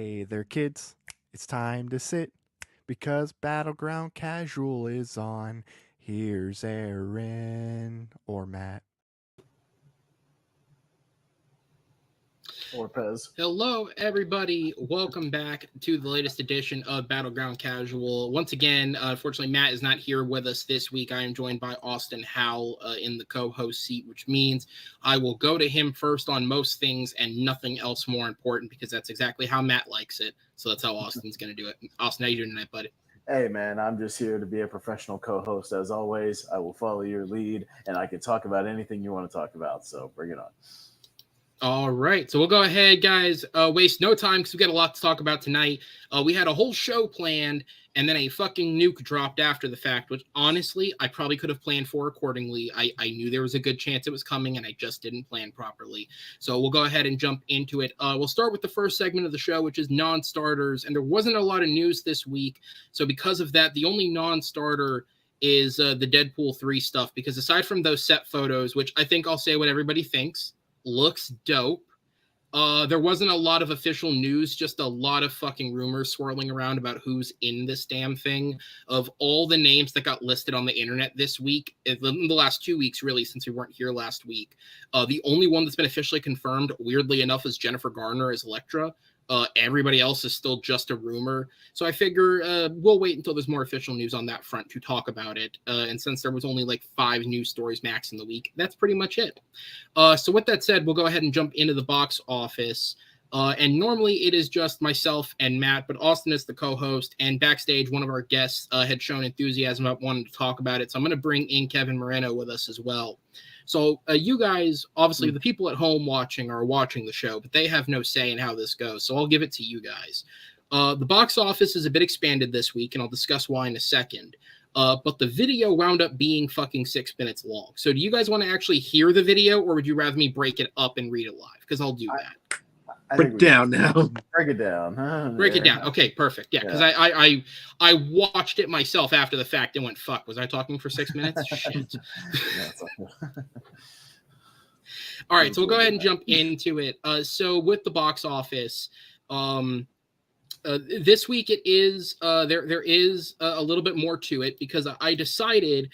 Hey there, kids. It's time to sit because Battleground Casual is on. Here's Aaron or Matt. Or Pez. Hello, everybody. Welcome back to the latest edition of Battleground Casual. Once again, unfortunately, Matt is not here with us this week. I am joined by Austin Howell in the co-host seat, which means I will go to him first on most things and nothing else more important because that's exactly how Matt likes it. So that's how Austin's going to do it. Austin, how you doing tonight, buddy? Hey, man, I'm just here to be a professional co-host. As always, I will follow your lead, and I can talk about anything you want to talk about. So bring it on. All right, so we'll go ahead, guys. Waste no time because we got a lot to talk about tonight. We had a whole show planned, and then a fucking nuke dropped after the fact, which honestly, I probably could have planned for accordingly. I knew there was a good chance it was coming, and I just didn't plan properly. So we'll go ahead and jump into it. We'll start with the first segment of the show, which is non-starters, and there wasn't a lot of news this week. So because of that, the only non-starter is the Deadpool 3 stuff, because aside from those set photos, which I think I'll say what everybody thinks, looks dope. There wasn't a lot of official news, just a lot of fucking rumors swirling around about who's in this damn thing. Of all the names that got listed on the internet this week, in the last 2 weeks, really, since we weren't here last week, the only one that's been officially confirmed, weirdly enough, is Jennifer Garner as Elektra. Everybody else is still just a rumor. So I figure we'll wait until there's more official news on that front to talk about it. And since there was only like 5 news stories max in the week, that's pretty much it. So with that said, we'll go ahead and jump into the box office. And normally it is just myself and Matt, but Austin is the co-host. And backstage, one of our guests had shown enthusiasm about wanting to talk about it. So I'm going to bring in Kevin Moreno with us as well. So you guys, obviously the people at home watching are watching the show, but they have no say in how this goes. So I'll give it to you guys. The box office is a bit expanded this week, and I'll discuss why in a second. But the video wound up being fucking 6 minutes long. So do you guys want to actually hear the video, or would you rather me break it up and read it live? Because I'll do that. Break it down now. Break it down. Break it down. Okay, perfect. Yeah, because I watched it myself after the fact and went, fuck, was I talking for 6 minutes? Shit. All right, so we'll go ahead and jump into it. So with the box office, this week it is there is a little bit more to it because I decided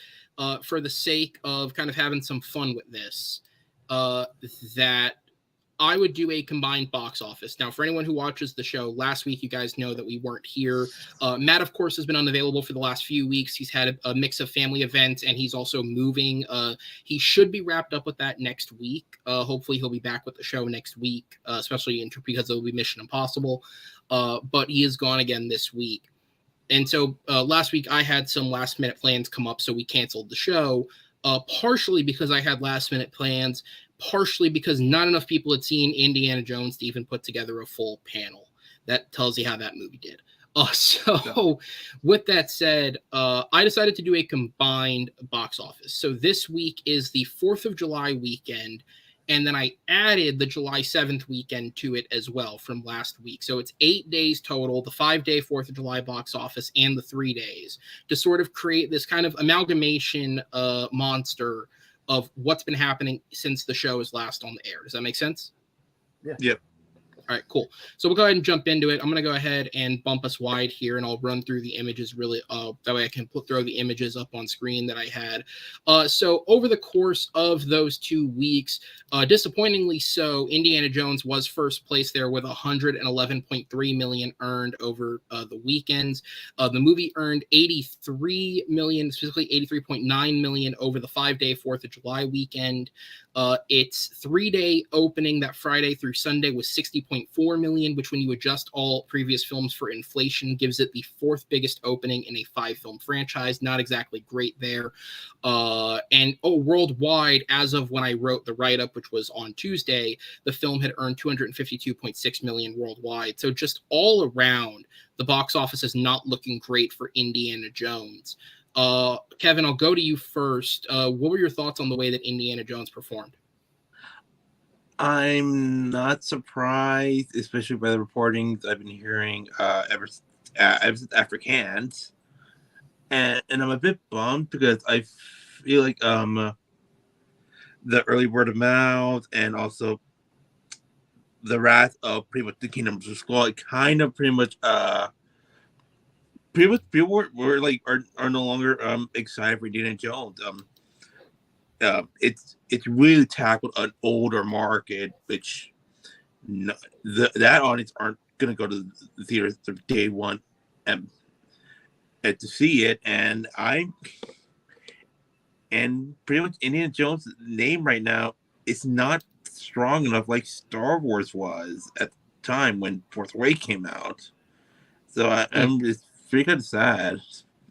for the sake of kind of having some fun with this that I would do a combined box office. Now, for anyone who watches the show, last week, you guys know that we weren't here. Matt, of course, has been unavailable for the last few weeks. He's had a mix of family events, and he's also moving. He should be wrapped up with that next week. Hopefully, he'll be back with the show next week, especially because it'll be Mission Impossible. But he is gone again this week. And so last week, I had some last-minute plans come up, so we canceled the show, partially because I had last-minute plans, partially because not enough people had seen Indiana Jones to even put together a full panel. That tells you how that movie did. With that said, I decided to do a combined box office. So this week is the 4th of July weekend, and then I added the July 7th weekend to it as well from last week. So it's 8 days total, the 5-day 4th of July box office and the 3 days, to sort of create this kind of amalgamation monster of what's been happening since the show is last on the air. Does that make sense? Yeah. Yep. All right, cool. So we'll go ahead and jump into it. I'm going to go ahead and bump us wide here, and I'll run through the images really. That way I can throw the images up on screen that I had. So over the course of those 2 weeks, disappointingly so, Indiana Jones was first place there with 111.3 million earned over the weekends. The movie earned 83 million, specifically 83.9 million over the 5-day 4th of July weekend. Its 3-day opening that Friday through Sunday was 60.4 million, which when you adjust all previous films for inflation gives it the 4th biggest opening in a 5-film franchise. Not exactly great there. Worldwide, as of when I wrote the write-up, which was on Tuesday, the film had earned 252.6 million worldwide. So just all around, the box office is not looking great for Indiana Jones. Kevin, I'll go to you first. What were your thoughts on the way that Indiana Jones performed? I'm not surprised, especially by the reporting I've been hearing ever since after Cannes. And I'm a bit bummed because I feel like the early word of mouth and also the Wrath of pretty much the Kingdoms of Skull, it kind of pretty much people were like are no longer excited for Indiana Jones. It's really tackled an older market, which that audience aren't gonna go to the theater day one and to see it, and pretty much Indiana Jones' name right now is not strong enough like Star Wars was at the time when Force Awakens came out. So I'm just pretty kind of sad,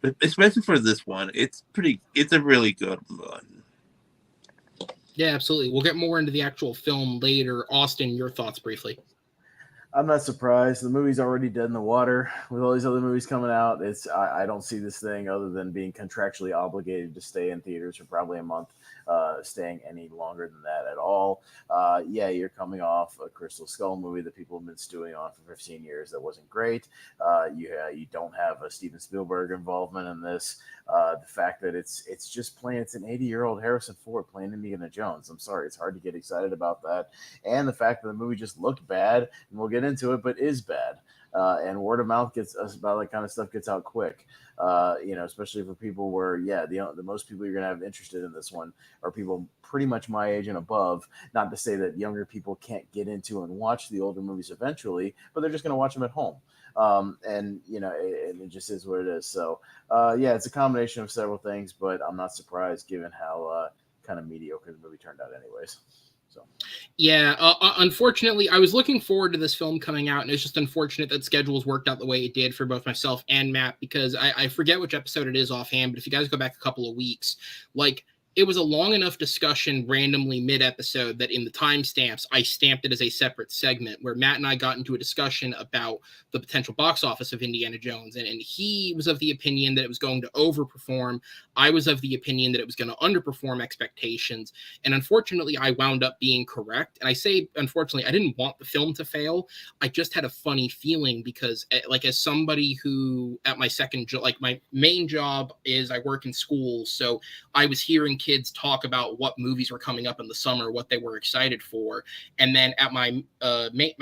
but especially for this one. It's a really good one. Yeah, absolutely. We'll get more into the actual film later. Austin, your thoughts briefly. I'm not surprised. The movie's already dead in the water with all these other movies coming out. I don't see this thing other than being contractually obligated to stay in theaters for probably a month, staying any longer than that at all. Yeah, you're coming off a Crystal Skull movie that people have been stewing on for 15 years that wasn't great. You don't have a Steven Spielberg involvement in this. The fact that it's just playing, it's an 80-year-old Harrison Ford playing Indiana Jones. I'm sorry, it's hard to get excited about that. And the fact that the movie just looked bad, and we'll get into it, but is bad. And word of mouth gets us about that kind of stuff gets out quick. Especially for people where, the most people you're gonna have interested in this one are people pretty much my age and above. Not to say that younger people can't get into and watch the older movies eventually, but they're just gonna watch them at home. It just is what it is. So, it's a combination of several things, but I'm not surprised given how kind of mediocre the movie turned out, anyways. So, yeah, unfortunately, I was looking forward to this film coming out, and it's just unfortunate that schedules worked out the way it did for both myself and Matt, because I forget which episode it is offhand, but if you guys go back a couple of weeks, like, it was a long enough discussion randomly mid-episode that in the timestamps, I stamped it as a separate segment where Matt and I got into a discussion about the potential box office of Indiana Jones. And he was of the opinion that it was going to overperform. I was of the opinion that it was going to underperform expectations. And unfortunately, I wound up being correct. And I say, unfortunately, I didn't want the film to fail. I just had a funny feeling because, like, as somebody who at my second job, like my main job is I work in schools. So I was hearing kids talk about what movies were coming up in the summer, what they were excited for. And then at my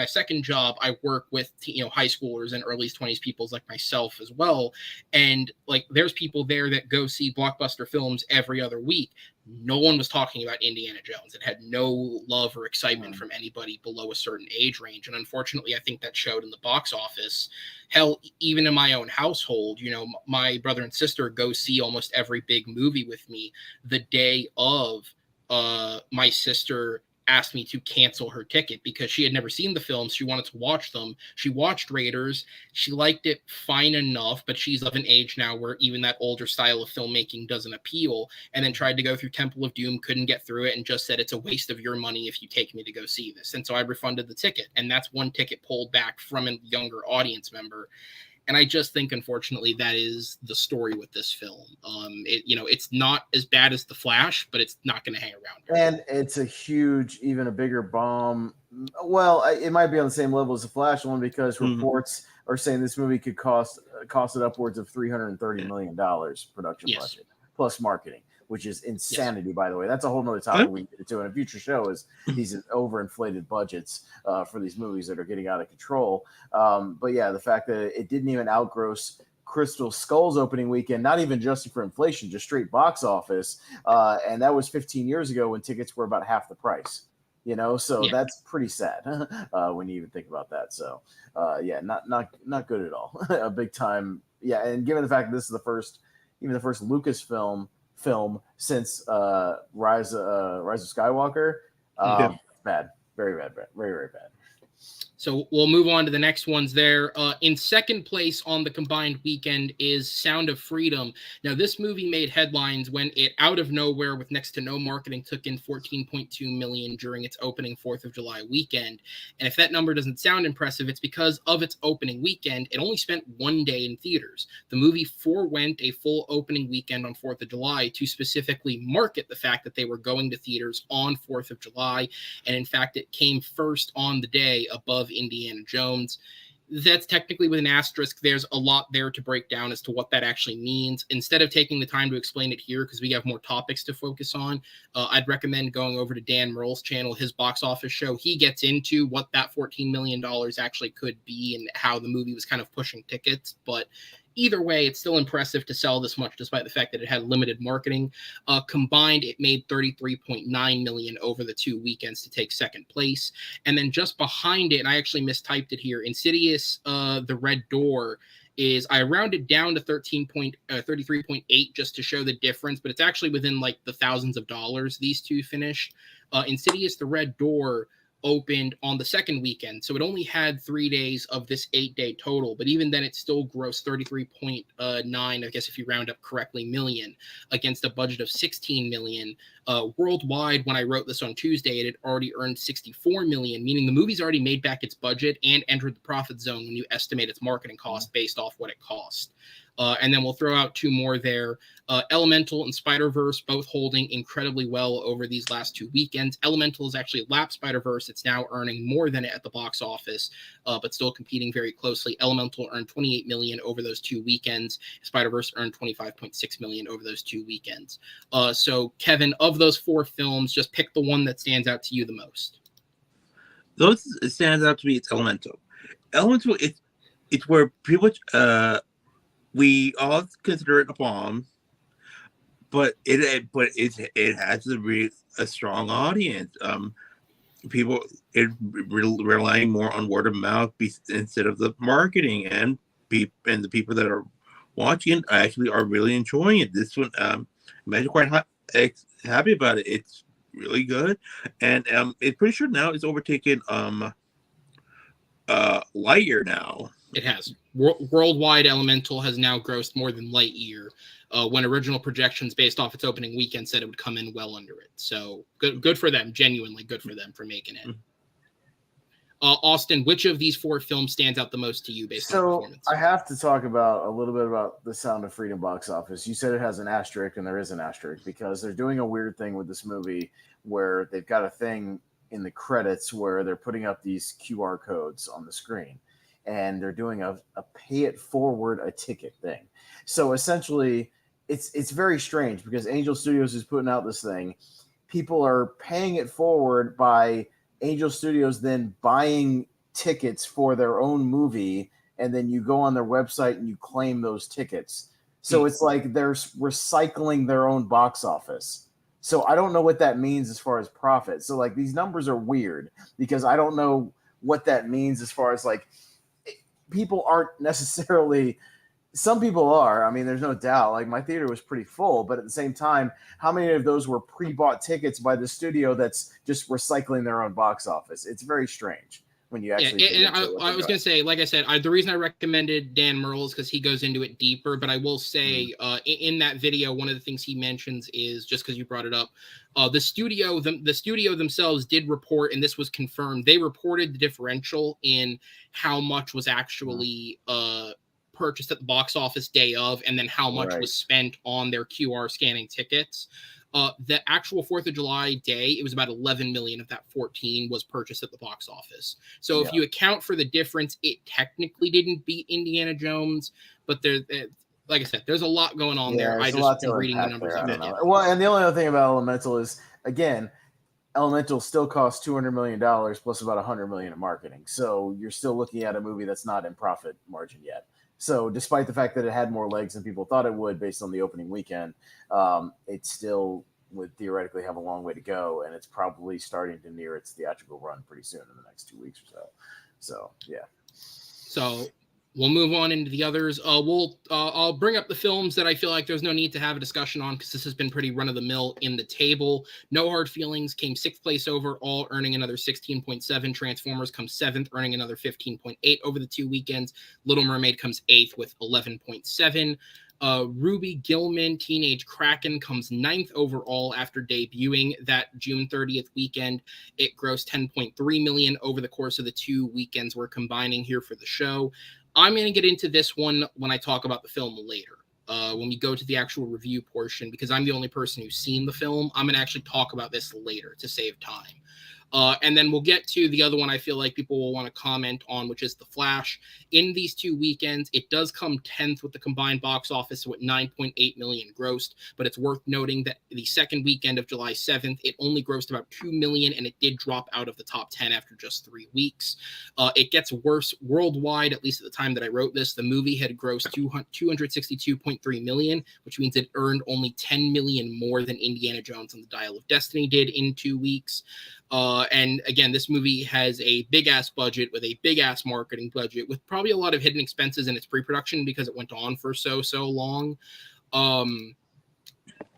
second job, I work with high schoolers and early 20s peoples like myself as well. And like there's people there that go see blockbuster films every other week. No one was talking about Indiana Jones. It had no love or excitement from anybody below a certain age range. And unfortunately, I think that showed in the box office. Hell, even in my own household, my brother and sister go see almost every big movie with me. The day of, my sister asked me to cancel her ticket because she had never seen the films. She wanted to watch them. She watched Raiders. She liked it fine enough, but she's of an age now where even that older style of filmmaking doesn't appeal. And then tried to go through Temple of Doom, couldn't get through it, and just said, it's a waste of your money if you take me to go see this. And so I refunded the ticket. And that's one ticket pulled back from a younger audience member. And I just think, unfortunately, that is the story with this film. It's not as bad as The Flash, but it's not going to hang around. And it's even a bigger bomb. Well, it might be on the same level as the Flash one because reports are saying this movie could cost it upwards of $330 million production budget plus marketing, which is insanity, by the way. That's a whole nother topic we can get into in a future show, is these overinflated budgets for these movies that are getting out of control. But yeah, the fact that it didn't even outgross Crystal Skull's opening weekend, not even adjusting for inflation, just straight box office. And that was 15 years ago when tickets were about half the price. So that's pretty sad when you even think about that. So, not good at all. A big time. Yeah, and given the fact that this is the first Lucasfilm film since Rise of Skywalker, bad, very bad, very, very bad. So we'll move on to the next ones there. In second place on the combined weekend is Sound of Freedom. Now, this movie made headlines when it, out of nowhere, with next to no marketing, took in $14.2 million during its opening 4th of July weekend. And if that number doesn't sound impressive, it's because of its opening weekend. It only spent one day in theaters. The movie forewent a full opening weekend on 4th of July to specifically market the fact that they were going to theaters on 4th of July. And in fact, it came first on the day above Indiana Jones. that's technically with an asterisk. There's a lot there to break down as to what that actually means. Instead of taking the time to explain it here, because we have more topics to focus on, I'd recommend going over to Dan Merle's channel, his box office show. He gets into what that $14 million actually could be and how the movie was kind of pushing tickets. But either way, it's still impressive to sell this much, despite the fact that it had limited marketing. Combined, it made $33.9 million over the 2 weekends to take second place. And then just behind it, and I actually mistyped it here, Insidious, The Red Door is, I rounded down to 33.8 just to show the difference, but it's actually within like the thousands of dollars these two finished. Insidious, The Red Door opened on the second weekend, so it only had 3 days of this 8-day total, but even then it still grossed 33.9, I guess if you round up correctly, million, against a budget of 16 million. Worldwide, when I wrote this on Tuesday, it had already earned 64 million, meaning the movie's already made back its budget and entered the profit zone when you estimate its marketing cost based off what it cost. And then we'll throw out two more there. Elemental and Spider-Verse both holding incredibly well over these last 2 weekends. Elemental has actually lapped Spider-Verse. It's now earning more than it at the box office, but still competing very closely. Elemental earned 28 million over those 2 weekends. Spider-Verse earned 25.6 million over those 2 weekends. So, Kevin, of those 4 films, just pick the one that stands out to you the most. Those stands out to me. It's Elemental. Elemental, it's where pretty much we all consider it a bomb, but it has a strong audience. People relying more on word of mouth instead of the marketing, and the people that are watching it actually are really enjoying it. This one, I'm quite happy about it. It's really good, and it's pretty sure now it's overtaken Lightyear now. It has. Worldwide, Elemental has now grossed more than Lightyear, when original projections based off its opening weekend said it would come in well under it. So good for them. Genuinely good for them for making it. Austin, which of these 4 films stands out the most to you based on performance? I have to talk about a little bit about the Sound of Freedom box office. You said it has an asterisk, and there is an asterisk because they're doing a weird thing with this movie where they've got a thing in the credits where they're putting up these QR codes on the screen. And they're doing a pay it forward a ticket thing. So essentially, it's very strange because Angel Studios is putting out this thing. People are paying it forward by Angel Studios then buying tickets for their own movie, and then you go on their website and you claim those tickets. So it's like they're recycling their own box office. So I don't know what that means as far as profit. So like these numbers are weird because I don't know what that means as far as like, people aren't necessarily, some people are. I mean, there's no doubt. Like my theater was pretty full, but at the same time, how many of those were pre-bought tickets by the studio that's just recycling their own box office? It's very strange when you actually. Yeah, and I was going to say, like I said, the reason I recommended Dan Merle is because he goes into it deeper. But I will say, in that video, one of the things he mentions is, just because you brought it up, the studio themselves did report, and this was confirmed. They reported the differential in how much was actually purchased at the box office day of, and then how much was spent on their QR scanning tickets. The actual 4th of July day, it was about 11 million of that 14 was purchased at the box office. So if you account for the difference, it technically didn't beat Indiana Jones, but like I said, there's a lot going on there. I just am reading the numbers. Well, and the only other thing about Elemental is, again, Elemental still costs $200 million plus about $100 million in marketing. So you're still looking at a movie that's not in profit margin yet. So despite the fact that it had more legs than people thought it would based on the opening weekend, it still would theoretically have a long way to go, and it's probably starting to near its theatrical run pretty soon in the next 2 weeks or so. So, yeah. So we'll move on into the others. I'll bring up the films that I feel like there's no need to have a discussion on because this has been pretty run-of-the-mill in the table. No Hard Feelings came 6th place overall, earning another 16.7. Transformers comes 7th, earning another 15.8 over the 2 weekends. Little Mermaid comes 8th with 11.7. Ruby Gilman, Teenage Kraken comes 9th overall after debuting that June 30th weekend. It grossed 10.3 million over the course of the 2 weekends we're combining here for the show. I'm going to get into this one when I talk about the film later. When we go to the actual review portion, because I'm the only person who's seen the film, I'm going to actually talk about this later to save time. And then we'll get to the other one I feel like people will want to comment on, which is The Flash. In these 2 weekends, it does come 10th with the combined box office, so at 9.8 million grossed. But it's worth noting that the second weekend of July 7th, it only grossed about 2 million, and it did drop out of the top 10 after just 3 weeks. It gets worse worldwide, at least at the time that I wrote this. The movie had grossed 262.3 million, which means it earned only 10 million more than Indiana Jones and the Dial of Destiny did in 2 weeks. And again, this movie has a big ass budget with a big ass marketing budget with probably a lot of hidden expenses in its pre-production because it went on for so long. All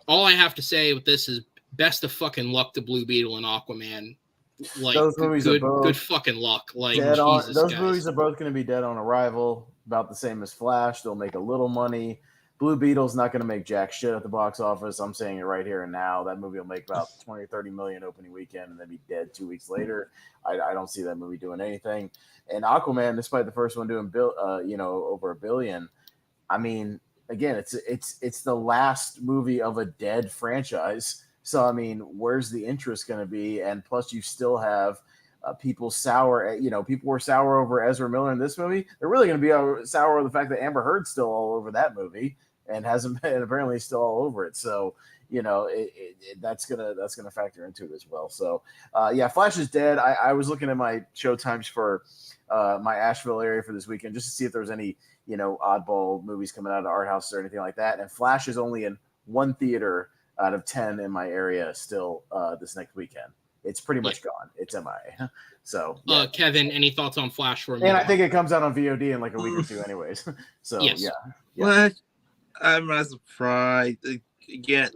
I have to say with this is best of fucking luck to Blue Beetle and Aquaman. Like, those movies are both good fucking luck. Like, dead Jesus, on. Those guys. movies are both going to be dead on arrival, about the same as Flash. They'll make a little money. Blue Beetle's not going to make jack shit at the box office. I'm saying it right here and now. That movie will make about 20 or 30 million opening weekend and then be dead 2 weeks later. I don't see that movie doing anything. And Aquaman, despite the first one doing over $1 billion, I mean, again, it's the last movie of a dead franchise. So I mean, where's the interest going to be? And plus, you still have people sour. People were sour over Ezra Miller in this movie. They're really going to be sour over the fact that Amber Heard's still all over that movie and hasn't been, apparently still all over it. So that's gonna factor into it as well. So Flash is dead. I was looking at my show times for my Asheville area for this weekend just to see if there was any oddball movies coming out of art house or anything like that. And Flash is only in 1 theater out of 10 in my area still this next weekend. It's pretty much gone. It's MIA. So, yeah. Kevin, any thoughts on Flash for me? And I think it comes out on VOD in like a week or two, anyways. So, yes. yeah. Well, I'm not surprised. Again,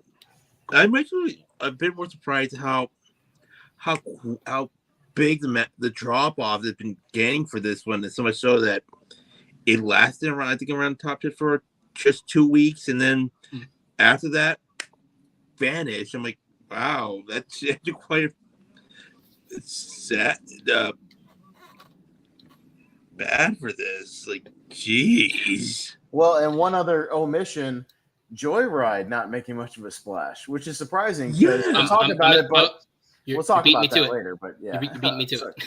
I'm actually a bit more surprised how big the drop off has been getting for this one. And so much so that it lasted around the top 10 for just 2 weeks, and then after that, vanished. I'm like, wow, that's quite sad, bad for this. Like, jeez. Well, and one other omission, Joyride not making much of a splash, which is surprising because we'll talk about it, but we'll talk about that later. But yeah, you beat me to it.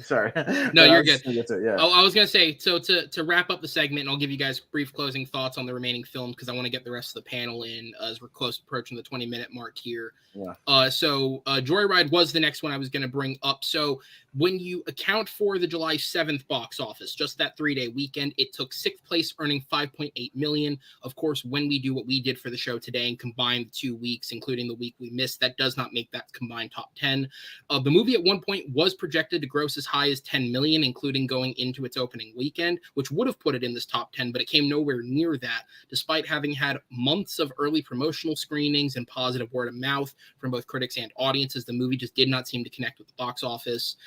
Sorry. No, you're good. Yeah. Oh, I was gonna say, so to wrap up the segment, and I'll give you guys brief closing thoughts on the remaining films because I want to get the rest of the panel in as we're close approaching the 20-minute mark here. Yeah. So Joyride was the next one I was gonna bring up. So when you account for the July 7th box office, just that 3-day weekend, it took 6th place, earning 5.8 million. Of course, when we do what we did for the show today and combine the 2 weeks, including the week we missed, that does not make that combined top 10. The movie at one point was projected to gross as high as 10 million, including going into its opening weekend, which would have put it in this top 10, but it came nowhere near that, despite having had months of early promotional screenings and positive word of mouth from both critics and audiences. The movie just did not seem to connect with the box office.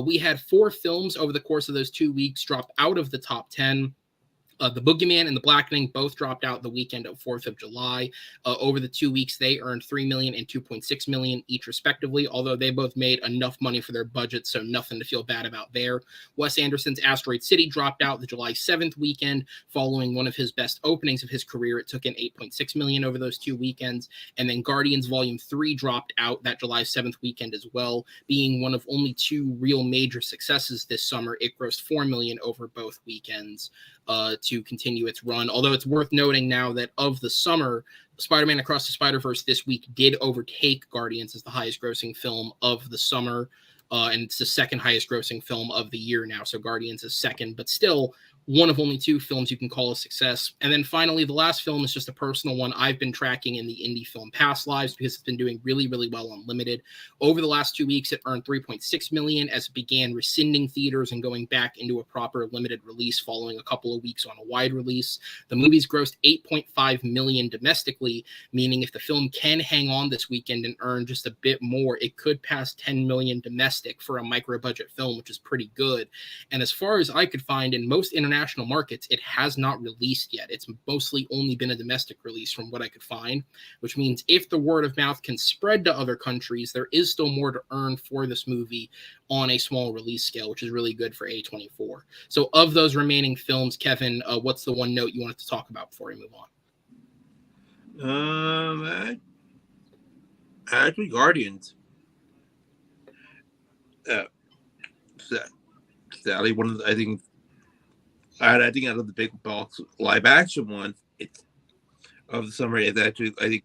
We had 4 films over the course of those 2 weeks drop out of the top 10. The Boogeyman and The Blackening both dropped out the weekend of 4th of July. Over the 2 weeks, they earned $3 million and $2.6 million each, respectively, although they both made enough money for their budget, so nothing to feel bad about there. Wes Anderson's Asteroid City dropped out the July 7th weekend, following one of his best openings of his career. It took in $8.6 million over those 2 weekends. And then Guardians Volume 3 dropped out that July 7th weekend as well, being one of only 2 real major successes this summer. It grossed $4 million over both weekends to continue its run. Although it's worth noting now that of the summer, Spider-Man Across the Spider-Verse this week did overtake Guardians as the highest grossing film of the summer. And it's the second highest grossing film of the year now. So Guardians is second, but still one of only 2 films you can call a success. And then finally, the last film is just a personal one I've been tracking in the indie film Past Lives because it's been doing really, really well on Limited. Over the last 2 weeks, it earned $3.6 million as it began rescinding theaters and going back into a proper limited release following a couple of weeks on a wide release. The movie's grossed $8.5 million domestically, meaning if the film can hang on this weekend and earn just a bit more, it could pass $10 million domestic for a micro-budget film, which is pretty good. And as far as I could find, in most international markets, it has not released yet. It's mostly only been a domestic release from what I could find, which means if the word of mouth can spread to other countries, there is still more to earn for this movie on a small release scale, which is really good for A24. So of those remaining films, Kevin, what's the one note you wanted to talk about before we move on? Actually, Guardians. sadly, one of the, I think out of the big box live action one, it's of the summer is actually I think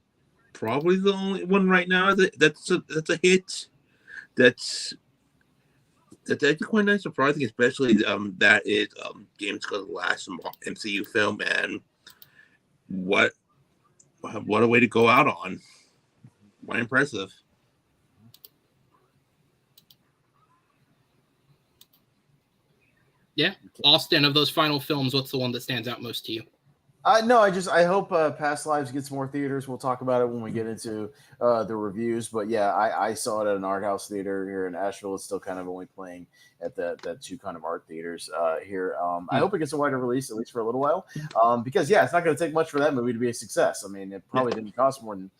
probably the only one right now that's a hit. That's actually quite nice, surprising, especially that is James Gunn's last MCU film, and what a way to go out on! Quite impressive. Yeah, Austin, of those final films, what's the one that stands out most to you? No, I hope Past Lives gets more theaters. We'll talk about it when we get into the reviews. But yeah, I saw it at an art house theater here in Asheville. It's still kind of only playing at the two kind of art theaters here. I hope it gets a wider release, at least for a little while. Because yeah, it's not going to take much for that movie to be a success. I mean, it probably didn't cost more than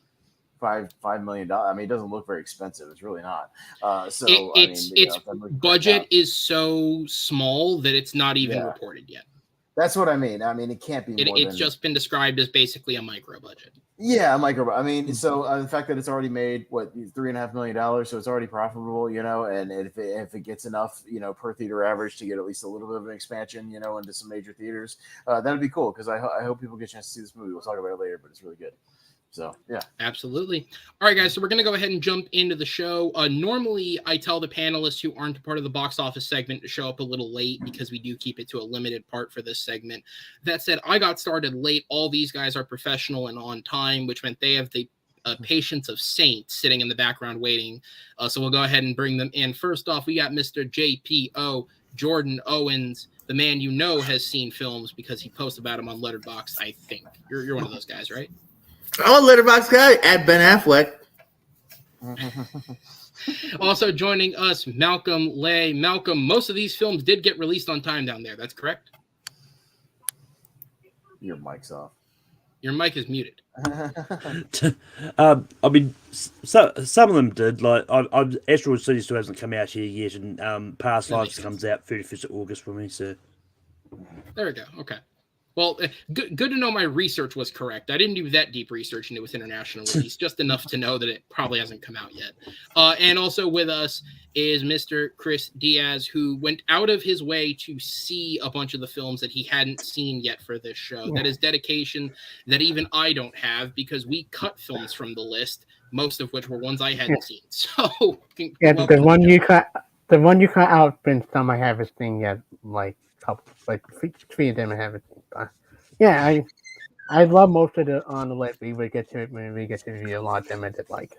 $5 million. I mean, it doesn't look very expensive. It's really not. Its budget is so small that it's not even reported yet. That's what I mean. I mean, it can't be more it's just been described as basically a micro budget. Yeah, a micro. I mean, so the fact that it's already made $3.5 million, so it's already profitable, and if it gets enough, per theater average to get at least a little bit of an expansion, into some major theaters, that'd be cool because I hope people get a chance to see this movie. We'll talk about it later, but it's really good. So, yeah. Absolutely. All right, guys. So we're going to go ahead and jump into the show. Normally, I tell the panelists who aren't part of the box office segment to show up a little late because we do keep it to a limited part for this segment. That said, I got started late. All these guys are professional and on time, which meant they have the patience of saints sitting in the background waiting. So we'll go ahead and bring them in. First off, we got Mr. JPO, Jordan Owens, the man has seen films because he posts about them on Letterboxd, I think. You're one of those guys, right? Oh, Letterboxd guy at Ben Affleck. Also joining us, Malcolm Lay. Malcolm, most of these films did get released on time down there. That's correct? Your mic's off. Your mic is muted. I mean, some of them did. Like, Asteroid City still hasn't come out here yet, and Past Lives comes out 31st of August for me. So there we go. Okay. Well, good to know my research was correct. I didn't do that deep research into its international release, just enough to know that it probably hasn't come out yet. And also with us is Mr. Chris Diaz, who went out of his way to see a bunch of the films that he hadn't seen yet for this show. That is dedication that even I don't have because we cut films from the list, most of which were ones I hadn't seen. So the one you cut out, been some I haven't seen yet, three of them I haven't seen. Yeah, I love most of the on the list. We would get to it when we get to review a lot of them. I did like.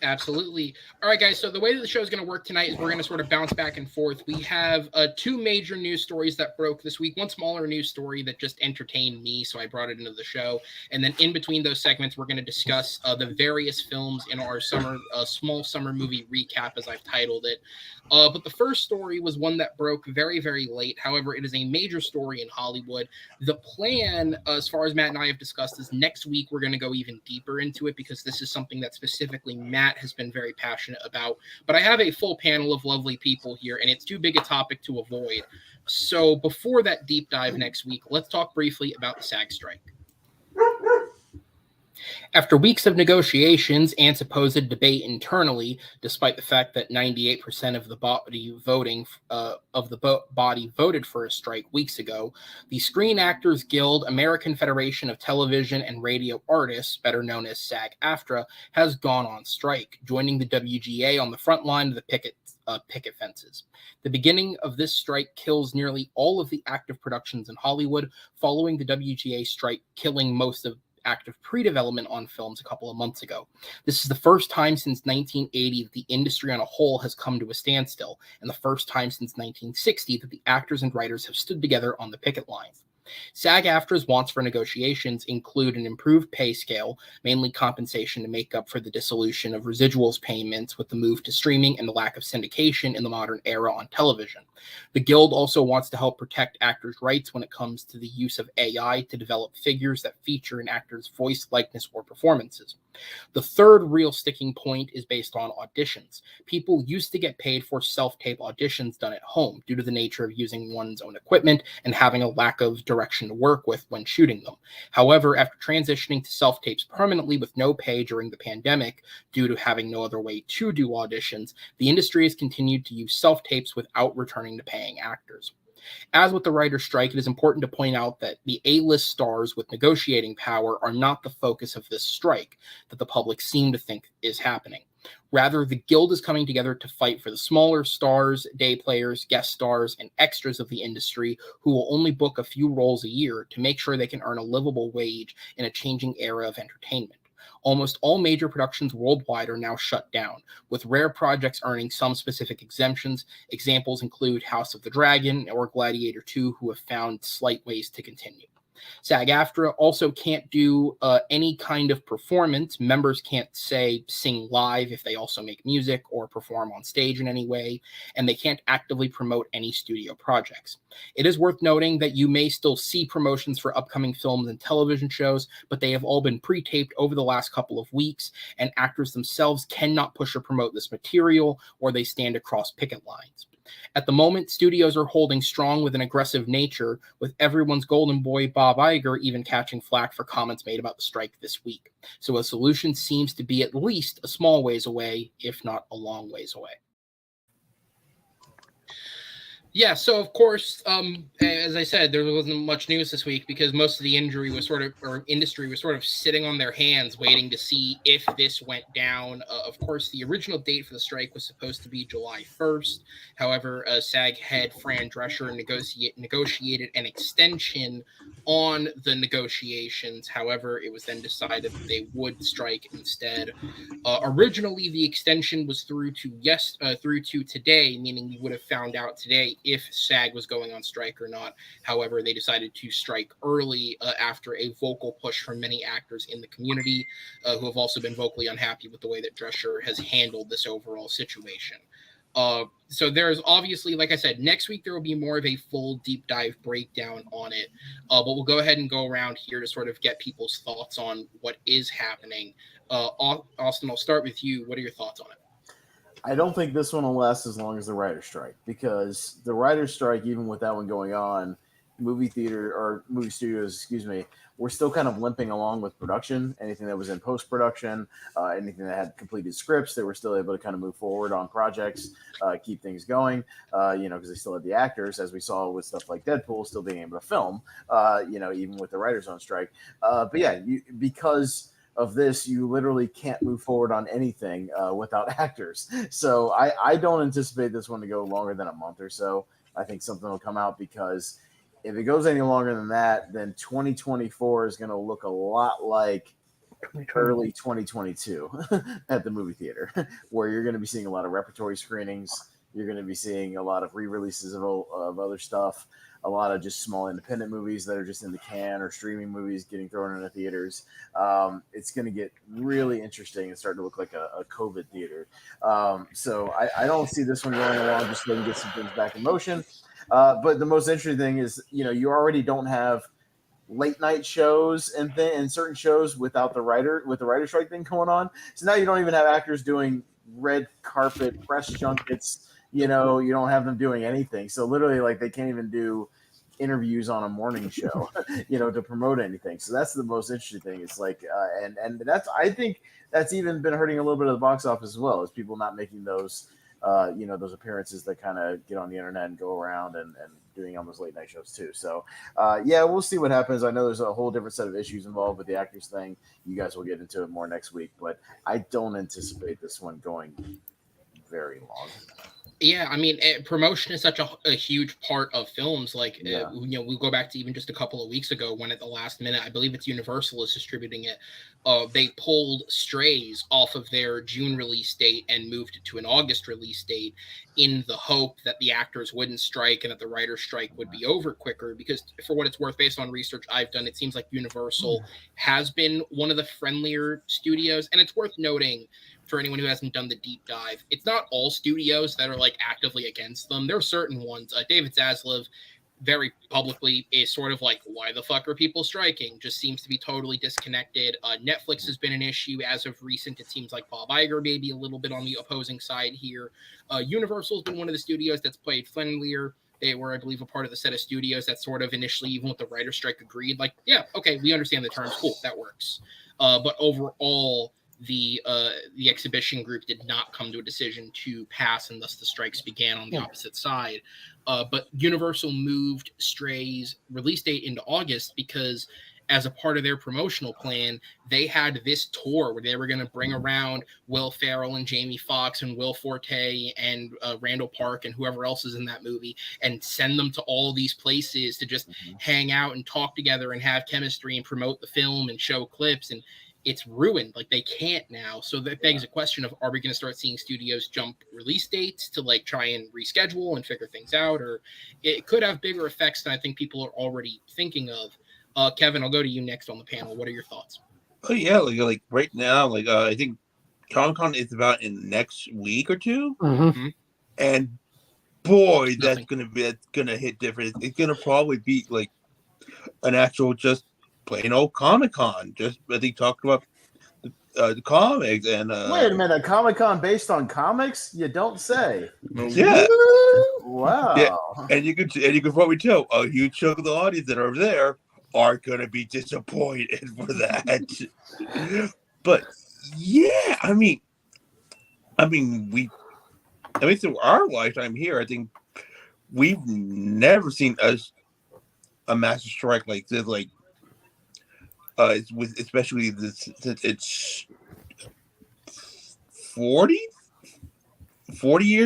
Absolutely. All right, guys. So the way that the show is going to work tonight is we're going to sort of bounce back and forth. We have two major news stories that broke this week. One smaller news story that just entertained me, so I brought it into the show. And then in between those segments, we're going to discuss the various films in our small summer movie recap, as I've titled it. But the first story was one that broke very, very late. However, it is a major story in Hollywood. The plan, as far as Matt and I have discussed, is next week we're going to go even deeper into it because this is something that specifically Matt has been very passionate about. But I have a full panel of lovely people here, and it's too big a topic to avoid. So before that deep dive next week, let's talk briefly about the SAG strike. After weeks of negotiations and supposed debate internally, despite the fact that 98% of the body voted for a strike weeks ago, the Screen Actors Guild, American Federation of Television and Radio Artists, better known as SAG-AFTRA, has gone on strike, joining the WGA on the front line of the picket fences. The beginning of this strike kills nearly all of the active productions in Hollywood, following the WGA strike killing most of active pre-development on films a couple of months ago. This is the first time since 1980 that the industry on a whole has come to a standstill, and the first time since 1960 that the actors and writers have stood together on the picket lines. SAG-AFTRA's wants for negotiations include an improved pay scale, mainly compensation to make up for the dissolution of residuals payments with the move to streaming and the lack of syndication in the modern era on television. The Guild also wants to help protect actors' rights when it comes to the use of AI to develop figures that feature an actor's voice, likeness, or performances. The third real sticking point is based on auditions. People used to get paid for self-tape auditions done at home due to the nature of using one's own equipment and having a lack of direction to work with when shooting them. However, after transitioning to self-tapes permanently with no pay during the pandemic due to having no other way to do auditions, the industry has continued to use self-tapes without returning to paying actors. As with the writer's strike, it is important to point out that the A-list stars with negotiating power are not the focus of this strike that the public seem to think is happening. Rather, the Guild is coming together to fight for the smaller stars, day players, guest stars, and extras of the industry who will only book a few roles a year to make sure they can earn a livable wage in a changing era of entertainment. Almost all major productions worldwide are now shut down, with rare projects earning some specific exemptions. Examples include House of the Dragon or Gladiator 2, who have found slight ways to continue. SAG-AFTRA also can't do any kind of performance. Members can't, say, sing live if they also make music or perform on stage in any way, and they can't actively promote any studio projects. It is worth noting that you may still see promotions for upcoming films and television shows, but they have all been pre-taped over the last couple of weeks, and actors themselves cannot push or promote this material, or they stand across picket lines. At the moment, studios are holding strong with an aggressive nature, with everyone's golden boy Bob Iger even catching flack for comments made about the strike this week. So a solution seems to be at least a small ways away, if not a long ways away. Yeah, so of course, as I said, there wasn't much news this week because most of the industry was sort of sitting on their hands waiting to see if this went down. Of course, the original date for the strike was supposed to be July 1st. However, SAG head Fran Drescher negotiated an extension on the negotiations. However, it was then decided that they would strike instead. Originally, the extension was through to today, meaning we would have found out today if SAG was going on strike or not. However, they decided to strike early after a vocal push from many actors in the community who have also been vocally unhappy with the way that Drescher has handled this overall situation. So there's obviously, like I said, next week there will be more of a full deep dive breakdown on it. But we'll go ahead and go around here to sort of get people's thoughts on what is happening. Austin, I'll start with you. What are your thoughts on it? I don't think this one will last as long as the writer's strike, because the writer's strike, even with that one going on, movie studios, we're still kind of limping along with production. Anything that was in post-production, anything that had completed scripts, they were still able to kind of move forward on projects, keep things going, because they still had the actors, as we saw with stuff like Deadpool, still being able to film, even with the writers on strike. But yeah, because of this, you literally can't move forward on anything without actors. So I don't anticipate this one to go longer than a month or so. I think something will come out, because if it goes any longer than that, then 2024 is going to look a lot like early 2022 at the movie theater, where you're going to be seeing a lot of repertory screenings. You're going to be seeing a lot of re-releases of other stuff, a lot of just small independent movies that are just in the can, or streaming movies getting thrown into theaters. It's going to get really interesting and start to look like a COVID theater. So I don't see this one going along just so we can get some things back in motion. But the most interesting thing is, you already don't have late night shows and certain shows without the writer strike thing going on. So now you don't even have actors doing red carpet press junkets. You don't have them doing anything. So literally, like, they can't even do interviews on a morning show, to promote anything. So that's the most interesting thing. It's like, and that's, I think that's even been hurting a little bit of the box office as well, as people not making those, those appearances that kind of get on the internet and go around and doing on those late night shows too. So, we'll see what happens. I know there's a whole different set of issues involved with the actors thing. You guys will get into it more next week, but I don't anticipate this one going very long. Yeah, I mean, promotion is such a huge part of films. Like, we go back to even just a couple of weeks ago when at the last minute, I believe it's Universal is distributing it. They pulled Strays off of their June release date and moved it to an August release date in the hope that the actors wouldn't strike and that the writer's strike would be over quicker. Because for what it's worth, based on research I've done, it seems like Universal has been one of the friendlier studios. And it's worth noting, for anyone who hasn't done the deep dive, it's not all studios that are like actively against them. There are certain ones. David Zaslav very publicly is sort of like, why the fuck are people striking? Just seems to be totally disconnected. Netflix has been an issue as of recent. It seems like Bob Iger may be a little bit on the opposing side here. Universal has been one of the studios that's played friendlier. They were, I believe, a part of the set of studios that sort of initially, even with the writer's strike, agreed, like, yeah, okay, we understand the terms, cool, that works. But overall, the exhibition group did not come to a decision to pass, and thus the strikes began on the opposite side. But Universal moved Stray's release date into August because as a part of their promotional plan, they had this tour where they were going to bring around Will Ferrell and Jamie Foxx and Will Forte and Randall Park and whoever else is in that movie and send them to all these places to just hang out and talk together and have chemistry and promote the film and show clips. And it's ruined. Like, they can't now. So that begs a question of, are we going to start seeing studios jump release dates to like try and reschedule and figure things out? Or it could have bigger effects than I think people are already thinking of. Kevin, I'll go to you next on the panel. What are your thoughts? Oh yeah, like right now, I think Comic-Con is about in the next week or two. Mm-hmm. And boy, that's gonna hit different. It's gonna probably be like an actual just plain old Comic-Con. Just I think talking about the comics and wait a minute, a Comic-Con based on comics? You don't say. Yeah. Wow. Yeah. And you can probably tell a huge chunk of the audience that are there are gonna be disappointed for that. But yeah, I mean through our lifetime here, I think we've never seen a massive strike like this. Like, especially this, it's 40 years, 40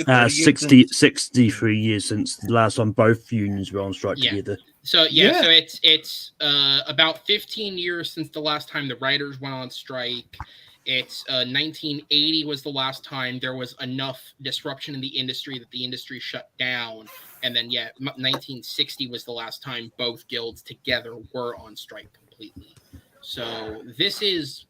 or 30 years 63 years since the last time both unions were on strike together. So it's about 15 years since the last time the writers went on strike. It's 1980 was the last time there was enough disruption in the industry that the industry shut down. And then, 1960 was the last time both guilds together were on strike completely. So this is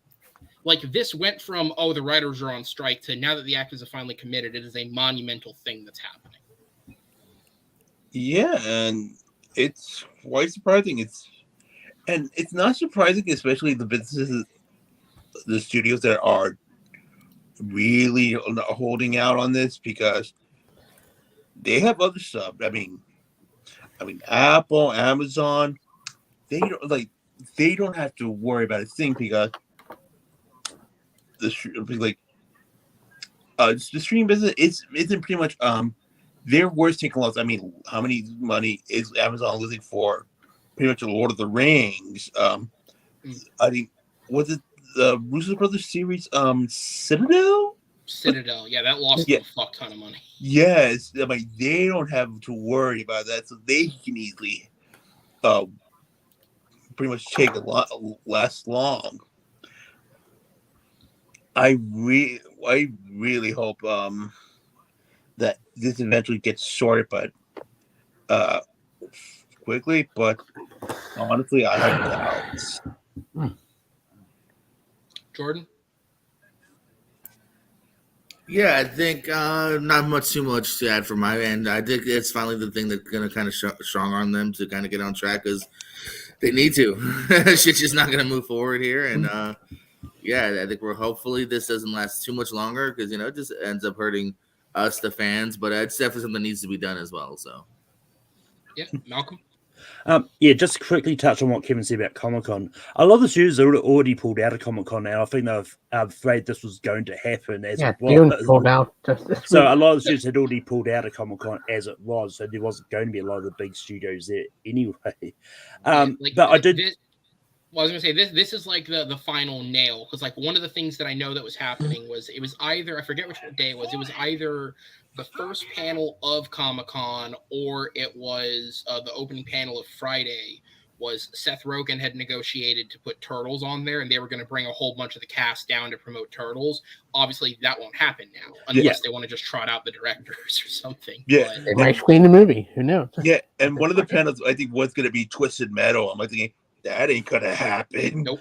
like, this went from, the writers are on strike to now that the actors have finally committed, it is a monumental thing that's happening. Yeah, and it's quite surprising. It's not surprising, especially the businesses, the studios that are really holding out on this, because they have other stuff. I mean, Apple, Amazon, they don't have to worry about a thing because the stream business isn't pretty much their worst taking loss. I mean, how many money is Amazon losing for pretty much Lord of the Rings? I think, was it the Russo Brothers series, Citadel? Yeah, that lost a fuck ton of money. Yes, I mean, they don't have to worry about that, so they can easily pretty much take a lot less long. I really hope that this eventually gets sorted, but quickly. But honestly, I have doubts. Jordan? Yeah, I think not too much to add from my end. I think it's finally the thing that's going to kind of strong on them to kind of get on track, because they need to. Shit's just not going to move forward here. And I think hopefully this doesn't last too much longer, because, it just ends up hurting us, the fans. But it's definitely something that needs to be done as well. So, yeah, Malcolm? Just to quickly touch on what Kevin said about Comic-Con. A lot of the studios are already pulled out of Comic-Con now. I think they're afraid this was going to happen as it was. Pulled out just this So week. a lot of the studios had already pulled out of Comic-Con as it was, so there wasn't going to be a lot of the big studios there anyway. But I did... I was going to say, this is like the final nail, because like one of the things that I know that was happening was, it was either, I forget which day it was either the first panel of Comic-Con or it was the opening panel of Friday, was Seth Rogen had negotiated to put Turtles on there, and they were going to bring a whole bunch of the cast down to promote Turtles. Obviously, that won't happen now, unless they want to just trot out the directors or something. Yeah. But They might screen the movie. Who knows? Yeah, and one of the panels I think was going to be Twisted Metal. I'm like thinking, that ain't gonna happen. Nope.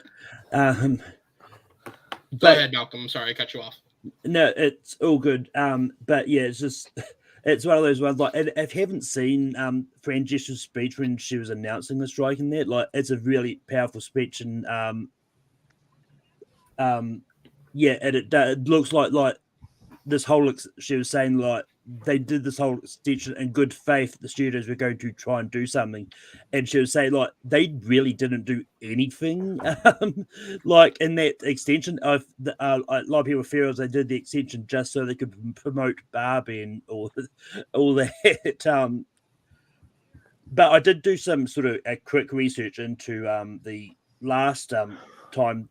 Go ahead, Malcolm. I'm sorry I cut you off. No, it's all good. But yeah, it's just it's one of those ones. Like, if you haven't seen Francesca's speech when she was announcing the strike in that, like, it's a really powerful speech, and yeah, and it looks like this whole she was saying, like, they did this whole extension in good faith. The studios were going to try and do something, and she was saying, like, they really didn't do anything. Like, in that extension, of a lot of people feel as they did the extension just so they could promote Barbie and all that. But I did do some sort of a quick research into the last time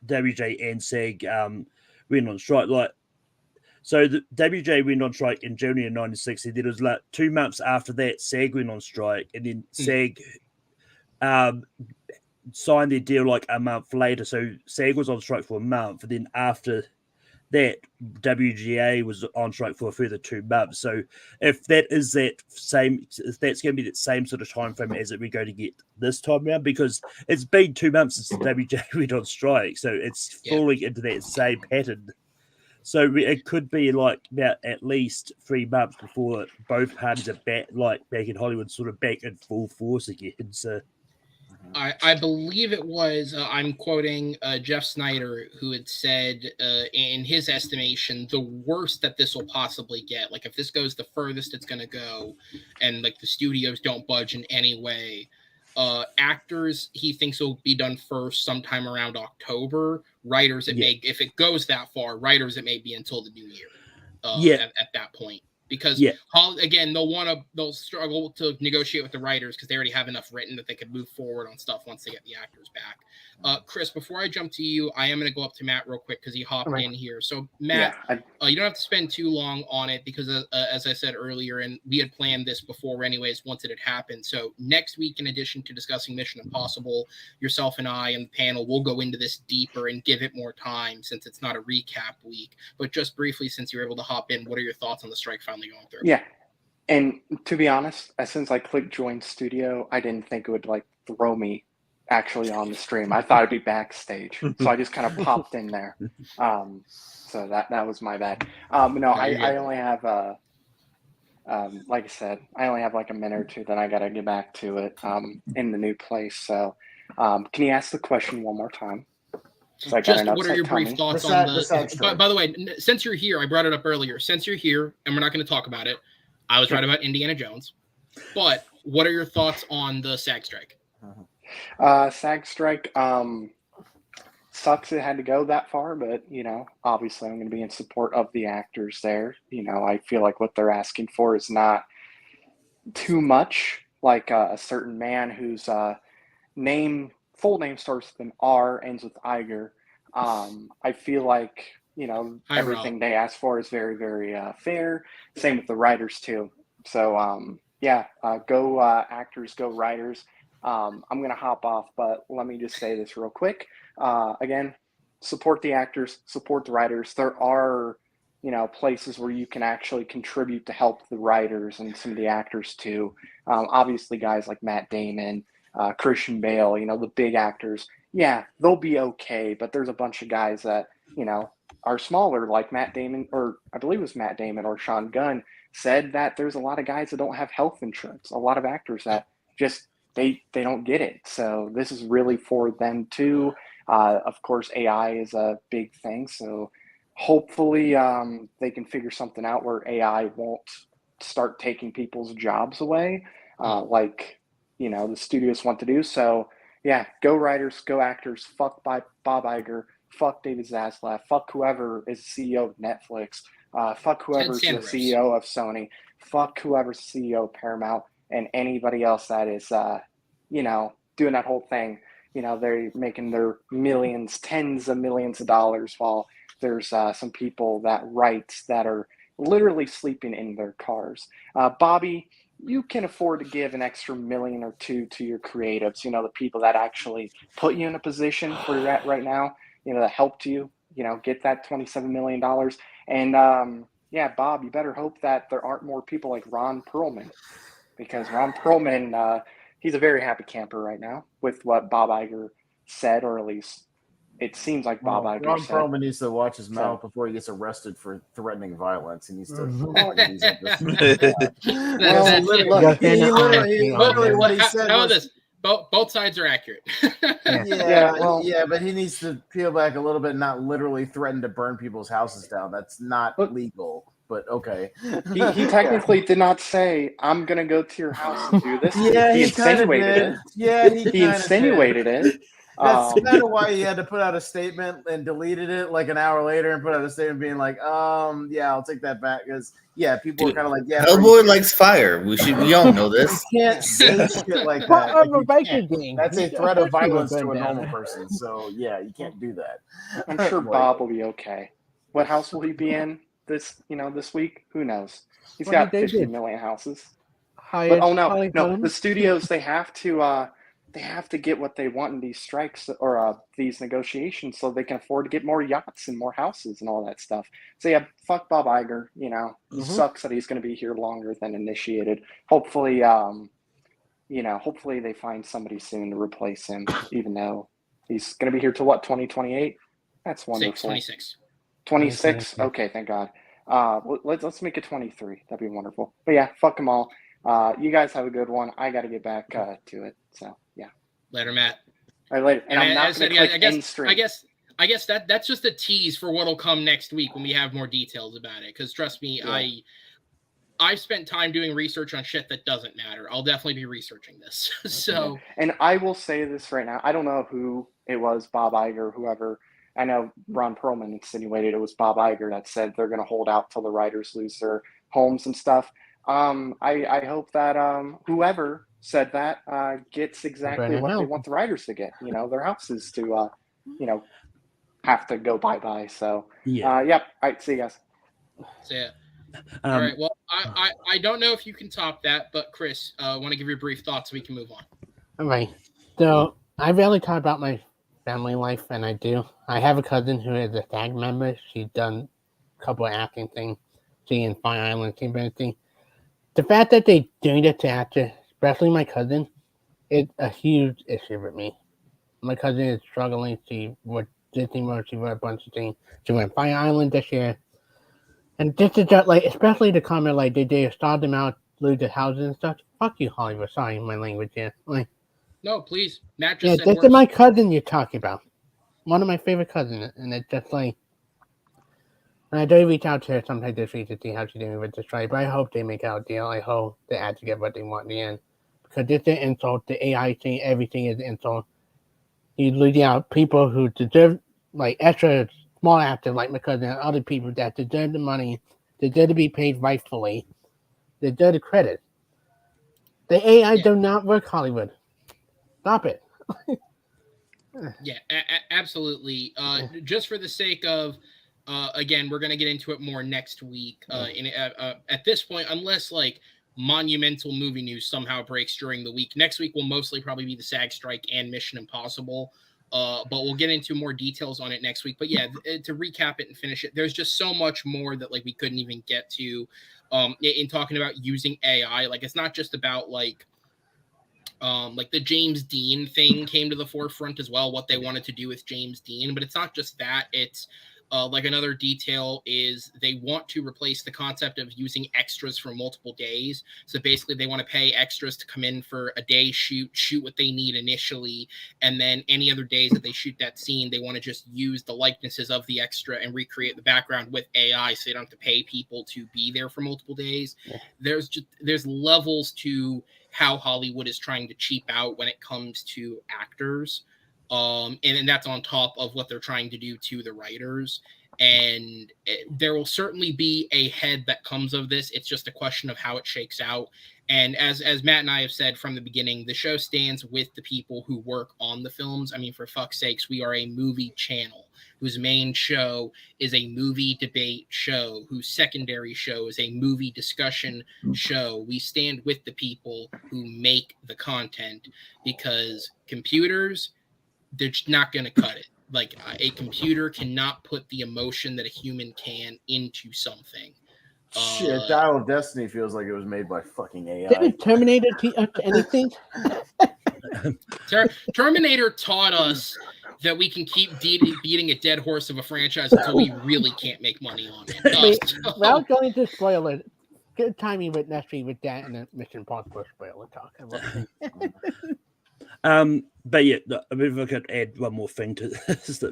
WJ and SAG went on strike. Like, so the WJ went on strike in January of 1960. Then it was like 2 months after that, SAG went on strike, and then SAG signed their deal like a month later. So SAG was on strike for a month, and then after that, WGA was on strike for a further 2 months. So if that is that same, if that's going to be that same sort of time frame as we're going to get this time around, because it's been 2 months since the WGA went on strike, so it's falling into that same pattern. So it could be like about at least 3 months before both parties are back in Hollywood, sort of back in full force again. So I believe it was, I'm quoting Jeff Snyder, who had said, in his estimation, the worst that this will possibly get, like if this goes the furthest it's going to go, and like the studios don't budge in any way, actors, he thinks will be done first sometime around October. Writers, if it goes that far, writers, it may be until the new year. At that point. Because again, they'll struggle to negotiate with the writers because they already have enough written that they could move forward on stuff once they get the actors back. Chris, before I jump to you, I am going to go up to Matt real quick because he hopped in here. So Matt, you don't have to spend too long on it because as I said earlier, and we had planned this before anyways, once it had happened. So next week, in addition to discussing Mission Impossible, yourself and I and the panel will go into this deeper and give it more time since it's not a recap week. But just briefly, since you're able to hop in, what are your thoughts on the strike finally going through? Yeah. And to be honest, as soon as I clicked join studio, I didn't think it would like throw me actually on the stream. I thought it'd be backstage. So I just kind of popped in there. So that was my bad. No, I only have like I said, I only have like a minute or two, then I gotta get back to it in the new place. So can you ask the question one more time? So just what are your brief thoughts on the by the way, since you're here, I brought it up earlier. Since you're here, and we're not going to talk about it, I was right about Indiana Jones. But what are your thoughts on the SAG strike? SAG strike sucks it had to go that far, but obviously I'm going to be in support of the actors there. I feel like what they're asking for is not too much. Like a certain man whose full name starts with an R, ends with Iger. I feel like, everything they ask for is very, very fair. Same with the writers too. So, go actors, go writers. I'm going to hop off, but let me just say this real quick. Again, support the actors, support the writers. There are, places where you can actually contribute to help the writers and some of the actors too. Obviously, guys like Matt Damon, Christian Bale, the big actors, they'll be okay. But there's a bunch of guys that, are smaller, like Matt Damon, or I believe it was Matt Damon or Sean Gunn said that there's a lot of guys that don't have health insurance, a lot of actors that just, they don't get it. So this is really for them too. Of course, AI is a big thing. So hopefully they can figure something out where AI won't start taking people's jobs away, like, the studios want to do. So go writers, go actors, fuck Bob Iger, fuck David Zaslav, fuck whoever is the CEO of Netflix, fuck whoever's the CEO of Sony, fuck whoever's the CEO of Paramount, and anybody else that is, doing that whole thing. They're making their millions, tens of millions of dollars, while there's some people that write that are literally sleeping in their cars. Bobby, you can afford to give an extra $1 million or $2 million to your creatives, the people that actually put you in a position where you're at right now, that helped you, get that $27 million. And Bob, you better hope that there aren't more people like Ron Perlman, because Ron Perlman, he's a very happy camper right now with what Bob Iger said, or at least it seems like Bob Iger Ron said. Perlman needs to watch his mouth before he gets arrested for threatening violence. He needs to ease up this. Well, look, literally what he said how about was, this? Both sides are accurate. yeah, but he needs to peel back a little bit, not literally threaten to burn people's houses down. That's not legal. But okay. He technically did not say, "I'm gonna go to your house and do this." Yeah, he insinuated it. Yeah, he insinuated it. That's kind of why he had to put out a statement and deleted it like an hour later and put out a statement being like, yeah, I'll take that back, because people are kind of like, yeah, Hellboy likes fire. We all know this. You can't say shit like that. Like, that's a threat of violence to a normal person. So yeah, you can't do that. I'm sure Bob will be okay. What house will he be in this week? Who knows? He's got 50 million houses. But, no, the studios, they have to get what they want in these strikes or these negotiations, so they can afford to get more yachts and more houses and all that stuff. So yeah, fuck Bob Iger. It sucks that he's going to be here longer than initiated. Hopefully, hopefully they find somebody soon to replace him, even though he's going to be here till 2028. That's wonderful. 26. 26. Okay, thank God. Let's make it 23. That'd be wonderful. But yeah, fuck them all. You guys have a good one. I got to get back to it. So yeah. Later, Matt. All right, later. And I'm not going to click end stream. I guess that's just a tease for what'll come next week when we have more details about it. Because trust me, I've spent time doing research on shit that doesn't matter. I'll definitely be researching this. So, and I will say this right now. I don't know who it was, Bob Iger, whoever. I know Ron Perlman insinuated it was Bob Iger that said they're going to hold out till the writers lose their homes and stuff. I hope that whoever said that gets exactly what they want the writers to get. Their houses to have to go bye-bye. So All right, see you guys. So, yeah. All right. Well, I don't know if you can top that, but Chris, want to give your brief thoughts so we can move on. All right. So I rarely talk about my family life, and I do. I have a cousin who is a SAG member. She's done a couple of acting things. She in Fire Island, Team everything. The fact that they doing it to actors, especially my cousin, is a huge issue with me. My cousin is struggling. She wrote Disney World. She wrote a bunch of things. She went Fire Island this year. And this is just like, especially the comment like they start them out, lose their houses and stuff. Fuck you, Hollywood. Sorry, my language here. Like, no, please. Matt just said this is my cousin you're talking about. One of my favorite cousins. And it's just like, and I do reach out to her sometimes this week to see how she's doing with the strike. But I hope they make out a deal. I hope they actually get what they want in the end. Because this is an insult. The AI thing, everything is an insult. You're losing out people who deserve, like extra small actors like my cousin and other people that deserve the money, deserve to be paid rightfully, deserve the credit. The AI do not work, Hollywood. Stop it. Yeah, absolutely. Just for the sake of, again, we're going to get into it more next week. At this point, unless like monumental movie news somehow breaks during the week, next week will mostly probably be the SAG strike and Mission Impossible. But we'll get into more details on it next week. But yeah, to recap it and finish it, there's just so much more that like we couldn't even get to in talking about using AI. Like it's not just about like the James Dean thing came to the forefront as well, what they wanted to do with James Dean. But it's not just that. It's like another detail is they want to replace the concept of using extras for multiple days. So basically they want to pay extras to come in for a day shoot what they need initially. And then any other days that they shoot that scene, they want to just use the likenesses of the extra and recreate the background with AI. So they don't have to pay people to be there for multiple days. Yeah. There's levels to how Hollywood is trying to cheap out when it comes to actors. And then that's on top of what they're trying to do to the writers. And there will certainly be a head that comes of this. It's just a question of how it shakes out. And as Matt and I have said from the beginning, the show stands with the people who work on the films. I mean, for fuck's sakes, we are a movie channel whose main show is a movie debate show, whose secondary show is a movie discussion show. We stand with the people who make the content because computers, they're just not going to cut it. Like a computer cannot put the emotion that a human can into something. Shit, Dial of Destiny feels like it was made by fucking AI. Didn't Terminator anything? Terminator taught us that we can keep beating a dead horse of a franchise until we really can't make money on it. Without going to spoil it, good timing with next week with that and the Mission Impossible spoiler talk. I love it. But yeah, I mean, if I could add one more thing to this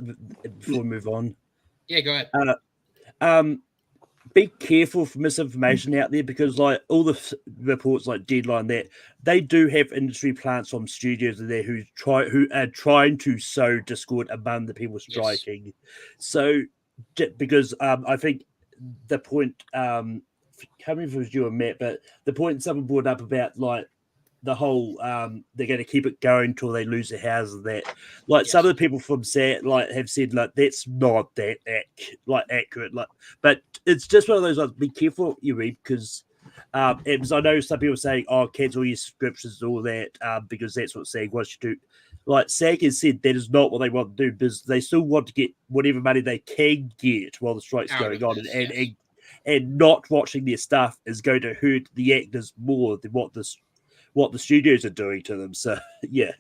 before we move on. Yeah, go ahead. Be careful for misinformation out there, because like all the reports like Deadline, that they do have industry plants from studios there who are trying to sow discord among the people striking. Yes. So because I think the point coming from it was you and Matt, but the point someone brought up about like the whole they're going to keep it going till they lose their houses. That like some of the people from SAG like have said like that's not that accurate. Like, but it's just one of those. Like, be careful what you read, because I know some people are saying, "Oh, cancel your subscriptions and all that," because that's what SAG wants you to do. Like SAG has said, that is not what they want to do, because they still want to get whatever money they can get while the strike's going on, and not watching their stuff is going to hurt the actors more than what the studios are doing to them. So yeah.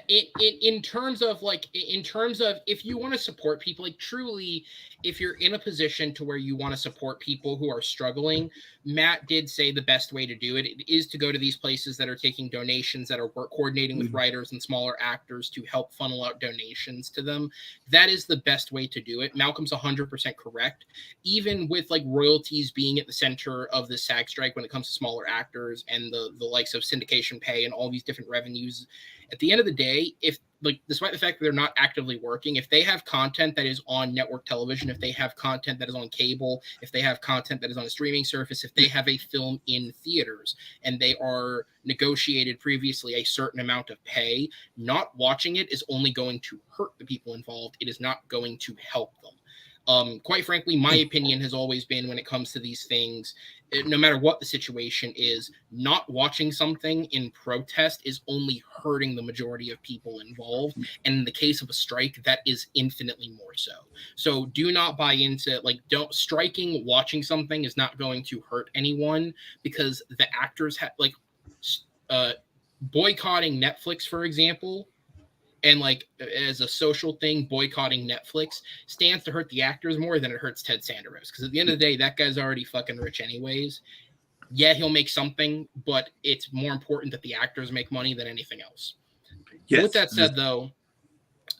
In terms of if you want to support people, like truly, if you're in a position to where you want to support people who are struggling, Matt did say the best way to do it is to go to these places that are taking donations, that are coordinating with writers and smaller actors to help funnel out donations to them. That is the best way to do it. Malcolm's 100% correct. Even with like royalties being at the center of the SAG strike when it comes to smaller actors and the likes of syndication pay and all these different revenues, at the end of the day, if like despite the fact that they're not actively working, if they have content that is on network television, if they have content that is on cable, if they have content that is on a streaming service, if they have a film in theaters and they are negotiated previously a certain amount of pay, not watching it is only going to hurt the people involved. It is not going to help them. Quite frankly, my opinion has always been, when it comes to these things, no matter what the situation is, not watching something in protest is only hurting the majority of people involved. And in the case of a strike, that is infinitely more so. So do not buy into watching something is not going to hurt anyone, because the actors have boycotting Netflix, for example. And like as a social thing, boycotting Netflix stands to hurt the actors more than it hurts Ted Sanderos. Because at the end of the day, that guy's already fucking rich anyways. Yeah, he'll make something, but it's more important that the actors make money than anything else. Yes. With that said, though,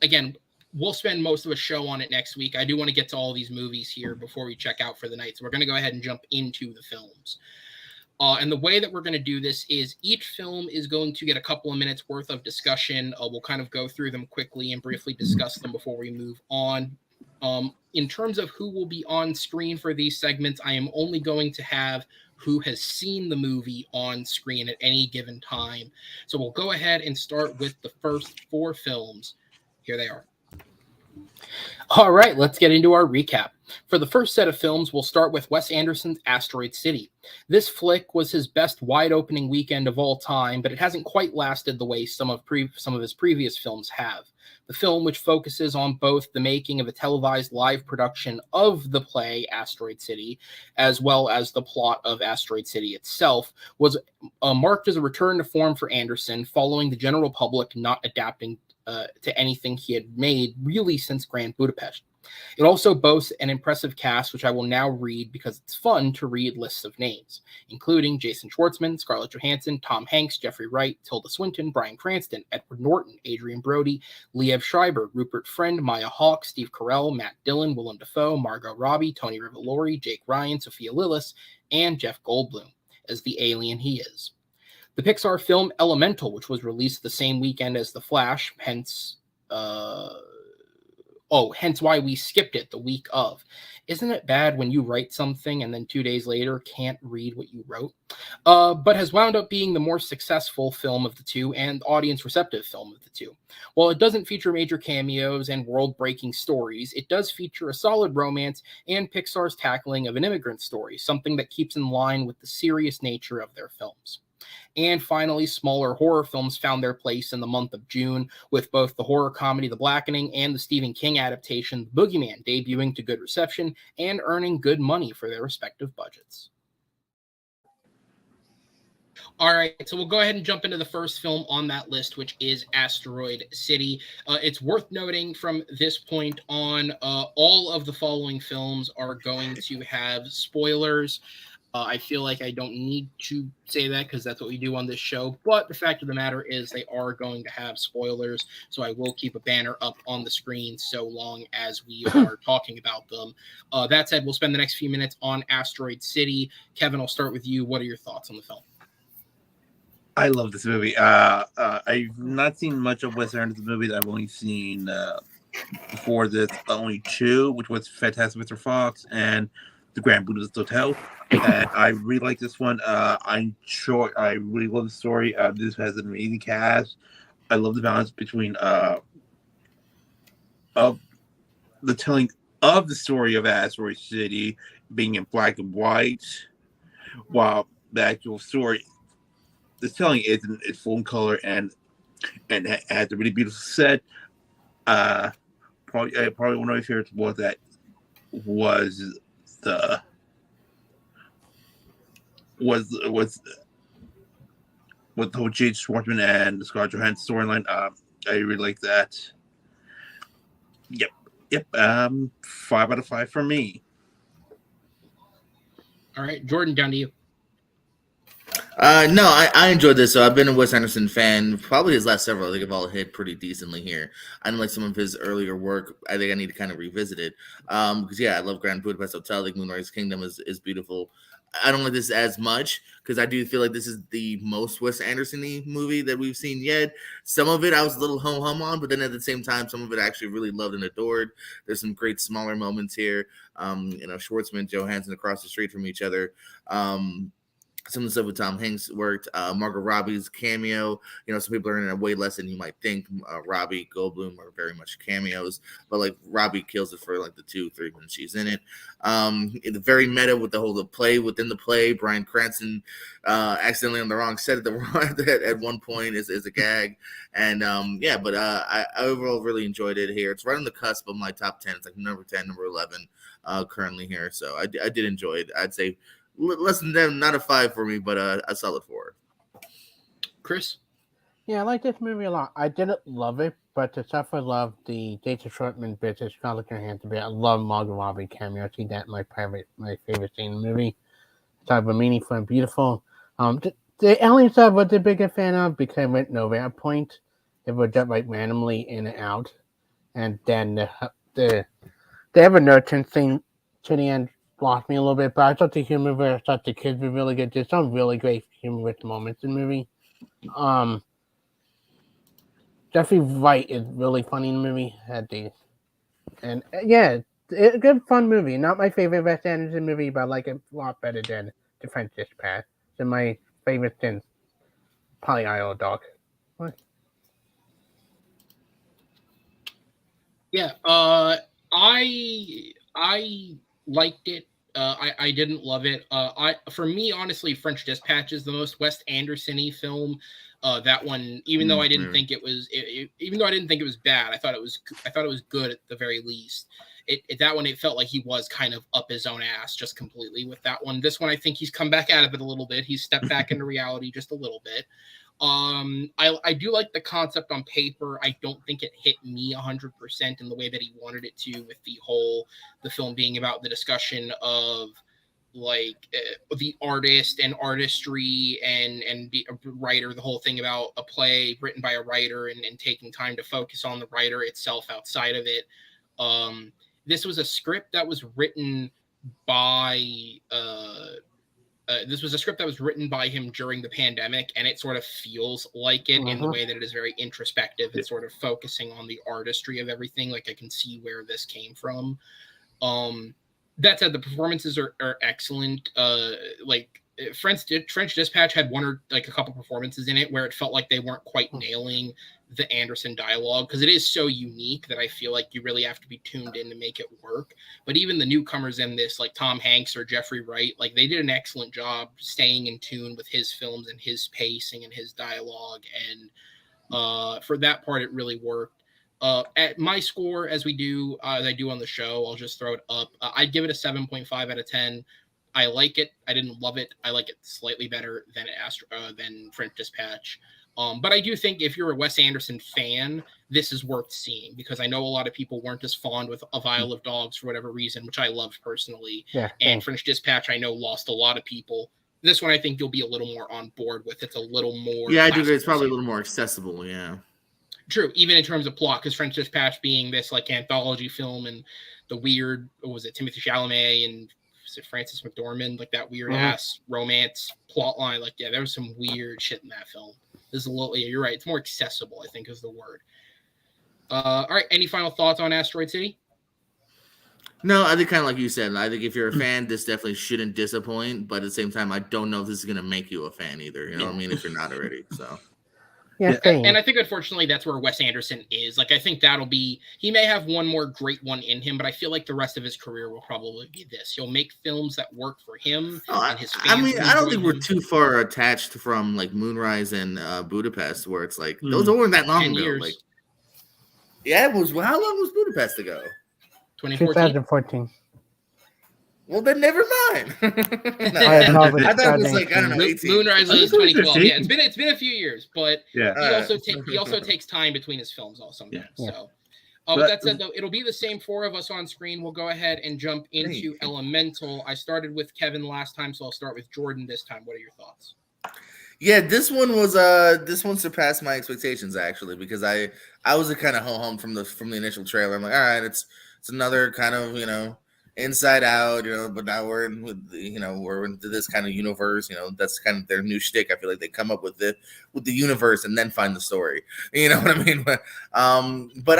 again, we'll spend most of a show on it next week. I do want to get to all these movies here before we check out for the night. So we're going to go ahead and jump into the films. And the way that we're going to do this is each film is going to get a couple of minutes worth of discussion. We'll kind of go through them quickly and briefly discuss them before we move on. In terms of who will be on screen for these segments, I am only going to have who has seen the movie on screen at any given time. So we'll go ahead and start with the first 4 films. Here they are. All right, let's get into our recap. For the first set of films, we'll start with Wes Anderson's Asteroid City. This flick was his best wide-opening weekend of all time, but it hasn't quite lasted the way some of his previous films have. The film, which focuses on both the making of a televised live production of the play Asteroid City, as well as the plot of Asteroid City itself, was marked as a return to form for Anderson, following the general public not adapting to anything he had made really since Grand Budapest. It also boasts an impressive cast, which I will now read because it's fun to read lists of names, including Jason Schwartzman, Scarlett Johansson, Tom Hanks, Jeffrey Wright, Tilda Swinton, Bryan Cranston, Edward Norton, Adrian Brody, Liev Schreiber, Rupert Friend, Maya Hawke, Steve Carell, Matt Dillon, Willem Dafoe, Margot Robbie, Tony Revolori, Jake Ryan, Sophia Lillis, and Jeff Goldblum as the alien he is. The Pixar film Elemental, which was released the same weekend as The Flash, hence why we skipped it the week of. Isn't it bad when you write something and then 2 days later can't read what you wrote? But has wound up being the more successful film of the two and audience-receptive film of the two. While it doesn't feature major cameos and world-breaking stories, it does feature a solid romance and Pixar's tackling of an immigrant story, something that keeps in line with the serious nature of their films. And finally, smaller horror films found their place in the month of June, with both the horror comedy The Blackening and the Stephen King adaptation The Boogeyman debuting to good reception and earning good money for their respective budgets. All right, so we'll go ahead and jump into the first film on that list, which is Asteroid City. It's worth noting from this point on, all of the following films are going to have spoilers. I feel like I don't need to say that because that's what we do on this show. But the fact of the matter is, they are going to have spoilers. So I will keep a banner up on the screen so long as we are talking about them. That said, we'll spend the next few minutes on Asteroid City. Kevin, I'll start with you. What are your thoughts on the film? I love this movie. I've not seen much of Wes Anderson's movies. I've only seen before this only two, which was Fantastic Mr. Fox and The Grand Budapest Hotel. And I really like this one. I'm sure I really love the story. This has an amazing cast. I love the balance between of the telling of the story of Asteroid City being in black and white, while the actual story, the telling is in full color and has a really beautiful set. Probably one of my favorites was the was with the whole Jade Schwartzman and the Scarlett Johansson storyline. I really like that. Yep. 5 out of 5 for me. All right, Jordan, down to you. No, I enjoyed this. So I've been a Wes Anderson fan. Probably his last several, I think, have all hit pretty decently here. I don't like some of his earlier work. I think I need to kind of revisit it. Because I love Grand Budapest Hotel. I think Moonrise Kingdom is beautiful. I don't like this as much because I do feel like this is the most Wes Anderson-y movie that we've seen yet. Some of it I was a little hum on, but then at the same time, some of it I actually really loved and adored. There's some great smaller moments here. Schwartzman, Johansson across the street from each other. Some of the stuff with Tom Hanks worked. Margot Robbie's cameo. Some people are in it way less than you might think. Robbie, Goldblum are very much cameos, but like Robbie kills it for like the 2-3 minutes she's in it. It's very meta with the play within the play. Bryan Cranston accidentally on the wrong set at one point is a gag, and I overall really enjoyed it here. It's right on the cusp of my top 10. It's like number 10, number 11 currently here, so I did enjoy it. I'd say less than them, not a 5 for me, but a solid 4. Chris? Yeah, I like this movie a lot. I didn't love it, but the stuff I love, the Jason Schwartzman bits, the Scarlett Johansson bit, I love Margot Robbie cameo. I see that my favorite scene in the movie. Talk about meaningful and beautiful. The alien stuff was a bigger fan of because it went nowhere at a point. It would jump like randomly in and out, and then the ever nurturing thing to the end lost me a little bit, but I thought the humor, I thought the kids were really good. There's some really great humorous moments in the movie. Jeffrey Wright is really funny in the movie. And it's a good, fun movie. Not my favorite Wes Anderson movie, but I like it a lot better than The French Dispatch. It's my favorite since probably Isle of Dogs. What? Yeah, I liked it. I didn't love it. For me, honestly, French Dispatch is the most Wes Anderson-y film. That one, even though I didn't think it was, even though I didn't think it was bad, I thought it was good at the very least. That one, it felt like he was kind of up his own ass just completely with that one. This one, I think he's come back out of it a little bit. He's stepped back into reality just a little bit. I do like the concept on paper. I don't think it hit me 100% in the way that he wanted it to, with the film being about the discussion of the artist and artistry and the writer, the whole thing about a play written by a writer and taking time to focus on the writer itself outside of it. This was a script that was written by him during the pandemic, and it sort of feels like it in the way that it is very introspective and sort of focusing on the artistry of everything. Like, I can see where this came from. That said, the performances are excellent. French Dispatch had one or a couple performances in it where it felt like they weren't quite nailing the Anderson dialogue, because it is so unique that I feel like you really have to be tuned in to make it work. But even the newcomers in this, like Tom Hanks or Jeffrey Wright, they did an excellent job staying in tune with his films and his pacing and his dialogue. And for that part, it really worked. At my score, as I do on the show, I'll just throw it up. I'd give it a 7.5 out of 10. I like it. I didn't love it. I like it slightly better than French Dispatch. But I do think if you're a Wes Anderson fan, this is worth seeing, because I know a lot of people weren't as fond with A Vial of Dogs for whatever reason, which I loved personally. Yeah, And French Dispatch, I know, lost a lot of people. This one, I think you'll be a little more on board with. It's a little more. Yeah, I do. It's probably a little more accessible. Yeah. True, even in terms of plot, because French Dispatch being this like anthology film and the weird, what was it, Timothy Chalamet and was it Frances McDormand, like that weird ass romance plot line. Like, yeah, there was some weird shit in that film. This is a little, yeah, you're right. It's more accessible, I think, is the word. All right, any final thoughts on Asteroid City? No, I think kind of like you said. I think if you're a fan, this definitely shouldn't disappoint. But at the same time, I don't know if this is going to make you a fan either. You know what I mean? If you're not already, so. Yeah, and I think unfortunately that's where Wes Anderson is. Like, I think that'll be, he may have one more great one in him, but I feel like the rest of his career will probably be this. He'll make films that work for him and his fans. I mean, I don't think we're too far attached from like Moonrise and Budapest, where it's like those weren't that long 10 ago. years. Like, yeah, it was. How long was Budapest ago? 2014. Well, then never mind. No, I I thought it was like, I don't know, 18. Moonrise was 2012. Yeah, it's been a few years, but Yeah. he also takes time between his films sometimes. Yeah. So, with that said, though, it'll be the same four of us on screen. We'll go ahead and jump into Elemental. I started with Kevin last time, so I'll start with Jordan this time. What are your thoughts? Yeah, this one surpassed my expectations actually, because I was a kind of ho-hum from the initial trailer. I'm like, all right, it's another kind of, Inside Out, but now we're into this kind of universe. That's kind of their new shtick. I feel like they come up with the universe and then find the story. You know what I mean? But I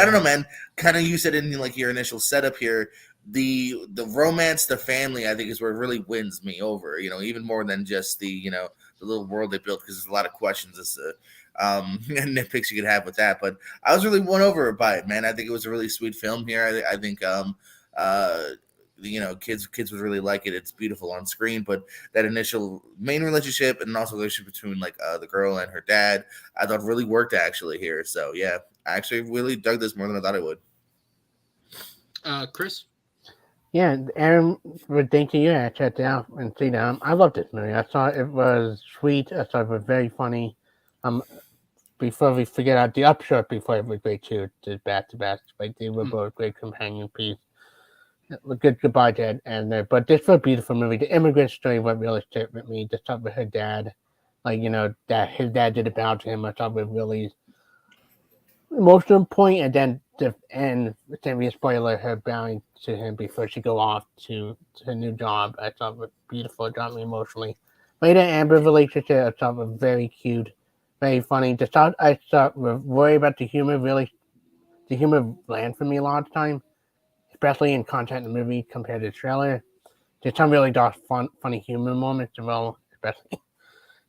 don't know, man. Kind of you said in like your initial setup here, the romance, the family, I think is where it really wins me over. Even more than just the little world they built, because there's a lot of questions as to nitpicks you could have with that. But I was really won over by it, man. I think it was a really sweet film here. I think kids would really like it. It's beautiful on screen, but that initial main relationship and also relationship between like the girl and her dad, I thought really worked actually here. So yeah, I actually really dug this more than I thought I would. Chris? Yeah, Aaron, thank you. I checked it out and see that. I loved this movie. I thought it was sweet. I thought it was very funny. Before we forget out the upshot, before it was great too, to back. Like they were both great companion piece. Good goodbye, Dad. But this was a beautiful movie. The immigrant story, what really stayed with me. The stuff with her dad, that his dad did about him. I thought was really emotional point, and then the end. Then we spoiler her bowing to him before she go off to her new job. I thought was beautiful. It got me emotionally. Later, Amber relationship, I thought was very cute, very funny. The stuff I thought was worried about the humor. Really, the humor landed for me a lot of the time, especially in content of the movie compared to the trailer. There's some really dark, funny humor moments as well, especially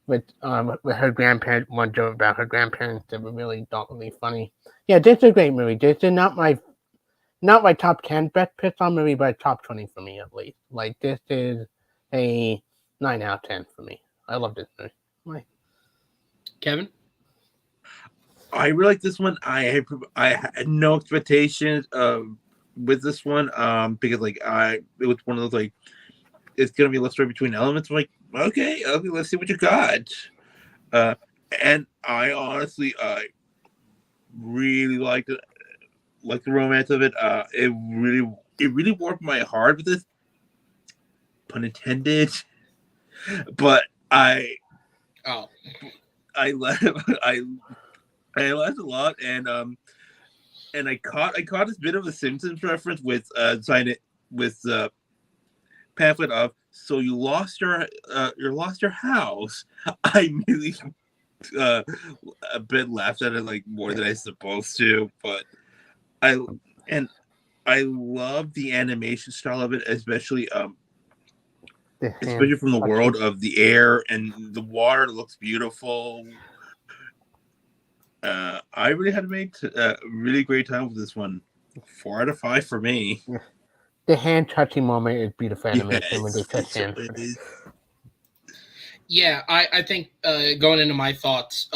with her grandparents. One joke about her grandparents that were really darkly funny. Yeah, this is a great movie. This is not my top 10 best Pixar movie, but top 20 for me at least. Like, this is a 9 out of 10 for me. I love this movie. Kevin? I really like this one. I had no expectations with this one, because it was one of those like, it's gonna be a love story between elements. I'm like, okay, let's see what you got. And I honestly really liked it, like the romance of it. It really warmed my heart with this, pun intended. But I laughed a lot, and I caught this bit of a Simpsons reference with pamphlet of, so you lost your house. I immediately a bit laughed at it, like more than I supposed to, but I love the animation style of it, especially from the world of the air and the water. It looks beautiful. I really had to make a really great time with this one. 4 out of 5 for me. The hand touching moment is beautiful animation when they touch hands. Yeah, I think going into my thoughts,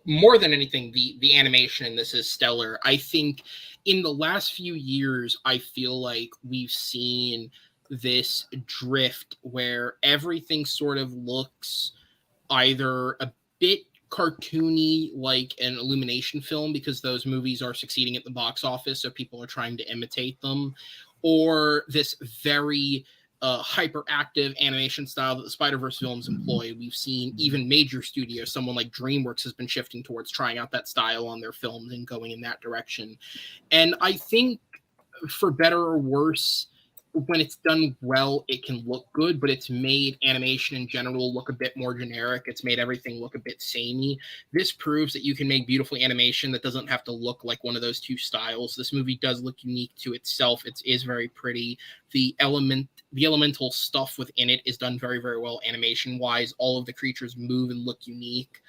more than anything, the animation in this is stellar. I think in the last few years, I feel like we've seen this drift where everything sort of looks either a bit cartoony like an Illumination film because those movies are succeeding at the box office, so people are trying to imitate them, or this very hyperactive animation style that the Spider-Verse films employ. We've seen even major studios, someone like DreamWorks has been shifting towards trying out that style on their films and going in that direction. And I think for better or worse, when it's done well, it can look good, but it's made animation in general look a bit more generic. It's made everything look a bit samey. This proves that you can make beautiful animation that doesn't have to look like one of those two styles. This movie does look unique to itself. It is very pretty. The elemental stuff within it is done very, very well animation-wise. All of the creatures move and look unique.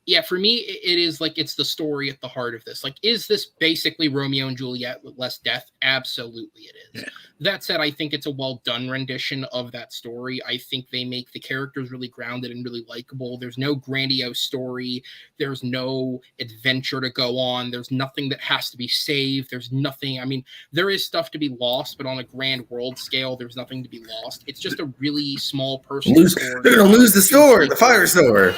Yeah, for me, it is like it's the story at the heart of this. Like, is this basically Romeo and Juliet with less death? Absolutely it is. Yeah. That said, I think it's a well-done rendition of that story. I think they make the characters really grounded and really likable. There's no grandiose story. There's no adventure to go on. There's nothing that has to be saved. There's nothing. I mean, there is stuff to be lost, but on a grand world scale, there's nothing to be lost. It's just a really small personal story. They're going to lose the store, the fire store.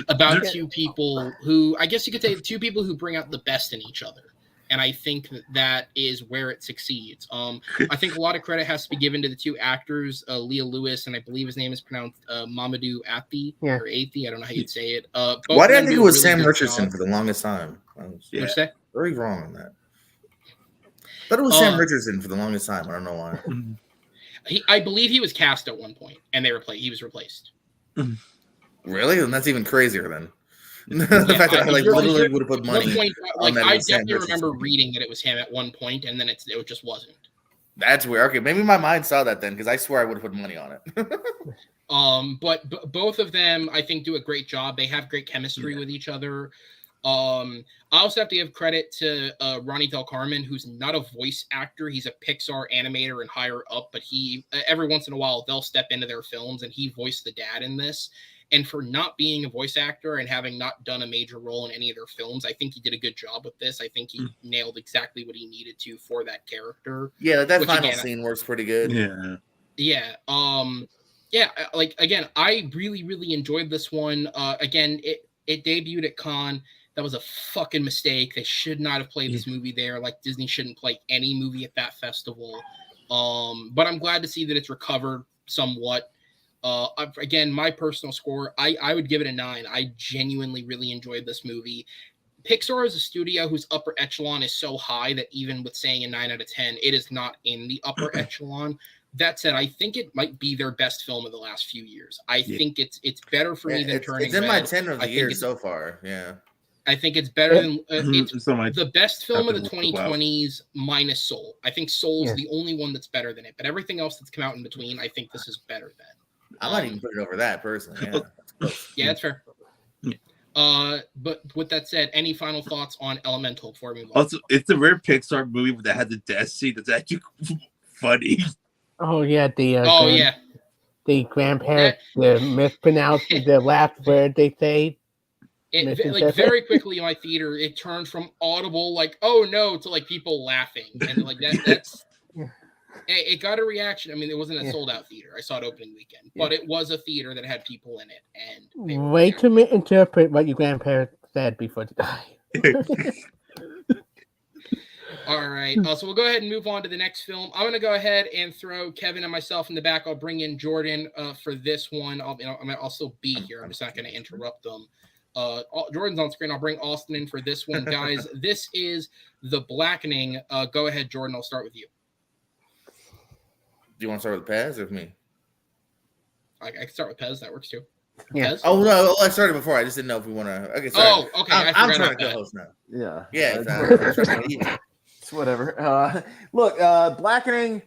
About two people who, I guess you could say, two people who bring out the best in each other, and I think that is where it succeeds. I think a lot of credit has to be given to the two actors, Leah Lewis, and I believe his name is pronounced Mamadou Athie or Athie. I don't know how you'd say it. Why did I think it was Sam Richardson for the longest time? I was very wrong on that. I thought it was Sam Richardson for the longest time. I don't know why. I believe he was cast at one point, and he was replaced. Really? And that's even crazier then. The fact that I literally would have put money on that. I definitely remember reading that it was him at one point, and then it just wasn't. That's weird. Okay, maybe my mind saw that then, because I swear I would have put money on it. But both of them, I think, do a great job. They have great chemistry with each other. I also have to give credit to Ronnie Del Carmen, who's not a voice actor. He's a Pixar animator and higher up, but he every once in a while they'll step into their films, and he voiced the dad in this. And for not being a voice actor and having not done a major role in any of their films, I think he did a good job with this. I think he nailed exactly what he needed to for that character. Yeah, that final scene works pretty good. Yeah. Like, again, I really, really enjoyed this one. Again, it debuted at Cannes. That was a fucking mistake. They should not have played this movie there. Like, Disney shouldn't play any movie at that festival. But I'm glad to see that it's recovered somewhat. Again, my personal score, I would give it a 9. I genuinely really enjoyed this movie. Pixar is a studio whose upper echelon is so high that even with saying a 9 out of 10, it is not in the upper echelon. That said, I think it might be their best film of the last few years. I think it's better for me than Turning Red. It's in my 10 of the year so far. Yeah. I think it's better than it's the best film of the 2020s minus Soul. I think Soul is the only one that's better than it, but everything else that's come out in between, I think this is better than. I might even put it over that personally. Yeah, that's fair. But with that said, any final thoughts on Elemental before we move on? Also, it's a rare Pixar movie that had the death scene that's actually funny. Oh yeah, the grandparents mispronounced the last word they say. Like very quickly in my theater, it turned from audible like "oh no" to like people laughing, and like that's. It got a reaction. I mean, it wasn't a sold-out theater. I saw it opening weekend, but it was a theater that had people in it. And wait to interpret what your grandparents said before they die. All right. So we'll go ahead and move on to the next film. I'm going to go ahead and throw Kevin and myself in the back. I'll bring in Jordan for this one. I'll still be here. I'm just not going to interrupt them. Jordan's on screen. I'll bring Austin in for this one, guys. This is The Blackening. Go ahead, Jordan. I'll start with you. Do you want to start with Pez or with me? I can start with Pez. That works too. Yeah. Pez? Oh no, I started before. I just didn't know if we want to. Okay, sorry. Oh, okay. I'm trying to co-host now. Yeah. It's whatever. Look, Blackening,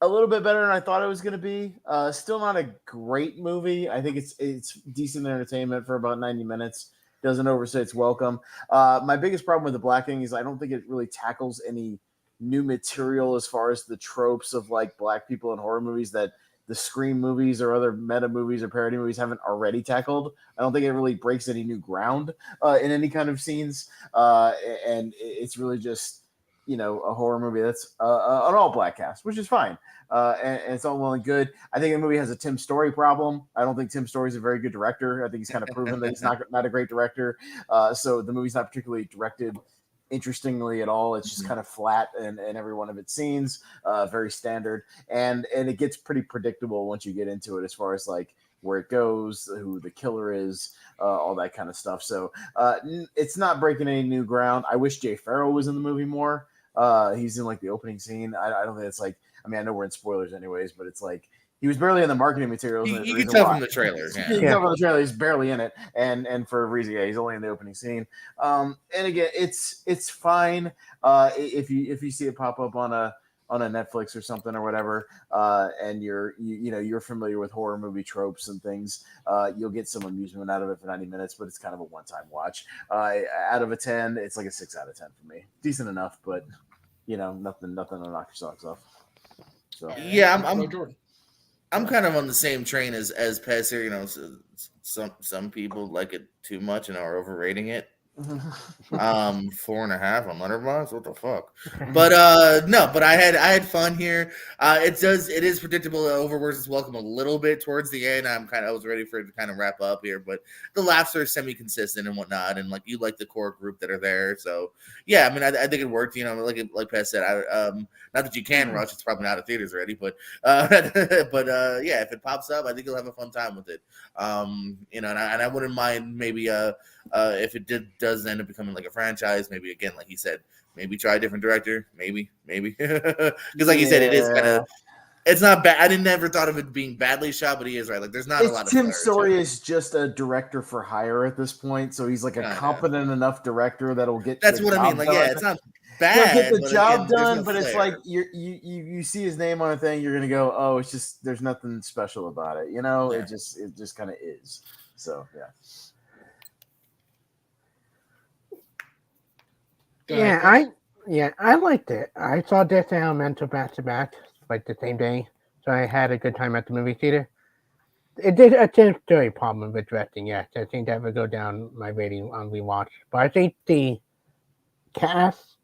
a little bit better than I thought it was going to be. Still not a great movie. I think it's decent entertainment for about 90 minutes. Doesn't overstay its welcome. My biggest problem with The Blackening is I don't think it really tackles any new material as far as the tropes of like black people in horror movies that the Scream movies or other meta movies or parody movies haven't already tackled. I don't think it really breaks any new ground in any kind of scenes. And it's really just a horror movie that's an all black cast, which is fine. And it's all well and good. I think the movie has a Tim Story problem. I don't think Tim Story is a very good director. I think he's kind of proven that he's not a great director. So the movie's not particularly directed interestingly at all. It's just kind of flat in every one of its scenes, very standard, and it gets pretty predictable once you get into it as far as like where it goes, who the killer is, all that kind of stuff. So it's not breaking any new ground. I wish Jay Farrell was in the movie more. He's in like the opening scene. I don't think it's like, I mean, I know we're in spoilers anyways, but it's like he was barely in the marketing materials. You can tell from the trailer. You can tell from the trailer he's barely in it, and for a reason, he's only in the opening scene. And again, it's fine if you see it pop up on a Netflix or something or whatever, and you're familiar with horror movie tropes and things, you'll get some amusement out of it for 90 minutes, but it's kind of a one-time watch. Out of a 10, it's like a 6 out of 10 for me. Decent enough, but nothing to knock your socks off. So yeah, I'm kind of on the same train as Pez here. Some people like it too much and are overrating it. 4.5 on Letterboxd. What the fuck? But no, but I had fun here. It is predictable. It overworks its welcome a little bit towards the end. I was ready for it to kind of wrap up here, but the laughs are semi-consistent and whatnot, and like you like the core group that are there. So yeah, I mean, I think it worked. Like Pat said, not that you can rush. It's probably not at theaters already, but yeah, if it pops up, I think you'll have a fun time with it. And I wouldn't mind maybe if it does end up becoming like a franchise, maybe again, like he said, maybe try a different director, maybe because like you said, it is kind of, it's not bad. I never thought of it being badly shot, but he is right. Like there's not a lot of Tim Story is just a director for hire at this point, so he's like a competent enough director that'll get. That's what I mean. Like it's not bad. He'll get the job done, but it's like you see his name on a thing, you're gonna go, oh, it's just there's nothing special about it, It just kind of is. So yeah. I liked it. I saw Death and Elemental back to back, like the same day, so I had a good time at the movie theater. It did a Tim Story problem with directing, yes. I think that would go down my rating on rewatch. But I think the cast,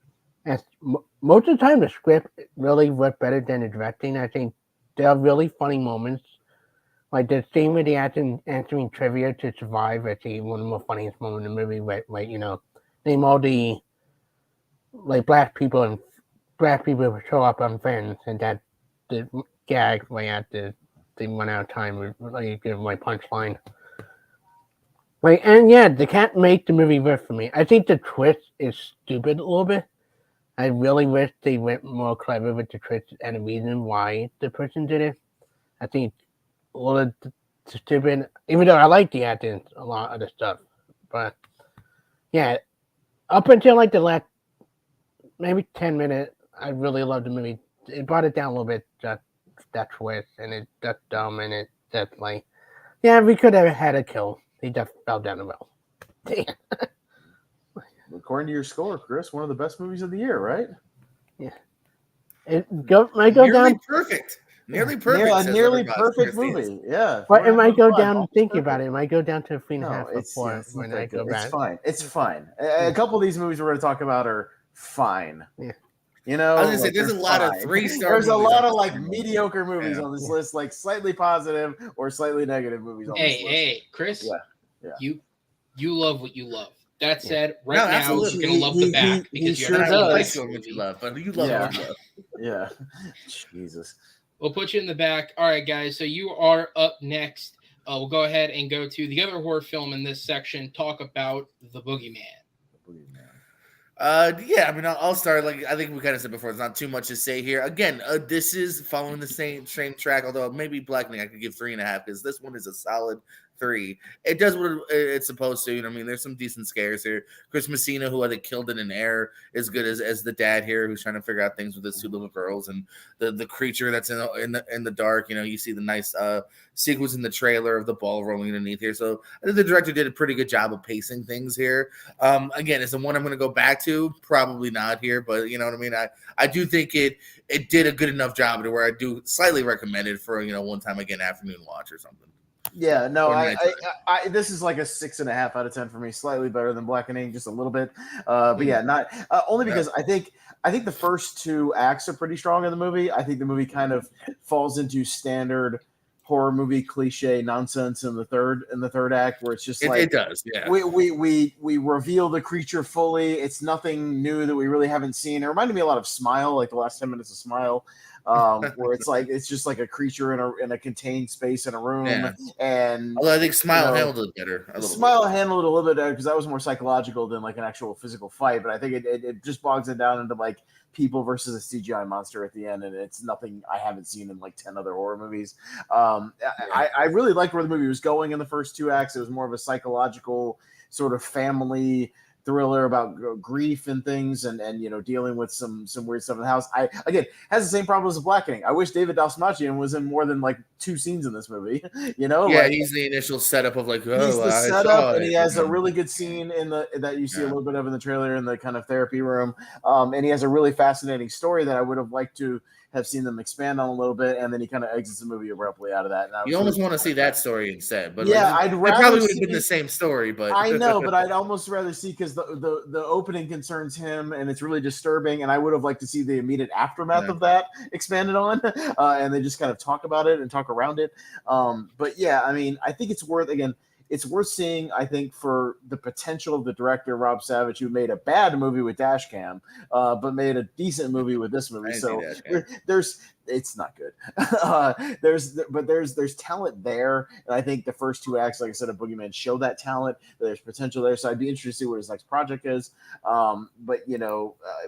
most of the time, the script really worked better than the directing. I think there are really funny moments, like the scene with the answering trivia to survive. I think one of the more funniest moments in the movie, where name all the black people show up on Friends, and that the gag right after they run out of time, give my punchline. The cat make the movie work for me. I think the twist is stupid a little bit. I really wish they went more clever with the twist and the reason why the person did it. I think a little stupid, even though I like the acting, a lot of the stuff, but yeah, up until like the last maybe 10 minutes, I really loved the movie. It brought it down a little bit, just that twist, and that's dumb, and it just like, yeah, we could have had a kill. He just fell down the well. According to your score, Chris, one of the best movies of the year, right? Yeah. Might go down perfect. Nearly perfect. A nearly perfect movie. Yeah. But it might go down thinking about it. It might go down to 3.5 or 4 when I go back. It's fine. It's fine. A couple of these movies we're going to talk about are fine. Yeah. I was gonna say there's a lot of 3-star. There's a lot of like mediocre movies on this list, like slightly positive or slightly negative movies on this list. Hey, Chris. Yeah. You love what you love. That said, now absolutely. you're gonna love the back because you're sure gonna like what you love, but you love what you love. Yeah. Jesus. We'll put you in the back. All right, guys. So you are up next. We'll go ahead and go to the other horror film in this section. Talk about The Boogeyman. Yeah, I mean, I'll start. Like I think we kind of said before, there's not too much to say here. Again, this is following the same track. Although maybe Blackening I could give 3.5 because this one is a solid 3. It does what it's supposed to. I mean, there's some decent scares here. Chris Messina, who I think killed it in air, is good as the dad here, who's trying to figure out things with his 2 little girls, and the creature that's in the dark. You see the nice sequence in the trailer of the ball rolling underneath here. So I think the director did a pretty good job of pacing things here. Again, is the one I'm going to go back to? Probably not here, but you know what I mean. I do think it did a good enough job to where I do slightly recommend it for one time again afternoon watch or something. Yeah, no, I this is like a 6.5 out of 10 for me, slightly better than Blackening, just a little bit. But yeah, not only because I think I think the first 2 acts are pretty strong in the movie. I think the movie kind of falls into standard horror movie cliche nonsense in the third act, where it's just like it does, yeah. we reveal the creature fully. It's nothing new that we really haven't seen. It reminded me a lot of Smile, like the last 10 minutes of Smile, where it's just like a creature in a contained space in a room. Yeah. And although I think Smile handled it better. Smile handled it a little bit better because that was more psychological than like an actual physical fight. But I think it just bogs it down into like people versus a CGI monster at the end, and it's nothing I haven't seen in like 10 other horror movies. I really liked where the movie was going in the first 2 acts. It was more of a psychological sort of family thriller about grief and things, and dealing with some weird stuff in the house. I again has the same problem as the blackening. I wish David Dastmalchian was in more than like 2 scenes in this movie. He's the initial setup of like, he's the setup, and he has a really good scene that you see a little bit of in the trailer in the kind of therapy room, and he has a really fascinating story that I would have liked to have seen them expand on a little bit, and then he kind of exits the movie abruptly out of that. You almost want to see that story instead, but yeah, I'd rather it probably would have been the same story. But I know, but I'd almost rather see because the opening concerns him, and it's really disturbing, and I would have liked to see the immediate aftermath of that expanded on, and they just kind of talk about it and talk around it. But yeah, I mean, I think it's worth seeing, I think, for the potential of the director, Rob Savage, who made a bad movie with Dashcam, but made a decent movie with this movie. So it's not good. There's talent there. And I think the first 2 acts, like I said, of Boogeyman show that talent. There's potential there. So I'd be interested to see what his next project is. But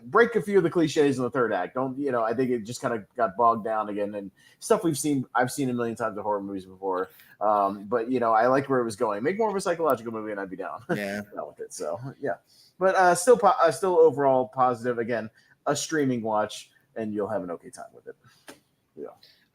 break a few of the cliches in the third act. I think it just kind of got bogged down again, and stuff I've seen a million times in horror movies before. But I liked where it was going. Make more of a psychological movie, and I'd be down. Yeah, down with it. So yeah, but still overall positive. Again, a streaming watch, and you'll have an okay time with it. Yeah.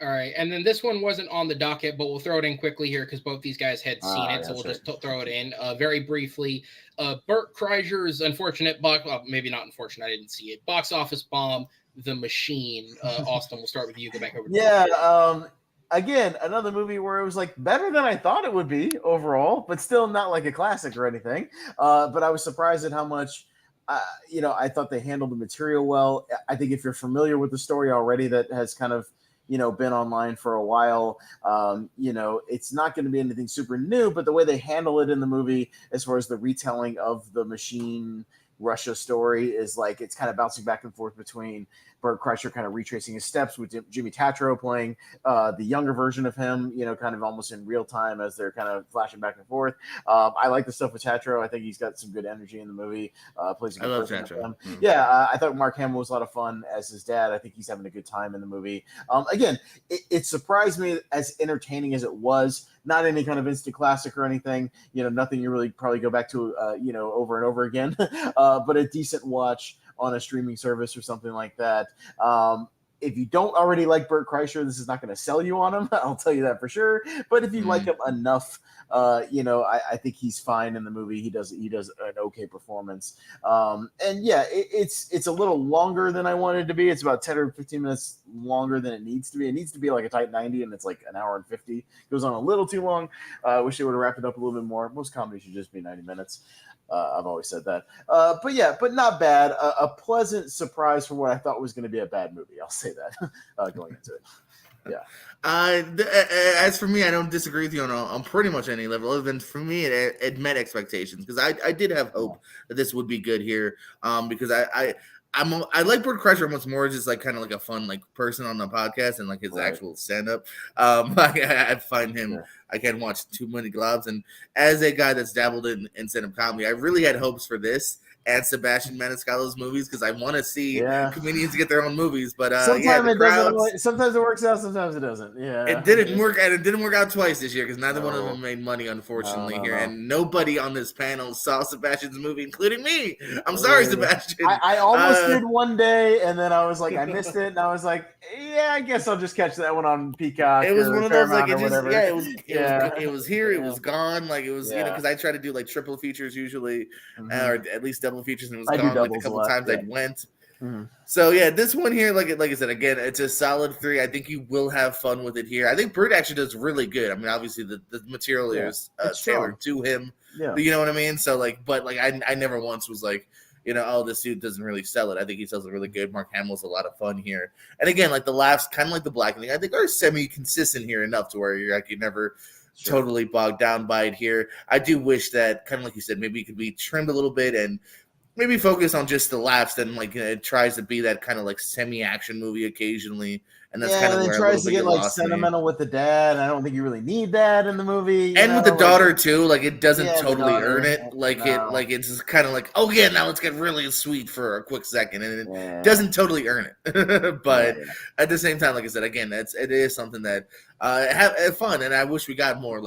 All right, and then this one wasn't on the docket, but we'll throw it in quickly here because both these guys had seen it, so we'll just throw it in very briefly. Bert Kreischer's unfortunate maybe not unfortunate, I didn't see it. Box office bomb, The Machine. Austin, we'll start with you. Go back over. Again, another movie where it was like better than I thought it would be overall, but still not like a classic or anything. But I was surprised at how much. I thought they handled the material well. I think if you're familiar with the story already, that has kind of been online for a while. It's not going to be anything super new, but the way they handle it in the movie, as far as the retelling of the Machine Russia story, is like it's kind of bouncing back and forth between Bert Kreischer kind of retracing his steps with Jimmy Tatro playing the younger version of him, kind of almost in real time as they're kind of flashing back and forth. I like the stuff with Tatro. I think he's got some good energy in the movie. Plays a good I love person Tatro. Mm-hmm. Yeah, I thought Mark Hamill was a lot of fun as his dad. I think he's having a good time in the movie. Again, it surprised me as entertaining as it was. Not any kind of instant classic or anything, nothing you really probably go back to, over and over again, but a decent watch on a streaming service or something like that. If you don't already like Bert Kreischer, this is not going to sell you on him. I'll tell you that for sure. But if you like him enough, I think he's fine in the movie. He does an okay performance. And yeah, it's a little longer than I wanted it to be. It's about 10 or 15 minutes longer than it needs to be. It needs to be like a tight 90, and it's like an hour and 50. It goes on a little too long. I wish they would have wrapped it up a little bit more. Most comedies should just be 90 minutes. I've always said that. But not bad. A pleasant surprise for what I thought was going to be a bad movie. I'll say that going into it. Yeah. As for me, I don't disagree with you on pretty much any level. Other than for me, it met expectations because I did have hope that this would be good here. Because I like Bert Kreischer much more just like kind of like a fun like person on the podcast and like his actual stand up. I find him. I can't watch too many globs, and as a guy that's dabbled in stand up comedy, I really had hopes for this and Sebastian Maniscalco's movies because I want to see comedians get their own movies. But sometimes it doesn't. Sometimes it works out. Sometimes it doesn't. Yeah, it didn't work, and it didn't work out twice this year because neither one of them made money, unfortunately. And nobody on this panel saw Sebastian's movie, including me. I'm sorry, Sebastian. I almost did one day, and then I was like, I missed it, and I was like, yeah, I guess I'll just catch that one on Peacock. It was one of those like it was here, it was gone. Like it was because I try to do like triple features usually, or at least double features, and it was gone like a couple times I went. So yeah, this one here, like I said, again, it's a solid 3. I think you will have fun with it here. I think Bert actually does really good. I mean, obviously the material is tailored to him. Yeah. You know what I mean? So like, but like I never once was like, oh, this suit doesn't really sell it. I think he sells it really good. Mark Hamill's a lot of fun here. And again, like the laughs, kind of like the blackening, I think are semi-consistent here enough to where you're never totally bogged down by it here. I do wish that, kind of like you said, maybe it could be trimmed a little bit and maybe focus on just the laughs. Then it tries to be that kind of like semi-action movie occasionally. And that's kind of where it tries to get like sentimental with the dad. I don't think you really need that in the movie. And with the daughter too, like it doesn't totally earn it. It's just kind of like, oh yeah, now let's get really sweet for a quick second, and it doesn't totally earn it. But at the same time, like I said, again, it is something that have fun, and I wish we got more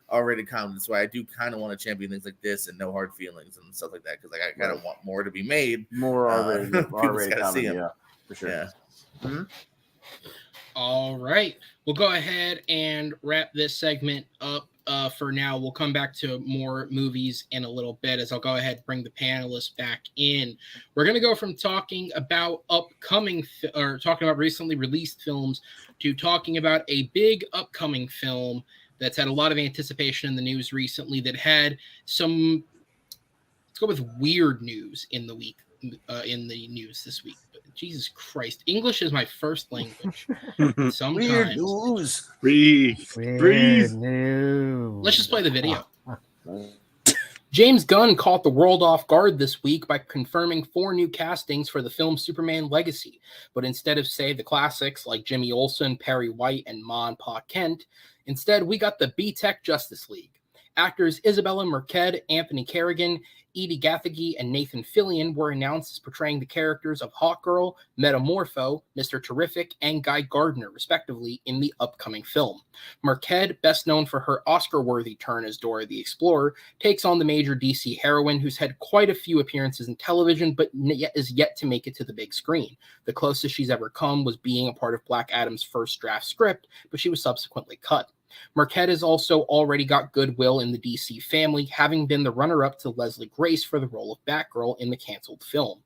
R-rated comedy. That's why I do kind of want to champion things like this and No Hard Feelings and stuff like that, because I kind of want more to be made. More R-rated comedy, yeah, for sure. Yeah. Mm-hmm. All right. We'll go ahead and wrap this segment up for now. We'll come back to more movies in a little bit as I'll go ahead and bring the panelists back in. We're going to go from talking about talking about recently released films to talking about a big upcoming film that's had a lot of anticipation in the news recently that had some, let's go with weird news in the week, in the news this week. Jesus Christ. English is my first language. Sometimes. Weird news. Breathe. News. Let's just play the video. James Gunn caught the world off guard this week by confirming 4 new castings for the film Superman Legacy. But instead of, say, the classics like Jimmy Olsen, Perry White, and Ma and Pa Kent, instead we got the B-Tech Justice League. Actors Isabella Merced, Anthony Carrigan, Edie Gathegi, and Nathan Fillion were announced as portraying the characters of Hawkgirl, Metamorpho, Mr. Terrific, and Guy Gardner, respectively, in the upcoming film. Merced, best known for her Oscar-worthy turn as Dora the Explorer, takes on the major DC heroine who's had quite a few appearances in television, but is yet to make it to the big screen. The closest she's ever come was being a part of Black Adam's first draft script, but she was subsequently cut. Merced has also already got goodwill in the DC family, having been the runner-up to Leslie Grace for the role of Batgirl in the canceled film.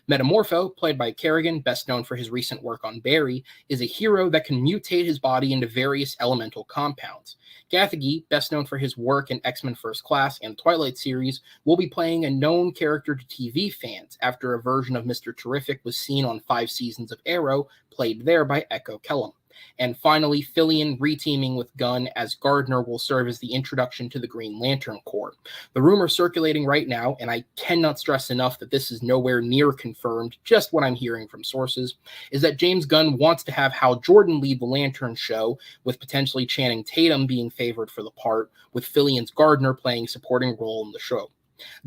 Metamorpho, played by Carrigan, best known for his recent work on Barry, is a hero that can mutate his body into various elemental compounds. Gathegi, best known for his work in X-Men First Class and Twilight series, will be playing a known character to TV fans after a version of Mr. Terrific was seen on 5 seasons of Arrow, played there by Echo Kellum. And finally, Fillion reteaming with Gunn as Gardner will serve as the introduction to the Green Lantern Corps. The rumor circulating right now, and I cannot stress enough that this is nowhere near confirmed, just what I'm hearing from sources, is that James Gunn wants to have Hal Jordan lead the Lantern show, with potentially Channing Tatum being favored for the part, with Fillion's Gardner playing a supporting role in the show.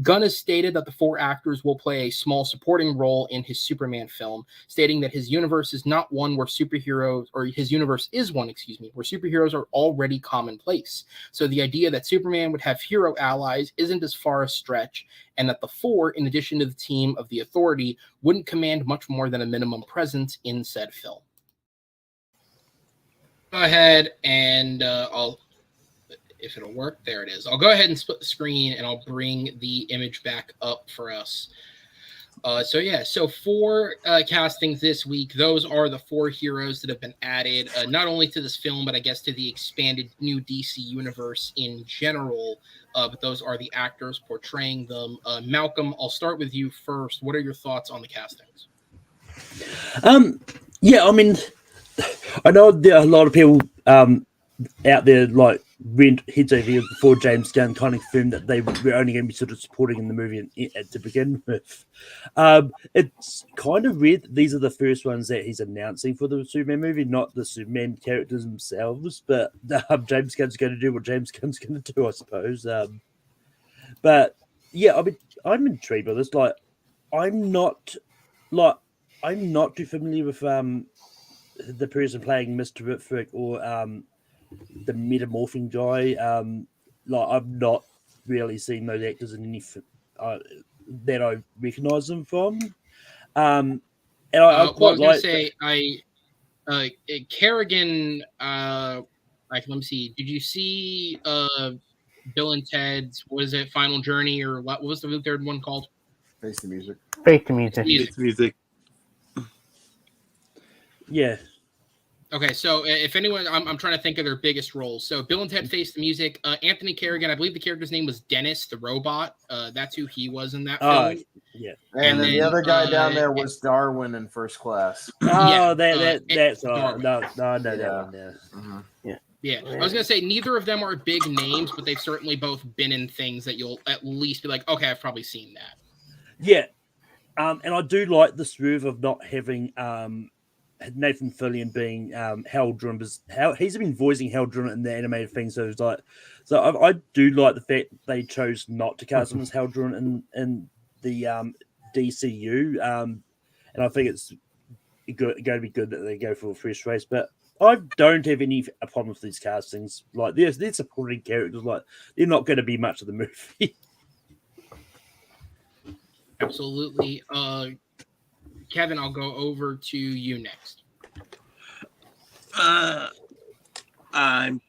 Gunn has stated that the 4 actors will play a small supporting role in his Superman film, stating that his universe is not one where superheroes, or his universe is one, where superheroes are already commonplace. So the idea that Superman would have hero allies isn't as far a stretch, and that the 4, in addition to the team of the Authority, wouldn't command much more than a minimum presence in said film. Go ahead and if it'll work, there it is. I'll go ahead and split the screen and I'll bring the image back up for us. So 4 castings this week. Those are the 4 heroes that have been added, not only to this film, but I guess to the expanded new DC universe in general. But those are the actors portraying them. Malcolm, I'll start with you first. What are your thoughts on the castings? Yeah, I mean, I know there are a lot of people out there like went heads over heels before James Gunn kind of confirmed that they were only going to be sort of supporting in the movie to begin with. It's kind of weird that these are the first ones that he's announcing for the Superman movie, not the Superman characters themselves, but James Gunn's going to do what James Gunn's going to do, I suppose. But yeah, I mean, I'm intrigued by this. Like, I'm not too familiar with the person playing Mr. Terrific or the metamorphing guy. I've not really seen those actors in any that I recognize them from. And I quite like. Carrigan. Let me see. Did you see Bill and Ted's? Was it Final Journey, or what was the third one called? Face the Music. Face the Music. It's music. Yeah. Okay, so if anyone, I'm trying to think of their biggest roles. So Bill and Ted Face the Music. Anthony Kerrigan, I believe the character's name was Dennis the Robot. That's who he was in that film. Yeah. And then the other guy down there was Darwin in First Class. Oh, Yeah, that's Darwin. no, I know that Yeah. one. Yeah. Mhm. Yeah, I was gonna say neither of them are big names, but they've certainly both been in things that you'll at least be like, okay, I've probably seen that. Yeah. And I do like this move of not having Nathan Fillion being Hal Drum. He's been voicing Hal Drum in the animated thing, so it's like, I do like the fact they chose not to cast him as Hal Drum in the DCU, and I think it's going to be good that they go for a fresh race. But I don't have any problem with these castings. Like they're supporting characters, like they're not going to be much of the movie. Absolutely. Kevin, I'll go over to you next. I'm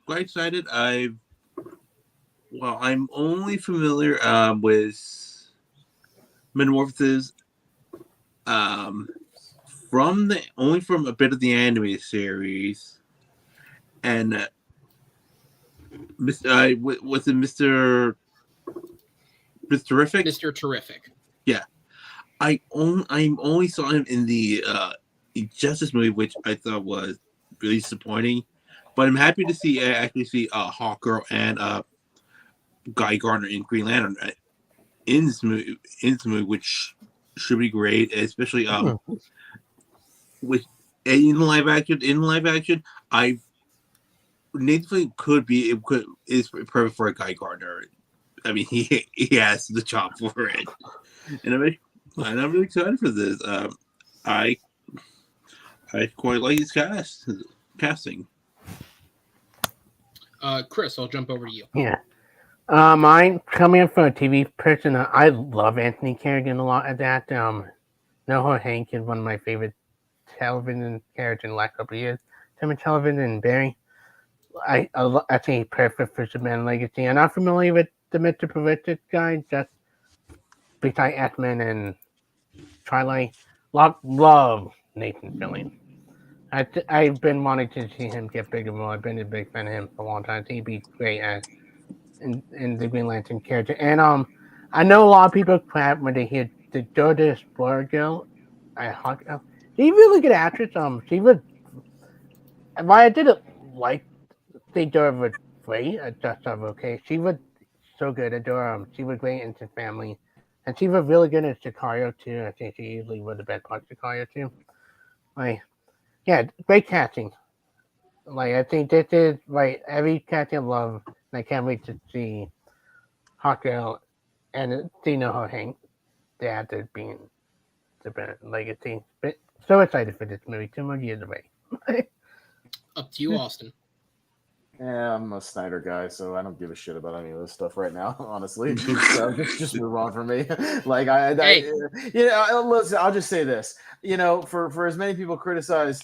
quite excited. I'm only familiar with Metamorphosis from a bit of the anime series, and was it Mr. Terrific? Mr. Terrific. Yeah, I only saw him in the Justice movie, which I thought was really disappointing. But I'm happy to see Hawkgirl and Guy Gardner in Green Lantern in this movie, which should be great, especially with in live action. Nathan is perfect for a Guy Gardner. I mean, he has the job for it, and I'm really excited for this. I quite like his casting. Chris, I'll jump over to you. Yeah. I'm coming in from a TV person. I love Anthony Kerrigan a lot at that. Noah Hank is one of my favorite television characters in the last couple of years. Tim Television and Barry. I think he's perfect for Superman Legacy. I'm not familiar with the Mr. Terrific guy, just besides X-Men and Twilight. Love Nathan Fillion. I've been wanting to see him get bigger more. I've been a big fan of him for a long time. He'd be great as in the Green Lantern character. And I know a lot of people crap when they hear the Georgia Explorer girl. She's a really good actress. She was. Why I didn't like the Dora was great. I just thought okay. She was so good at Dora. She was great in the family, and she was really good at Sicario too. I think she easily was the best part of Sicario too. Yeah, great casting. I think this is every casting I love. And I can't wait to see Hawkgirl and Noah Hank, the actor being the Legacy. But so excited for this movie. 2 more years away. Up to you, Austin. Yeah, I'm a Snyder guy, so I don't give a shit about any of this stuff right now, honestly. So just move on for me. Listen, I'll just say this. For as many people criticize,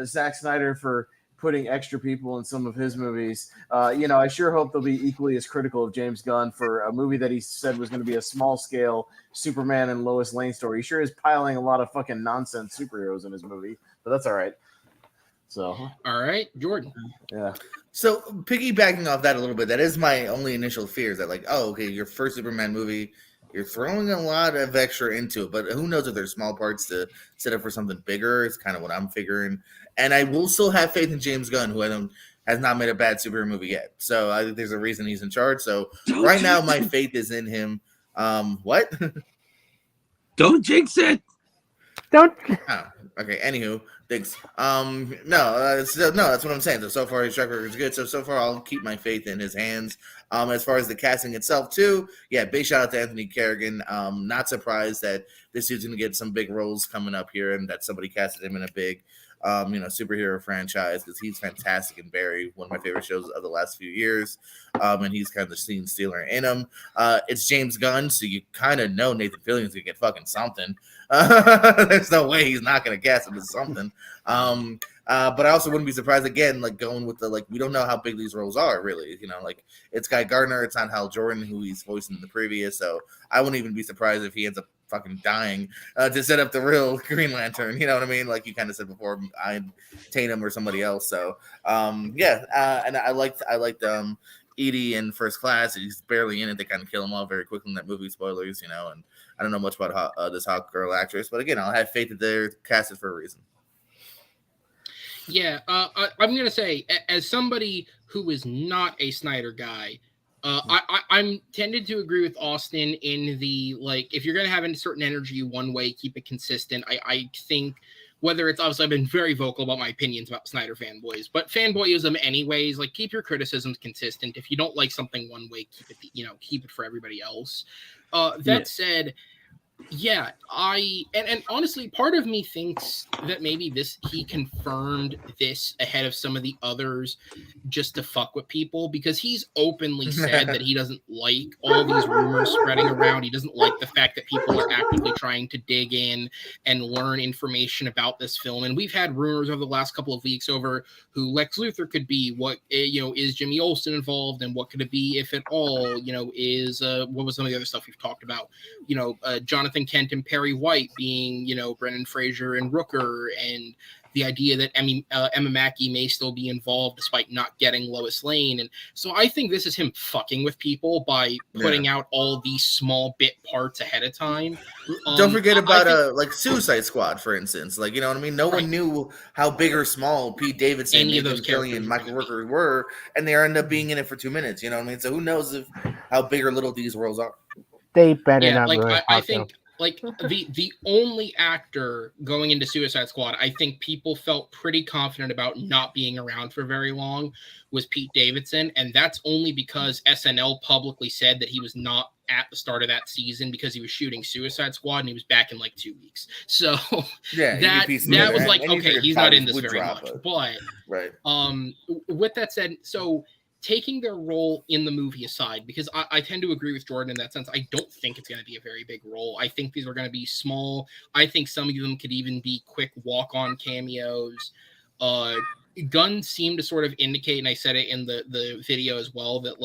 Zack Snyder for putting extra people in some of his movies, I sure hope they'll be equally as critical of James Gunn for a movie that he said was going to be a small scale Superman and Lois Lane story. He sure is piling a lot of fucking nonsense superheroes in his movie, but that's all right. So, all right, Jordan. Yeah. So piggybacking off that a little bit, that is my only initial fear, is that your first Superman movie, you're throwing a lot of extra into it, but who knows if there's small parts to set up for something bigger. It's kind of what I'm figuring. And I will still have faith in James Gunn, who has not made a bad superhero movie yet. So I think there's a reason he's in charge. So right now my faith is in him. What? Don't jinx it. Don't. Oh, okay. Anywho, thanks. That's what I'm saying. So far his track record is good. So far I'll keep my faith in his hands. As far as the casting itself too, yeah, big shout out to Anthony Kerrigan. Not surprised that this dude's gonna get some big roles coming up here, and that somebody casted him in a big superhero franchise, because he's fantastic in Barry, one of my favorite shows of the last few years. And he's kind of the scene stealer in him. It's James Gunn, so you kind of know Nathan Fillion's gonna get fucking something. There's no way he's not gonna cast him as something. But I also wouldn't be surprised again, going with we don't know how big these roles are really. It's Guy Gardner, it's not Hal Jordan, who he's voicing in the previous. So I wouldn't even be surprised if he ends up fucking dying to set up the real Green Lantern. You know what I mean? Like you kind of said before, I Tatum or somebody else. So and I liked Edie in First Class. He's barely in it. They kind of kill him off very quickly in that movie. Spoilers, and I don't know much about this hot girl actress, but again, I'll have faith that they're casted for a reason. Yeah, I'm gonna say, as somebody who is not a Snyder guy, I'm tended to agree with Austin in the if you're gonna have a certain energy one way, keep it consistent. I think whether it's obviously I've been very vocal about my opinions about Snyder fanboys, but fanboyism anyways, keep your criticisms consistent. If you don't like something one way, keep it keep it for everybody else. That said. Yeah, and honestly, part of me thinks that maybe he confirmed this ahead of some of the others just to fuck with people, because he's openly said that he doesn't like all these rumors spreading around. He doesn't like the fact that people are actively trying to dig in and learn information about this film. And we've had rumors over the last couple of weeks over who Lex Luthor could be, what is Jimmy Olsen involved, and what could it be if at all, is what was some of the other stuff we've talked about, Jonathan Kent and Perry White being, Brendan Fraser and Rooker, and the idea that Emma Mackey may still be involved despite not getting Lois Lane. And so I think this is him fucking with people by putting out all these small bit parts ahead of time. Don't forget about Suicide Squad, for instance. You know what I mean? No one knew how big or small Pete Davidson, Nathan Fillion, Michael Rooker were, and they end up being in it for 2 minutes. You know what I mean? So who knows how big or little these worlds are? They better not. I think the only actor going into Suicide Squad I think people felt pretty confident about not being around for very long was Pete Davidson, and that's only because SNL publicly said that he was not at the start of that season because he was shooting Suicide Squad and he was back in 2 weeks. So that was okay, he's not in this very much. But right. With that said, so taking their role in the movie aside, because I tend to agree with Jordan in that sense, I don't think it's going to be a very big role. I think these are going to be small. I think some of them could even be quick walk-on cameos. Gunn seemed to sort of indicate, and I said it in the video as well, that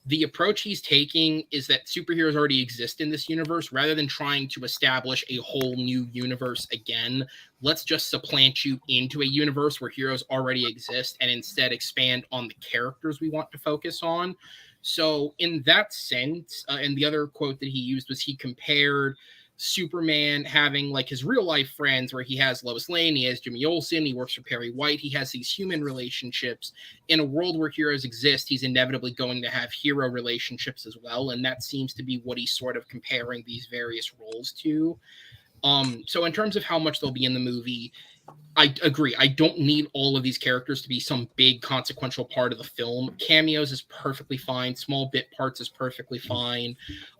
the approach he's taking is that superheroes already exist in this universe. Rather than trying to establish a whole new universe again, let's just supplant you into a universe where heroes already exist and instead expand on the characters we want to focus on. So in that sense, and the other quote that he used was he compared Superman having his real life friends where he has Lois Lane, he has Jimmy Olsen, he works for Perry White, he has these human relationships. In a world where heroes exist, he's inevitably going to have hero relationships as well, and that seems to be what he's sort of comparing these various roles to. So in terms of how much they'll be in the movie, I agree. I don't need all of these characters to be some big consequential part of the film. Cameos is perfectly fine. Small bit parts is perfectly fine.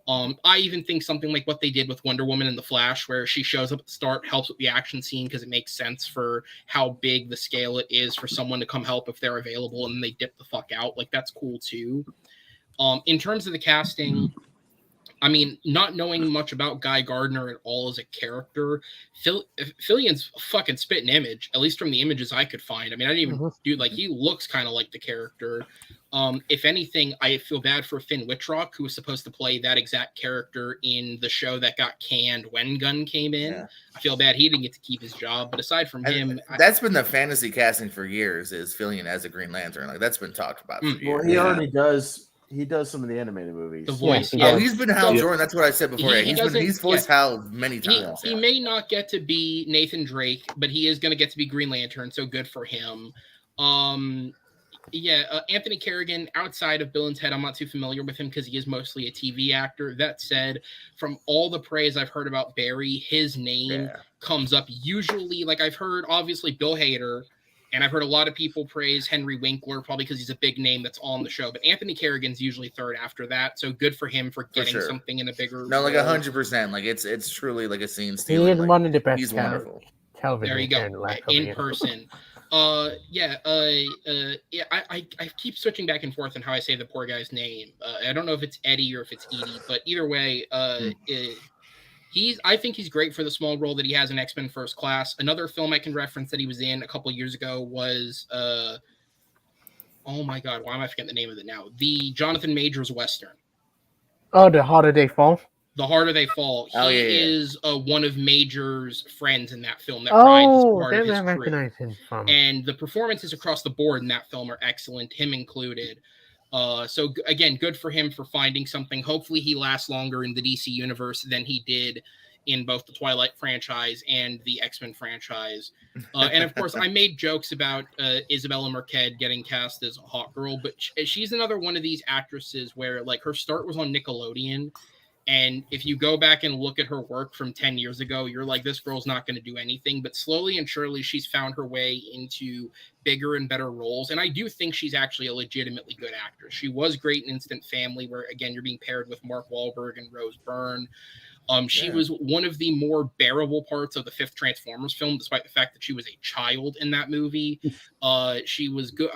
I even think something like what they did with Wonder Woman and The Flash, where she shows up at the start, helps with the action scene because it makes sense for how big the scale it is for someone to come help if they're available, and they dip the fuck out. That's cool too. In terms of the casting, I mean, not knowing much about Guy Gardner at all as a character, Fillion's fucking spitting image, at least from the images I could find. I mean, I didn't even do he looks kind of like the character. If anything, I feel bad for Finn Wittrock, who was supposed to play that exact character in the show that got canned when Gunn came in. Yeah. I feel bad he didn't get to keep his job. But aside from him, that's been the fantasy casting for years. Is Fillion as a Green Lantern? That's been talked about for years. Well, he already does. He does some of the animated movies. The voice. Oh, he's been Hal Jordan. That's what I said before. He's voiced Hal many times. He may not get to be Nathan Drake, but he is going to get to be Green Lantern. So good for him. Anthony Kerrigan, outside of Bill and Ted, I'm not too familiar with him because he is mostly a TV actor. That said, from all the praise I've heard about Barry, his name comes up usually. I've heard, obviously, Bill Hader, and I've heard a lot of people praise Henry Winkler, probably because he's a big name that's on the show. But Anthony Kerrigan's usually third after that, so good for him for getting something in a bigger. No, 100%. It's truly a scene stealer. He is one of the best. He's wonderful. Television. There you go. In person. I keep switching back and forth on how I say the poor guy's name. I don't know if it's Eddie or if it's Edie, but either way, I think he's great for the small role that he has in X-Men First Class. Another film I can reference that he was in a couple years ago was oh my god, why am I forgetting the name of it now? The Jonathan Majors Western. Oh, the Holiday Fall? The Harder They Fall. He Oh, yeah. is one of Major's friends in that film that rides as Oh, part of that his I crew. recognize him from. And the performances across the board in that film are excellent, him included. So again, good for him for finding something. Hopefully he lasts longer in the DC universe than he did in both the Twilight franchise and the X-Men franchise. And of course, I made jokes about Isabella Marquez getting cast as a hot girl, but she's another one of these actresses where like her start was on Nickelodeon. And if you go back and look at her work from 10 years ago, you're like, this girl's not going to do anything. But slowly and surely, she's found her way into bigger and better roles. And I do think she's actually a legitimately good actress. She was great in Instant Family, where, again, you're being paired with Mark Wahlberg and Rose Byrne. She was one of the more bearable parts of the fifth Transformers film, despite the fact that she was a child in that movie. She was good.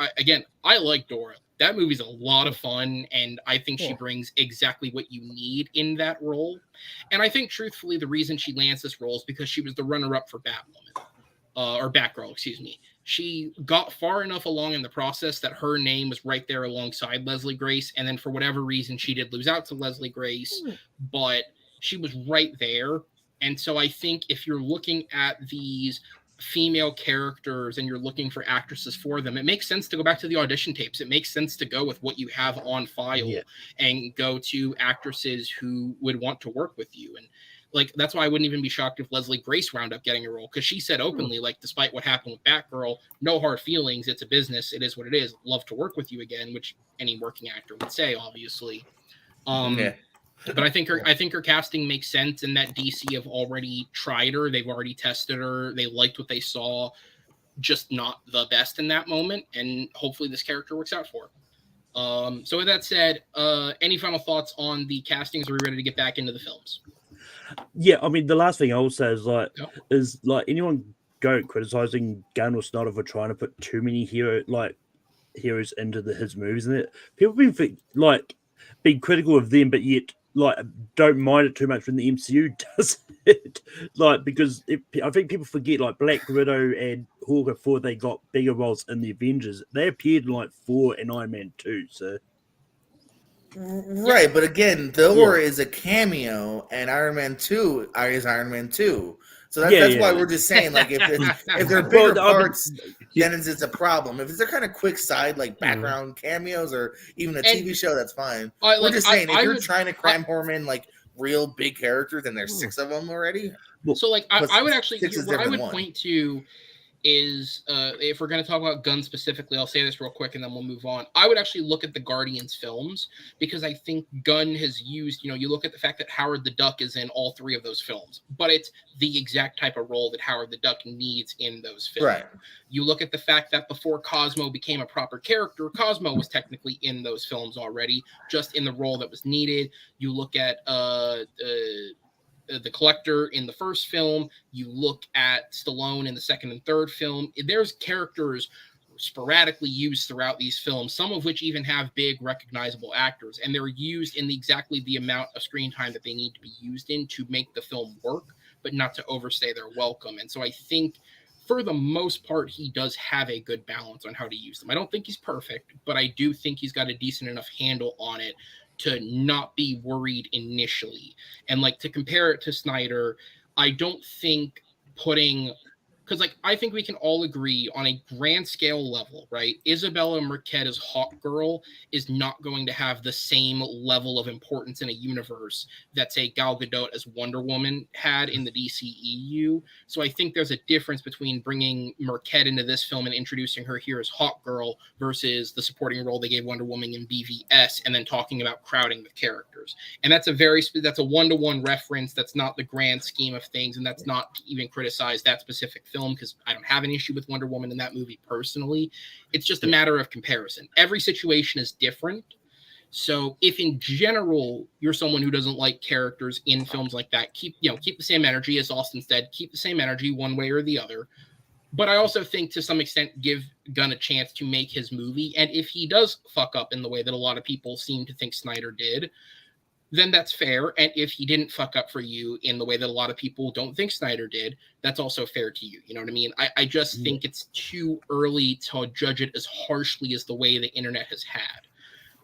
I like Dora. That movie's a lot of fun, and I think she brings exactly what you need in that role. And I think, truthfully, the reason she lands this role is because she was the runner-up for Batwoman, or Batgirl, excuse me. She got far enough along in the process that her name was right there alongside Leslie Grace, and then for whatever reason, she did lose out to Leslie Grace, but she was right there. And so I think if you're looking at these female characters and you're looking for actresses for them, it makes sense to go back to the audition tapes. It makes sense to go with what you have on file and go to actresses who would want to work with you. And like, that's why I wouldn't even be shocked if Leslie Grace wound up getting a role, because she said openly, like, despite what happened with Batgirl, no hard feelings. It's a business. It is what it is. Love to work with you again, which any working actor would say, obviously. But I think her casting makes sense, and that DC have already tried her. They've already tested her. They liked what they saw, just not the best in that moment. And hopefully this character works out for her. So with that said, any final thoughts on the castings? Are we ready to get back into the films? Yeah, I mean, the last thing I will say is anyone go criticizing Gunn or Snyder for trying to put too many heroes into his movies, and people have been being critical of them, but yet don't mind it too much when the MCU does it. Because I think people forget Black Widow and Hawk before they got bigger roles in the Avengers. They appeared in 4 and Iron Man 2. So right, but again, Thor is a cameo, and Iron Man 2 is Iron Man 2. So that's why we're just saying, if they're bigger parts, then it's a problem. If they're kind of quick side, background cameos or even a TV show, that's fine. We're just saying, if you're trying to cram them in real big characters, and there's 6 of them already. So I would actually, what I would point to is, if we're going to talk about Gunn specifically, I'll say this real quick and then we'll move on. I would actually look at the Guardians films, because I think Gunn has used, you look at the fact that Howard the Duck is in all 3 of those films, but it's the exact type of role that Howard the Duck needs in those films. Right. You look at the fact that before Cosmo became a proper character, Cosmo was technically in those films already, just in the role that was needed. You look at the Collector in the first film, you look at Stallone in the second and third film, there's characters sporadically used throughout these films, some of which even have big recognizable actors, and they're used in exactly the amount of screen time that they need to be used in to make the film work, but not to overstay their welcome. And so I think for the most part, he does have a good balance on how to use them. I don't think he's perfect, but I do think he's got a decent enough handle on it to not be worried initially. And to compare it to Snyder, I don't think because I think we can all agree on a grand scale level, right? Isabella Marquez's Hawk Girl is not going to have the same level of importance in a universe that, say, Gal Gadot as Wonder Woman had in the DCEU. So I think there's a difference between bringing Marquez into this film and introducing her here as Hawk Girl versus the supporting role they gave Wonder Woman in BVS, and then talking about crowding the characters. And that's a one-to-one reference. That's not the grand scheme of things, and that's not to even criticize that specific film, because I don't have an issue with Wonder Woman in that movie personally. It's just a matter of comparison. Every situation is different. So if in general you're someone who doesn't like characters in films like that, keep the same energy, as Austin said, keep the same energy one way or the other. But I also think to some extent give Gunn a chance to make his movie. And if he does fuck up in the way that a lot of people seem to think Snyder did, then that's fair. And if he didn't fuck up for you in the way that a lot of people don't think Snyder did, that's also fair to you. You know what I mean? I just think it's too early to judge it as harshly as the way the internet has had.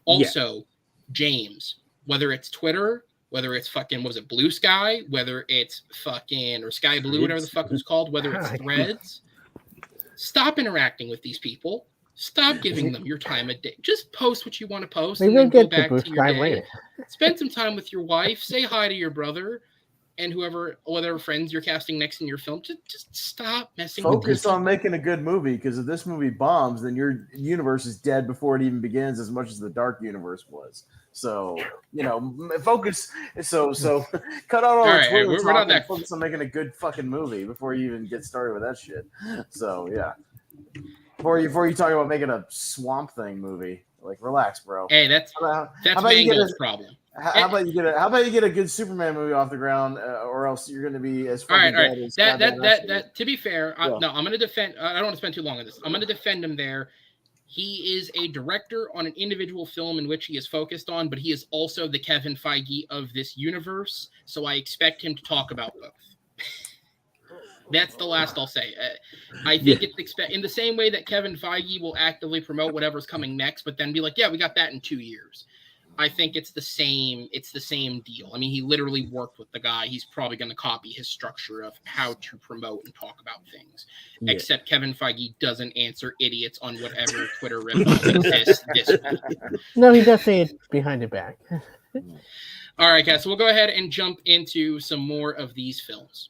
Also, James, whether it's Twitter, whether it's fucking, was it Blue Sky, whether it's fucking, or Sky Blue, whatever the fuck it was called, whether it's Threads. Stop interacting with these people. Stop giving them your time of day. Just post what you want to post We and will then go get to back Blue to your Sky day. later. Spend some time with your wife. Say hi to your brother and whatever friends you're casting next in your film. Just stop messing with Focus people. on making a good movie, because if this movie bombs, then your universe is dead before it even begins, as much as the Dark Universe was. So, focus. So cut out all the right, Twitter we're talk not and that- focus on making a good fucking movie before you even get started with that shit. So, yeah. Before you talk about making a Swamp Thing movie, like, relax, bro. Hey, that's about you Mangold's problem. How about you get a good Superman movie off the ground, or else you're going to be as All fucking right. dead as That. To be fair, Yeah. no, I'm going to defend. I don't want to spend too long on this. I'm going to defend him there. He is a director on an individual film in which he is focused on, but he is also the Kevin Feige of this universe. So I expect him to talk about both. That's the last I'll say. I think it's in the same way that Kevin Feige will actively promote whatever's coming next, but then be like, yeah, we got that in 2 years. I think it's the same deal. I mean, he literally worked with the guy. He's probably going to copy his structure of how to promote and talk about things. Yeah. Except Kevin Feige doesn't answer idiots on whatever Twitter ripoff exists this week. No, he does say it behind the back. All right, guys. So we'll go ahead and jump into some more of these films.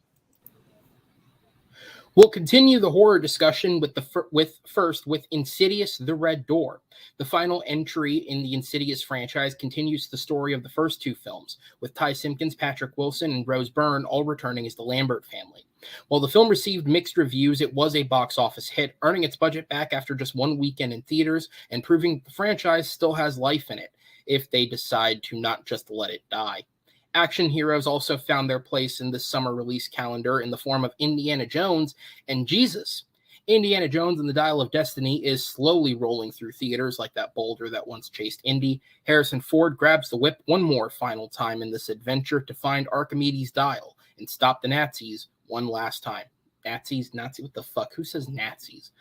We'll continue the horror discussion with Insidious: The Red Door. The final entry in the Insidious franchise continues the story of the first two films, with Ty Simpkins, Patrick Wilson, and Rose Byrne all returning as the Lambert family. While the film received mixed reviews, it was a box office hit, earning its budget back after just one weekend in theaters and proving the franchise still has life in it, if they decide to not just let it die. Action heroes also found their place in this summer release calendar in the form of Indiana Jones and Jesus. Indiana Jones and the Dial of Destiny is slowly rolling through theaters like that boulder that once chased Indy. Harrison Ford grabs the whip one more final time in this adventure to find Archimedes' dial and stop the Nazis one last time. Nazi, what the fuck? Who says Nazis?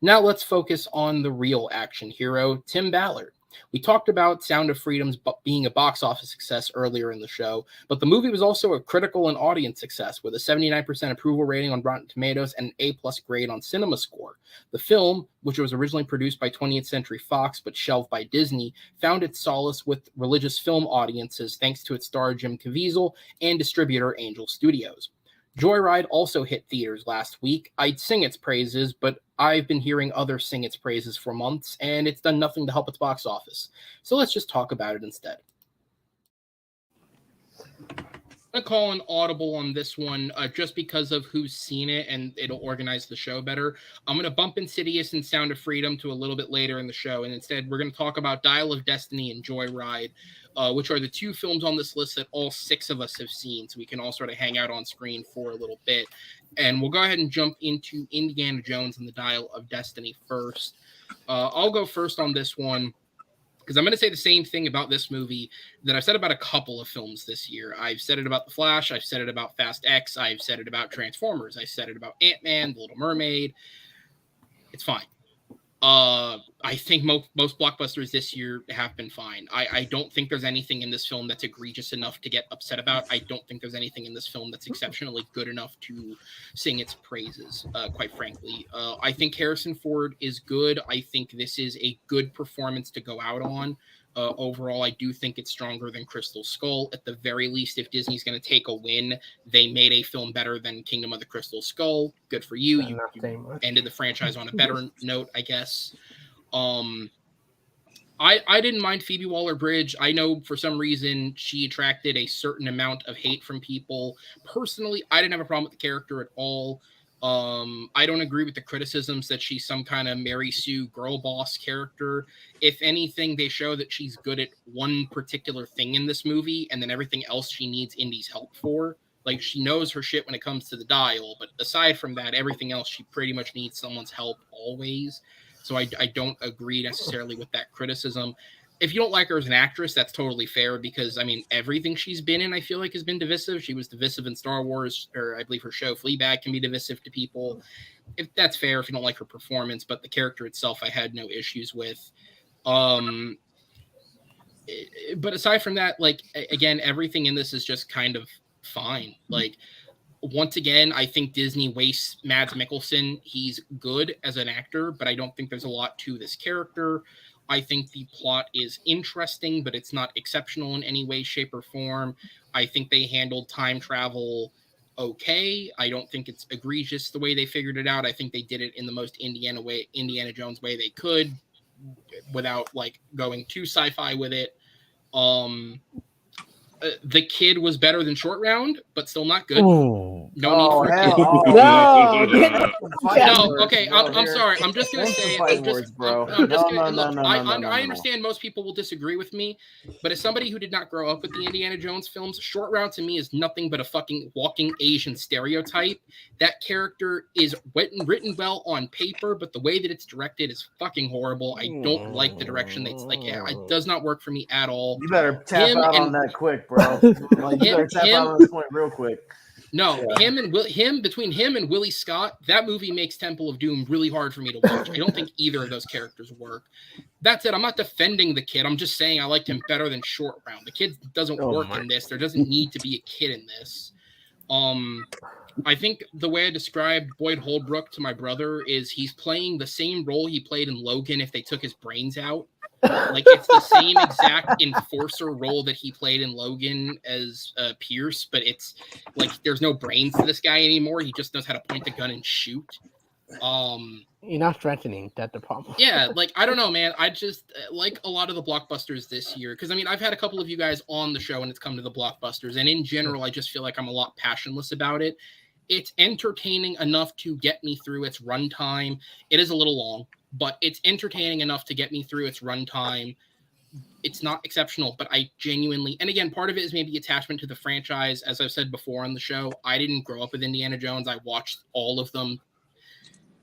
Now let's focus on the real action hero, Tim Ballard. We talked about Sound of Freedom's being a box office success earlier in the show, but the movie was also a critical and audience success with a 79% approval rating on Rotten Tomatoes and an A+ grade on CinemaScore. The film, which was originally produced by 20th Century Fox but shelved by Disney, found its solace with religious film audiences thanks to its star Jim Caviezel and distributor Angel Studios. Joyride also hit theaters last week. I'd sing its praises, but I've been hearing others sing its praises for months, and it's done nothing to help its box office. So let's just talk about it instead. I'm going to call an audible on this one just because of who's seen it, and it'll organize the show better. I'm going to bump Insidious and Sound of Freedom to a little bit later in the show, and instead we're going to talk about Dial of Destiny and Joyride, which are the two films on this list that all six of us have seen, so we can all sort of hang out on screen for a little bit. And we'll go ahead and jump into Indiana Jones and the Dial of Destiny first. I'll go first on this one, because I'm going to say the same thing about this movie that I've said about a couple of films this year. I've said it about The Flash. I've said it about Fast X. I've said it about Transformers. I said it about Ant-Man, The Little Mermaid. It's fine. I think most blockbusters this year have been fine. I don't think there's anything in this film that's egregious enough to get upset about. I don't think there's anything in this film that's exceptionally good enough to sing its praises, quite frankly. I think Harrison Ford is good. I think this is a good performance to go out on. Overall, I do think it's stronger than Crystal Skull. At the very least, if Disney's going to take a win, they made a film better than Kingdom of the Crystal Skull. Good for you. You ended the franchise on a better note, I guess. I didn't mind Phoebe Waller-Bridge. I know for some reason she attracted a certain amount of hate from people. Personally, I didn't have a problem with the character at all. I don't agree with the criticisms that she's some kind of Mary Sue girl boss character. If anything, they show that she's good at one particular thing in this movie, and then everything else she needs Indy's help for. Like, she knows her shit when it comes to the dial, but aside from that, everything else she pretty much needs someone's help always. So I don't agree necessarily with that criticism. If you don't like her as an actress, that's totally fair because, I mean, everything she's been in, I feel like, has been divisive. She was divisive in Star Wars, or I believe her show Fleabag can be divisive to people. If that's fair, if you don't like her performance, but the character itself I had no issues with. but aside from that, like again, everything in this is just kind of fine. Like once again, I think Disney wastes Mads Mikkelsen. He's good as an actor, but I don't think there's a lot to this character. I think the plot is interesting, but it's not exceptional in any way, shape, or form. I think they handled time travel okay. I don't think it's egregious the way they figured it out. I think they did it in the most Indiana Jones way they could, without like going too sci-fi with it. The kid was better than Short Round, but still not good. Ooh. No need for a kid. No, get No, okay, I'm sorry. I'm just gonna say it. I understand most people will disagree with me, but as somebody who did not grow up with the Indiana Jones films, Short Round to me is nothing but a fucking walking Asian stereotype. That character is written well on paper, but the way that it's directed is fucking horrible. I don't like the direction that's like, yeah, it does not work for me at all. You better tap out on that quick, bro. Like, you better tap out on this point real quick. No, between him and Willie Scott, that movie makes Temple of Doom really hard for me to watch. I don't think either of those characters work. That said, I'm not defending the kid. I'm just saying I liked him better than Short Round. The kid doesn't work in this. There doesn't need to be a kid in this. I think the way I described Boyd Holbrook to my brother is he's playing the same role he played in Logan if they took his brains out. Like it's the same exact enforcer role that he played in Logan as Pierce, but it's like there's no brains to this guy anymore. He just knows how to point the gun and shoot. You're not threatening. That's the problem. Yeah, like I don't know, man. I just like a lot of the blockbusters this year because I mean I've had a couple of you guys on the show and it's come to the blockbusters, and in general I just feel like I'm a lot passionless about it. It's entertaining enough to get me through its runtime. It is a little long, but it's entertaining enough to get me through its runtime. It's not exceptional, but I genuinely, and again, part of it is maybe attachment to the franchise. As I've said before on the show, I didn't grow up with Indiana Jones. I watched all of them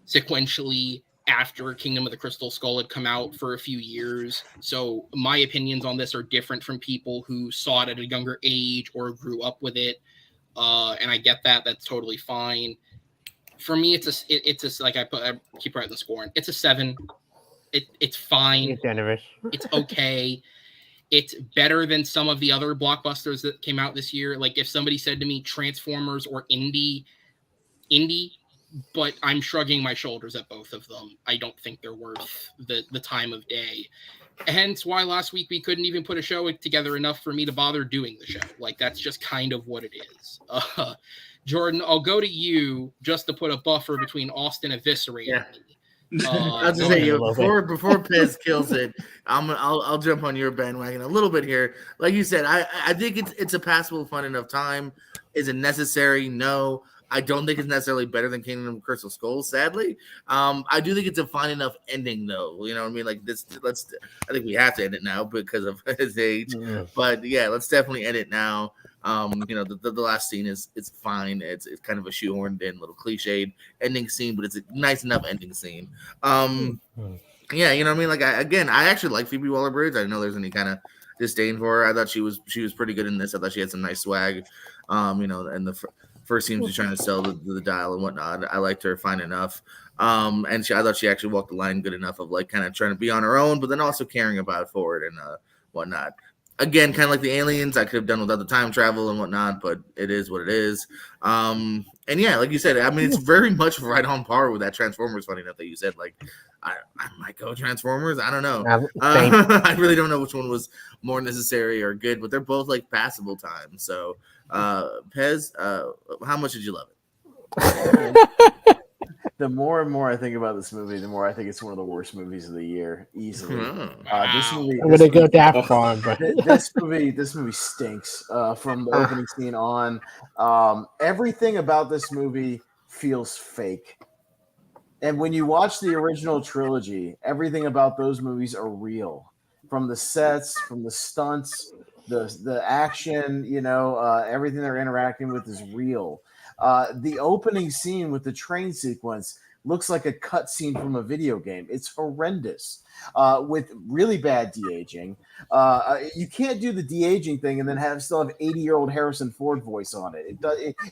sequentially after Kingdom of the Crystal Skull had come out for a few years. So my opinions on this are different from people who saw it at a younger age or grew up with it. And I get that. That's totally fine. For me, it's a like I keep writing the score. It's a 7. It's fine. You're generous. It's okay. It's better than some of the other blockbusters that came out this year. Like if somebody said to me Transformers or Indie, but I'm shrugging my shoulders at both of them. I don't think they're worth the time of day. Hence why last week we couldn't even put a show together enough for me to bother doing the show. Like that's just kind of what it is. Jordan, I'll go to you just to put a buffer between Austin eviscerating me. I was gonna say before Pez kills it, I'll jump on your bandwagon a little bit here. Like you said, I think it's a passable, fun enough time. Is it necessary? No. I don't think it's necessarily better than Kingdom of Crystal Skull, sadly. I do think it's a fine enough ending, though. You know what I mean? Like this, I think we have to end it now because of his age. Yeah. But yeah, let's definitely end it now. You know, the last scene is fine. It's kind of a shoehorned in, little cliched ending scene, but it's a nice enough ending scene. Yeah, you know what I mean? Like I actually like Phoebe Waller-Bridge. I didn't know there's any kind of disdain for her. I thought she was pretty good in this. I thought she had some nice swag. You know, and the first scene she's trying to sell the dial and whatnot. I liked her fine enough. And I thought she actually walked the line good enough of like kind of trying to be on her own, but then also caring about Ford and whatnot. Again, kind of like the aliens, I could have done without the time travel and whatnot, but it is what it is. And yeah, like you said, I mean, it's very much right on par with that Transformers. Funny enough that you said, like, I might go Transformers. I don't know. I really don't know which one was more necessary or good, but they're both like passable times. So, Pez, how much did you love it? The more and more I think about this movie, the more I think it's one of the worst movies of the year, easily. This movie, I'm gonna go that far, but this movie stinks from the opening scene on. Everything about this movie feels fake. And when you watch the original trilogy, everything about those movies are real. From the sets, from the stunts, the action, you know, everything they're interacting with is real. The opening scene with the train sequence looks like a cutscene from a video game. It's horrendous with really bad de-aging. You can't do the de-aging thing and then still have 80-year-old Harrison Ford voice on it.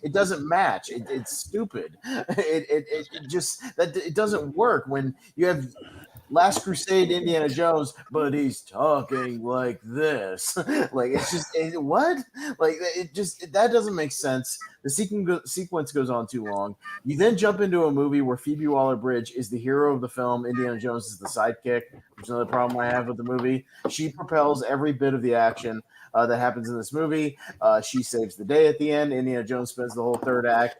It doesn't match. It's stupid. It doesn't work when you have Last Crusade Indiana Jones, but he's talking like this. Like it's just what? Like that doesn't make sense. The sequence goes on too long. You then jump into a movie where Phoebe Waller-Bridge is the hero of the film. Indiana Jones is the sidekick, which is another problem I have with the movie. She propels every bit of the action that happens in this movie. She saves the day at the end. Indiana Jones spends the whole third act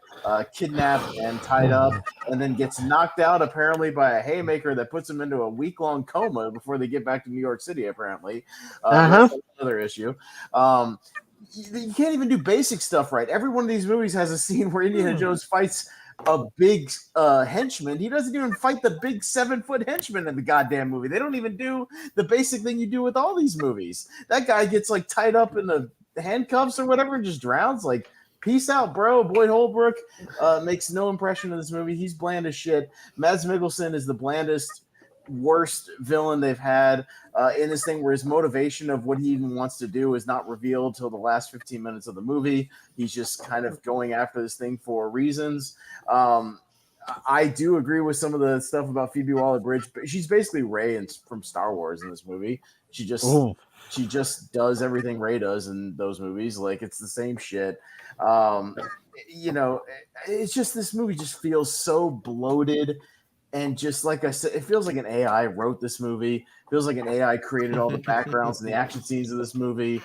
kidnapped and tied up, and then gets knocked out apparently by a haymaker that puts him into a week-long coma before they get back to New York City. Apparently, that's another issue. You can't even do basic stuff right. Every one of these movies has a scene where Indiana Jones fights a big henchman. He doesn't even fight the big 7-foot henchman in the goddamn movie. They don't even do the basic thing you do with all these movies. That guy gets like tied up in the handcuffs or whatever and just drowns. Like, peace out, bro. Boyd Holbrook makes no impression in this movie. He's bland as shit. Mads Mikkelsen is the blandest, worst villain they've had in this thing, where his motivation of what he even wants to do is not revealed till the last 15 minutes of the movie. He's just kind of going after this thing for reasons. I do agree with some of the stuff about Phoebe Waller-Bridge, but she's basically Rey from Star Wars in this movie. She just does everything Rey does in those movies. Like, it's the same shit. It's just, this movie just feels so bloated. And just like I said, it feels like an AI wrote this movie. It feels like an AI created all the backgrounds and the action scenes of this movie.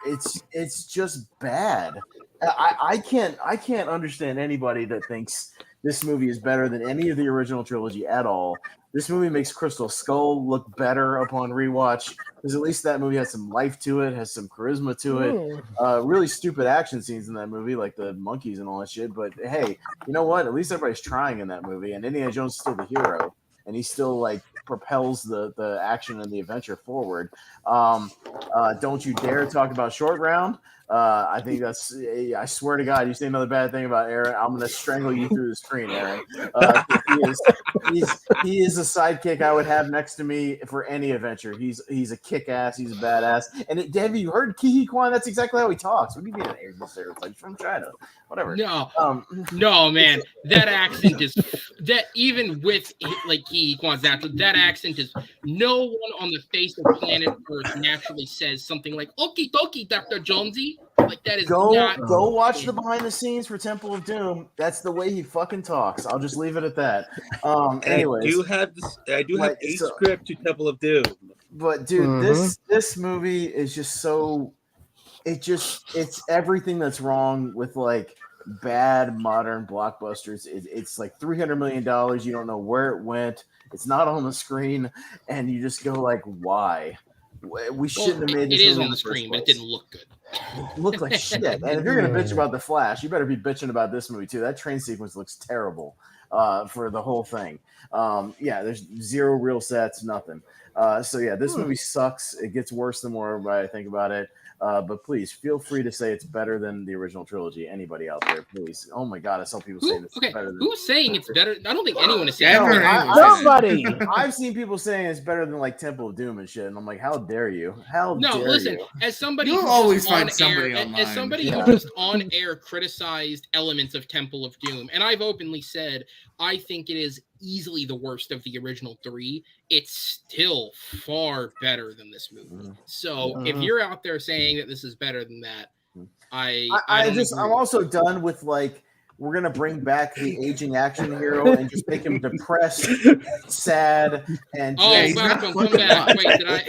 It's just bad. I can't understand anybody that thinks this movie is better than any of the original trilogy at all. This movie makes Crystal Skull look better upon rewatch, because at least that movie has some life to it, has some charisma to it. Really stupid action scenes in that movie, like the monkeys and all that shit. But hey, you know what? At least everybody's trying in that movie, and Indiana Jones is still the hero, and he still like propels the action and the adventure forward. Don't you dare talk about Short Round. I think that's. I swear to God, you say another bad thing about Aaron, I'm going to strangle you through the screen, Aaron. He is a sidekick I would have next to me for any adventure. He's a kick-ass. He's a badass. And have you heard Ki Kwan? That's exactly how he talks. What do you mean an Asian stereotype? He's from China. Whatever. No, man. That accent is that even with like Ki Kwan's accent, that accent is no one on the face of planet Earth naturally says something like "Okie dokie, Dr. Jonesy." Like, that is go watch the behind the scenes for Temple of Doom. That's the way he fucking talks. I'll just leave it at that. Anyways, I do have a script to Temple of Doom. But dude, this movie is just so it's everything that's wrong with like bad modern blockbusters. It's like $300 million. You don't know where it went. It's not on the screen, and you just go like, why? We shouldn't have made this. It is on the screen, but it didn't look good. It looked like shit. And if you're gonna bitch about The Flash, you better be bitching about this movie too. That train sequence looks terrible for the whole thing. There's zero real sets, nothing. This movie sucks. It gets worse the more I think about it. But please feel free to say it's better than the original trilogy. Anybody out there, please. Oh my God, I saw people saying it's better than. Who's saying it's better? I don't think anyone is saying nobody. I've seen people saying it's better than like Temple of Doom and shit, and I'm like, how dare you? Listen, as somebody you'll always find somebody online. As somebody who just on air criticized elements of Temple of Doom, and I've openly said I think it is easily the worst of the original three. It's still far better than this movie. So if you're out there saying that this is better than that, I'm also done with like, we're gonna bring back the aging action hero and just make him depressed, sad, and Malcolm, come back. Wait, did I?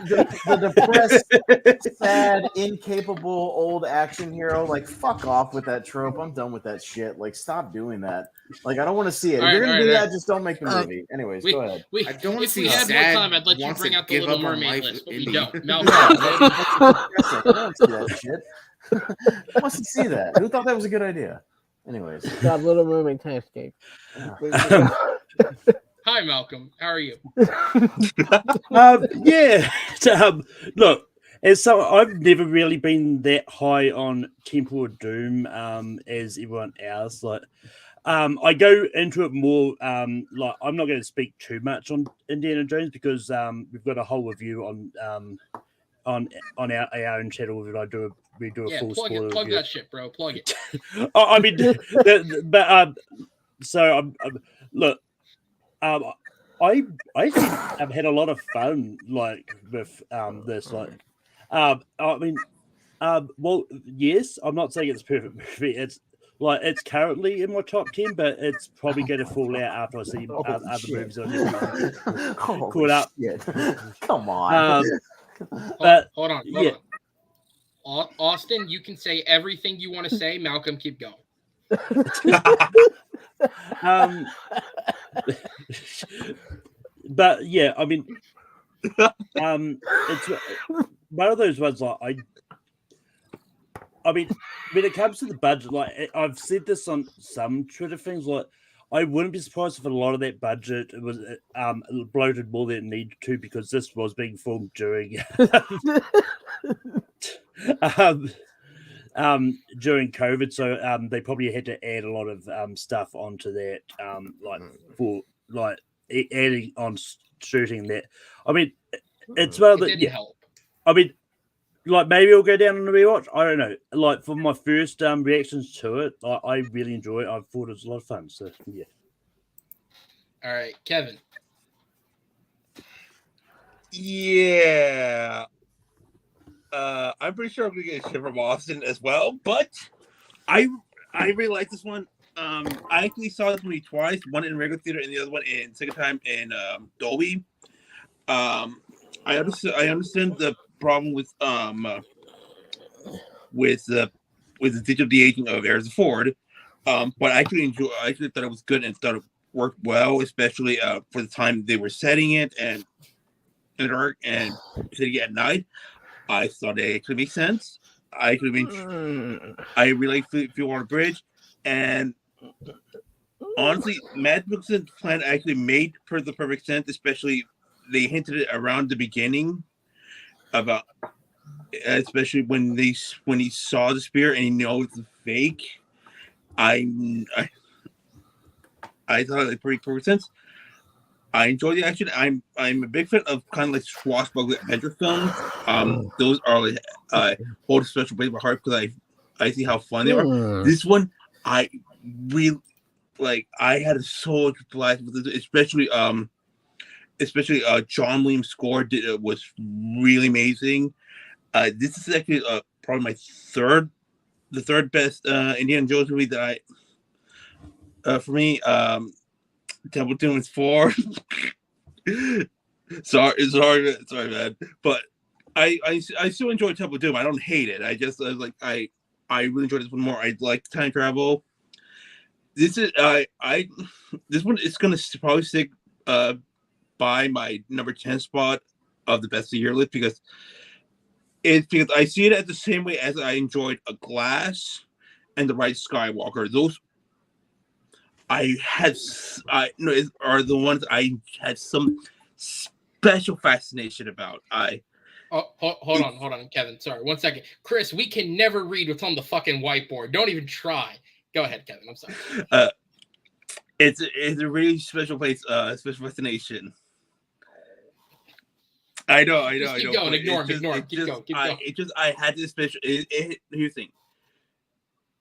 The depressed, sad, incapable old action hero. Like, fuck off with that trope. I'm done with that shit. Like, stop doing that. Like, I don't want to see it. If you're gonna do that, just don't make the movie. Anyways, go ahead. I don't want to see. If we had SAG more time, I'd let you bring out the Little Mermaid list, but we don't. Malcolm, I don't see that shit. Who wants to see that? Who thought that was a good idea? Anyways, got Little Mermaid Timescape. Hi, Malcolm. How are you? Look, I've never really been that high on Temple of Doom as everyone else. Like, I go into it more like, I'm not going to speak too much on Indiana Jones because we've got a whole review on our own channel that we do a full spoiler plug review. that shit, bro. Plug it. I mean, look, think I've had a lot of fun like with this I mean well yes, I'm not saying it's a perfect movie. It's currently in my top 10, but it's probably going to fall out after I see other movies on Netflix caught up. Come on. But hold on. Austin, you can say everything you want to say. Malcolm, keep going. But yeah, I mean, it's one of those ones like I mean, when it comes to the budget, like I've said this on some Twitter things, like I wouldn't be surprised if a lot of that budget was bloated more than it needed to, because this was being filmed during during COVID, so they probably had to add a lot of stuff onto that, adding on shooting that. I mean, it's well that didn't help. I mean, like maybe it'll go down on the rewatch. I don't know. Like for my first reactions to it, I really enjoy it. I thought it was a lot of fun. So yeah. All right, Kevin. Yeah. I'm pretty sure I'm gonna get a shit from Austin as well, but I really like this one. I actually saw this movie twice, one in regular theater and the other one in second time in Dolby. I understand the problem with the digital de-aging of Harrison Ford, but I actually thought it was good and thought it worked well, especially for the time they were setting it and in the dark and setting it at night. I thought it actually made sense. I really feel on a bridge, and honestly, Matt Mikkelsen's plan actually made the perfect sense. Especially they hinted it around the beginning about, especially when he saw the spear and he knows it's fake. I thought it made pretty perfect sense. I enjoy the action. I'm a big fan of kind of like swashbuckler adventure films. Those are like hold a special place in my heart because I see how fun they are. This one, I really like. I had so much blast with it, especially John Williams' score was really amazing. This is actually probably my the third best Indiana Jones movie that for me. Temple Doom is 4. sorry, man. But I still enjoy Temple Doom. I don't hate it. I really enjoy this one more. I like time travel. This is this one is gonna probably stick by my number 10 spot of the best of the year list because I see it as the same way as I enjoyed A Glass and The Rise of Skywalker. Those are the ones I had some special fascination about. Hold on, Kevin. Sorry, 1 second. Chris, we can never read what's on the fucking whiteboard. Don't even try. Go ahead, Kevin. I'm sorry. It's a really special place, special fascination. I know. Keep going. Ignore him. Keep going. I had this special. Here's the thing.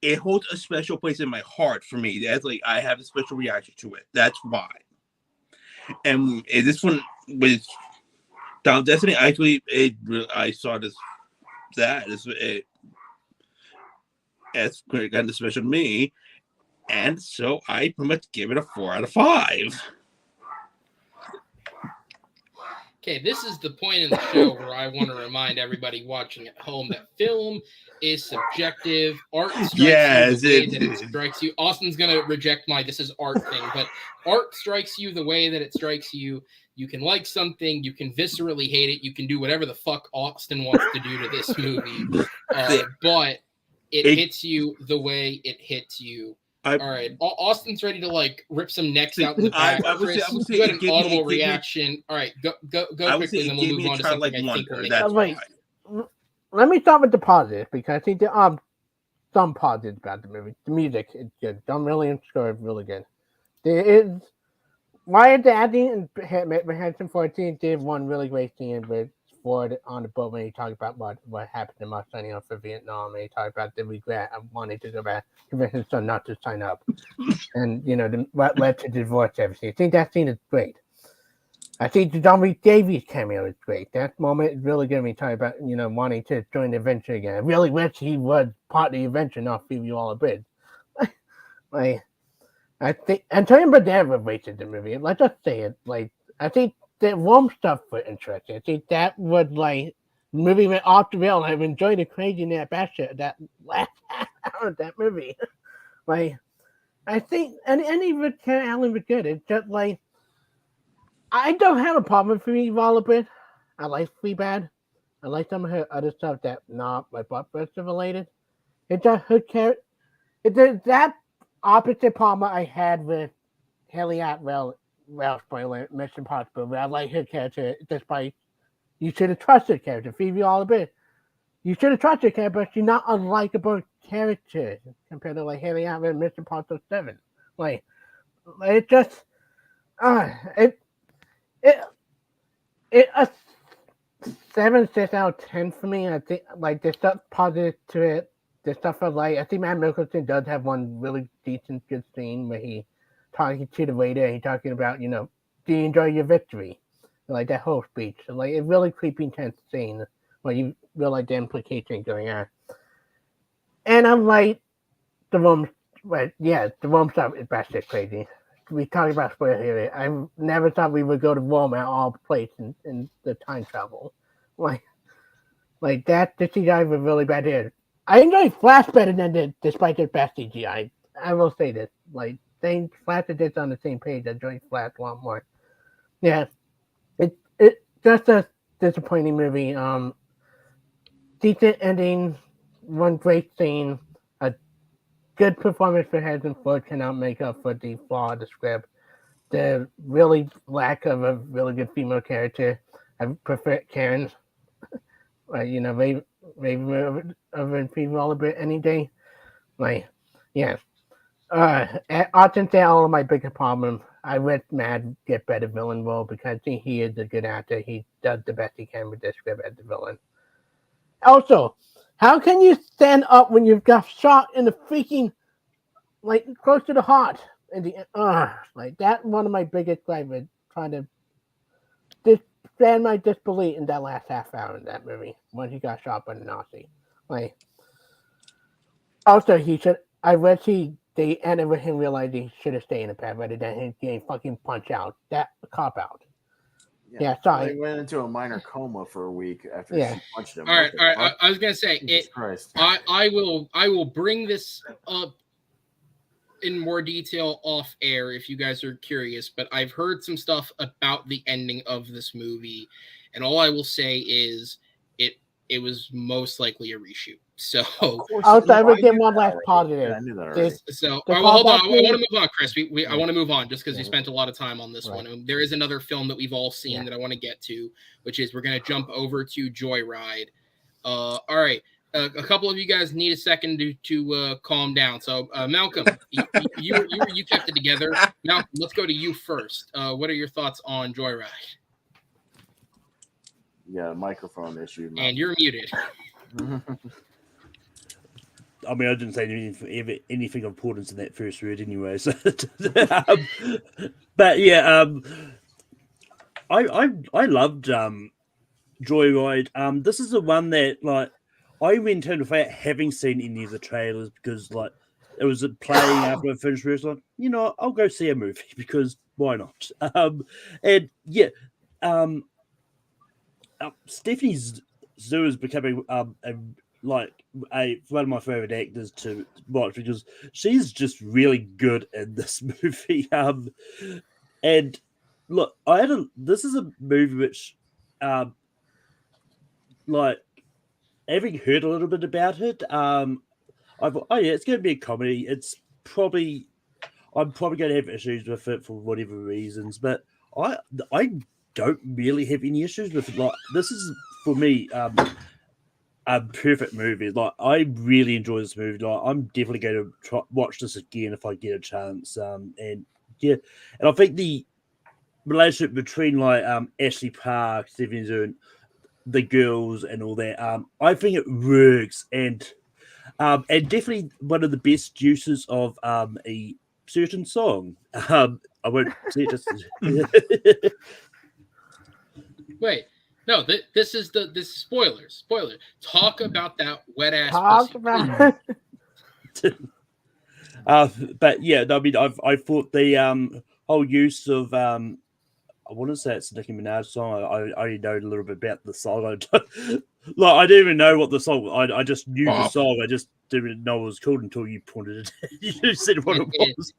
It holds a special place in my heart for me. That's like I have a special reaction to it. That's why. And this one with Down Destiny, actually, I saw this. It's kind of special to me, and so I pretty much give it a 4 out of 5. Okay, this is the point in the show where I want to remind everybody watching at home that film is subjective. Art strikes you the way that it strikes you. Austin's going to reject my this is art thing, but art strikes you the way that it strikes you. You can like something, you can viscerally hate it, you can do whatever the fuck Austin wants to do to this movie, but it hits you the way it hits you. All right, Austin's ready to like rip some necks out in the back. Chris, you had an audible reaction. All right, go quickly, then we'll move on to something I think will make it. Let me start with the positives because I think there are some positives about the movie. The music is good. John Williams' score is really good. There is why the acting and Harrison Ford did one really great scene with Ford on the boat when he talked about what happened to my signing up for Vietnam, and he talked about the regret of wanting to go back, convince his son not to sign up, and what led to divorce everything. I think that scene is great. I think the Dominic Davies cameo is great. That moment is really going to be talking about, wanting to join the adventure again. I really wish he was part of the adventure, not Phoebe Waller-Bridge. Like, I think Antonio Banderas rated the movie. Let's just say it. Like, I think the Rome stuff was interesting. I think that was like the movie went off the rail. I've enjoyed the craziness that last hour of that movie. Like, I think any of it, Alan was good. It's just like I don't have a problem with Phoebe Waller-Bridge. I like Fleabag. I like some of her other stuff that's not like blockbuster related. It's just her character. It's that opposite problem I had with Haley Atwell, spoiler, Mission Impossible, where I like her character despite you should have trusted her character, Phoebe Waller-Bridge. You should have trusted her character, but she's not a likable character compared to like Haley Atwell in Mission Impossible 7. Like it just it a 7/6 out of 10 for me. I think like there's stuff positive to it. There's stuff I like. I think Matt Mikkelsen does have one really decent, good scene where he talking to the waiter. He talking about, do you enjoy your victory? Like that whole speech. Like a really creepy, intense scene where you realize the implications going on. And I'm like the Rome, the Rome stuff is batshit crazy. We talked about spoiler here. I never thought we would go to Rome at all places in the time travel. Like that, the CGI was really bad here. I enjoy Flash better than this, despite their bad CGI. I will say this. Like, Flash and this on the same page. I enjoy Flash a lot more. Yeah. It's just a disappointing movie. Decent ending, one great scene, a good performance for Harrison Ford cannot make up for the flaw of the script. The really lack of a really good female character. I prefer Karen. Maybe over Phoebe Waller-Bridge any day. Like, yeah. Austin said all of my biggest problem. I let Mad get better villain role because I think he is a good actor. He does the best he can with this script as the villain. Also, how can you stand up when you've got shot in the freaking, like, close to the heart? In the like that. One of my biggest gripes, trying to stand my disbelief in that last half hour in that movie when he got shot by the Nazi. Like, also I wish they ended with him realizing he should have stayed in the pad rather than him getting fucking punched out. That cop out. Yeah, sorry. He went into a minor coma for a week after she punched him. All right. I was gonna say Jesus Christ. I will bring this up in more detail off air if you guys are curious, but I've heard some stuff about the ending of this movie, and all I will say is it was most likely a reshoot. So I would give one last positive. Yeah, I knew that already. So hold on. I want to move on, Chris. I want to move on just because we spent a lot of time on this one. And there is another film that we've all seen that I want to get to, which is we're going to jump over to Joyride. All right. A couple of you guys need a second to calm down. So Malcolm, you kept it together. Malcolm, let's go to you first. What are your thoughts on Joyride? Yeah, microphone issue. And you're muted. I mean, I didn't say anything of importance in that first word anyway. So, but yeah, I loved Joyride. This is the one that like I went in without having seen any of the trailers because like it was playing after I finished. I was like, I'll go see a movie because why not? And yeah, Stephanie Zhu is becoming one of my favorite actors to watch because she's just really good in this movie. And look, this is a movie which, having heard a little bit about it, I thought, it's going to be a comedy. I'm probably going to have issues with it for whatever reasons, but I don't really have any issues with it. Like, this is for me a perfect movie. Like, I really enjoy this movie. Like, I'm definitely going to watch this again if I get a chance. And I think the relationship between like Ashley Park, Stephanie Zhu, the girls, and all that, I think it works, and definitely one of the best uses of a certain song. I won't say it just. Wait, no, this is spoilers. Spoiler. Talk about that wet ass Talk pussy. about But yeah, I mean, I thought the whole use of I want to say it's a Nicki Minaj song. I only know a little bit about the song. I I didn't even know what the song. I just knew the song. I just didn't know what it was called until you pointed it. You said what it was.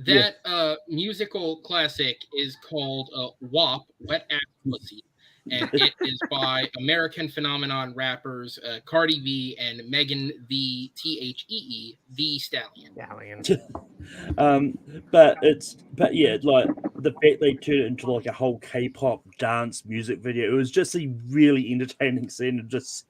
That musical classic is called WAP, Wet Ass Pussy, and it is by American phenomenon rappers Cardi B and Megan the Stallion. But yeah, like the fact they turned it into like a whole K-pop dance music video, it was just a really entertaining scene. And just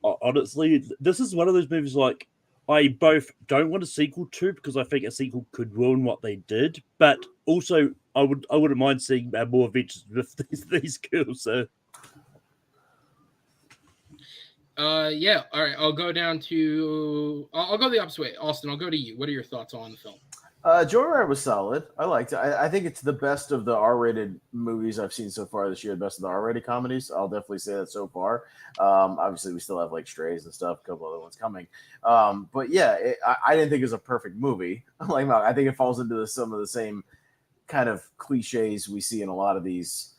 honestly, this is one of those movies like I both don't want a sequel to because I think a sequel could ruin what they did, but also I wouldn't mind seeing more adventures with these girls. So yeah, all right. I'll go down to. I'll go the opposite way. Austin, I'll go to you. What are your thoughts on the film? Joyride was solid. I liked it. I think it's the best of the R-rated movies I've seen so far this year. The best of the R-rated comedies. I'll definitely say that so far. Obviously, we still have like Strays and stuff. A couple other ones coming. But yeah, I didn't think it was a perfect movie. Like I think it falls into some of the same kind of cliches we see in a lot of these,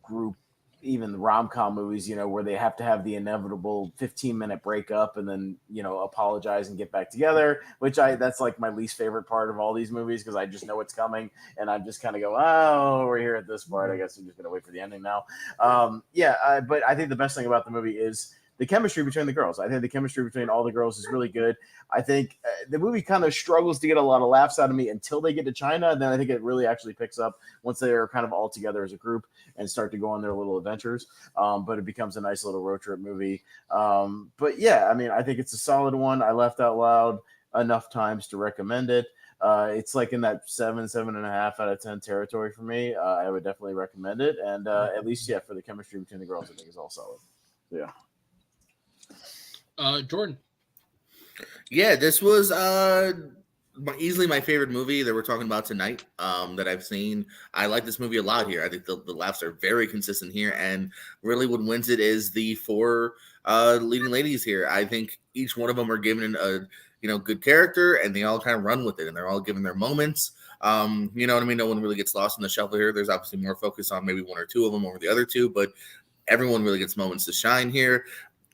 group, even rom-com movies, where they have to have the inevitable 15-minute breakup and then, apologize and get back together, which that's like my least favorite part of all these movies because I just know it's coming and I just kind of go, oh, we're here at this part. I guess I'm just going to wait for the ending now. But I think the best thing about the movie is the chemistry between the girls. I think the chemistry between all the girls is really good. I think the movie kind of struggles to get a lot of laughs out of me until they get to China. And then I think it really actually picks up once they are kind of all together as a group and start to go on their little adventures. But it becomes a nice little road trip movie. But yeah, I mean, I think it's a solid one. I laughed out loud enough times to recommend it. It's like in that 7.5 out of 10 territory for me. I would definitely recommend it. And at least, for the chemistry between the girls, I think is all solid. Yeah. Jordan. Yeah, this was easily my favorite movie that we're talking about tonight that I've seen. I like this movie a lot here. I think the laughs are very consistent here, and really what wins it is the four leading ladies here. I think each one of them are given a good character, and they all kind of run with it, and they're all given their moments. You know what I mean? No one really gets lost in the shuffle here. There's obviously more focus on maybe one or two of them over the other two, but everyone really gets moments to shine here.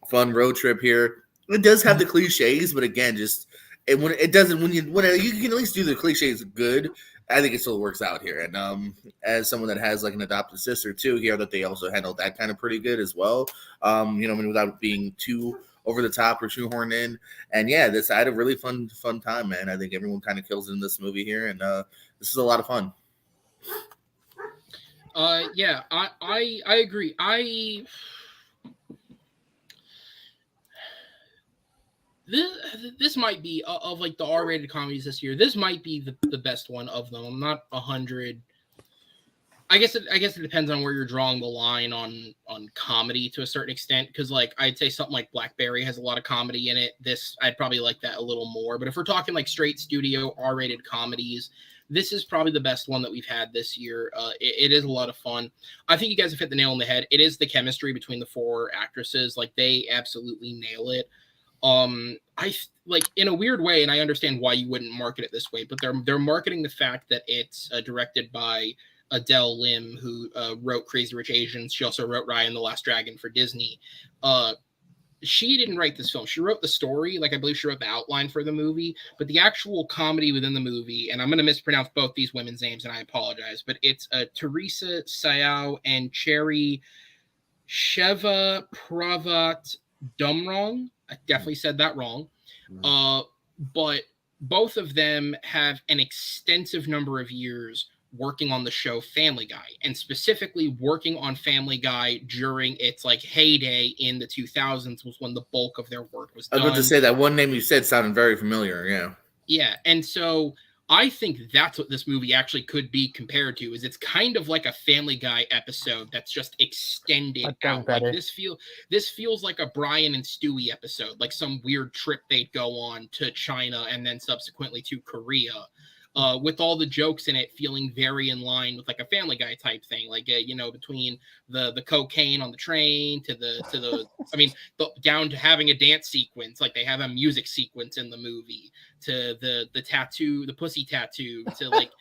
Fun road trip here. It does have the cliches, but again, when you can at least do the cliches good, I think it still works out here. And as someone that has like an adopted sister too here, that they also handle that kind of pretty good as well. Without being too over the top or shoehorned in. And yeah, I had a really fun time, man. I think everyone kind of kills it in this movie here, and this is a lot of fun. Yeah, I agree. This might be of like the R-rated comedies this year. This might be the best one of them. I'm not 100. I guess it depends on where you're drawing the line on comedy to a certain extent. Because like I'd say something like Blackberry has a lot of comedy in it. This I'd probably like that a little more. But if we're talking like straight studio R-rated comedies, this is probably the best one that we've had this year. It is a lot of fun. I think you guys have hit the nail on the head. It is the chemistry between the four actresses. Like they absolutely nail it. I like in a weird way, and I understand why you wouldn't market it this way, but they're marketing the fact that it's directed by Adele Lim, who wrote Crazy Rich Asians. She also wrote Raya and the Last Dragon for Disney. She didn't write this film. She wrote the story, like I believe she wrote the outline for the movie, but the actual comedy within the movie, and I'm going to mispronounce both these women's names, and I apologize, but it's Teresa Sayao and Cherry Sheva Pravat Dumrong. I definitely said that wrong. But both of them have an extensive number of years working on the show Family Guy, and specifically working on Family Guy during its like heyday in the 2000s was when the bulk of their work was done. I was about to say that one name you said sounded very familiar. Yeah. Yeah. And so I think that's what this movie actually could be compared to, is it's kind of like a Family Guy episode that's just extended out. Like this feels like a Brian and Stewie episode, like some weird trip they'd go on to China and then subsequently to Korea. with all the jokes in it feeling very in line with like a Family Guy type thing, like between the cocaine on the train to the I mean down to having a dance sequence, like they have a music sequence in the movie, to the tattoo, the pussy tattoo, to like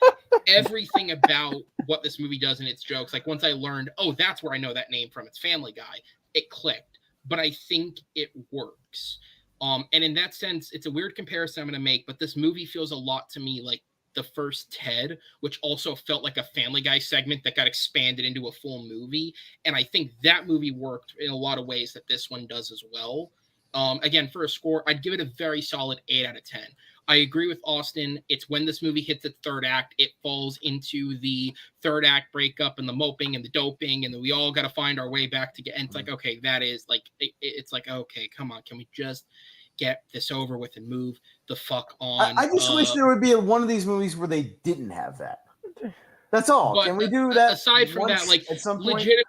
everything about what this movie does in its jokes. Like once I learned, oh, that's where I know that name from, it's Family Guy, it clicked. But I think it works. And in that sense, it's a weird comparison I'm going to make, but this movie feels a lot to me like the first Ted, which also felt like a Family Guy segment that got expanded into a full movie. And I think that movie worked in a lot of ways that this one does as well. Again, for a score, I'd give it a very solid 8 out of 10. I agree with Austin. It's when this movie hits its third act, it falls into the third act breakup and the moping and the doping, and then we all got to find our way back to get. And it's like, okay, that is like, it's like, okay, come on, can we just get this over with and move the fuck on? I just wish there would be one of these movies where they didn't have that. That's all. Can we do that? Aside from that, like at some point? legitimately,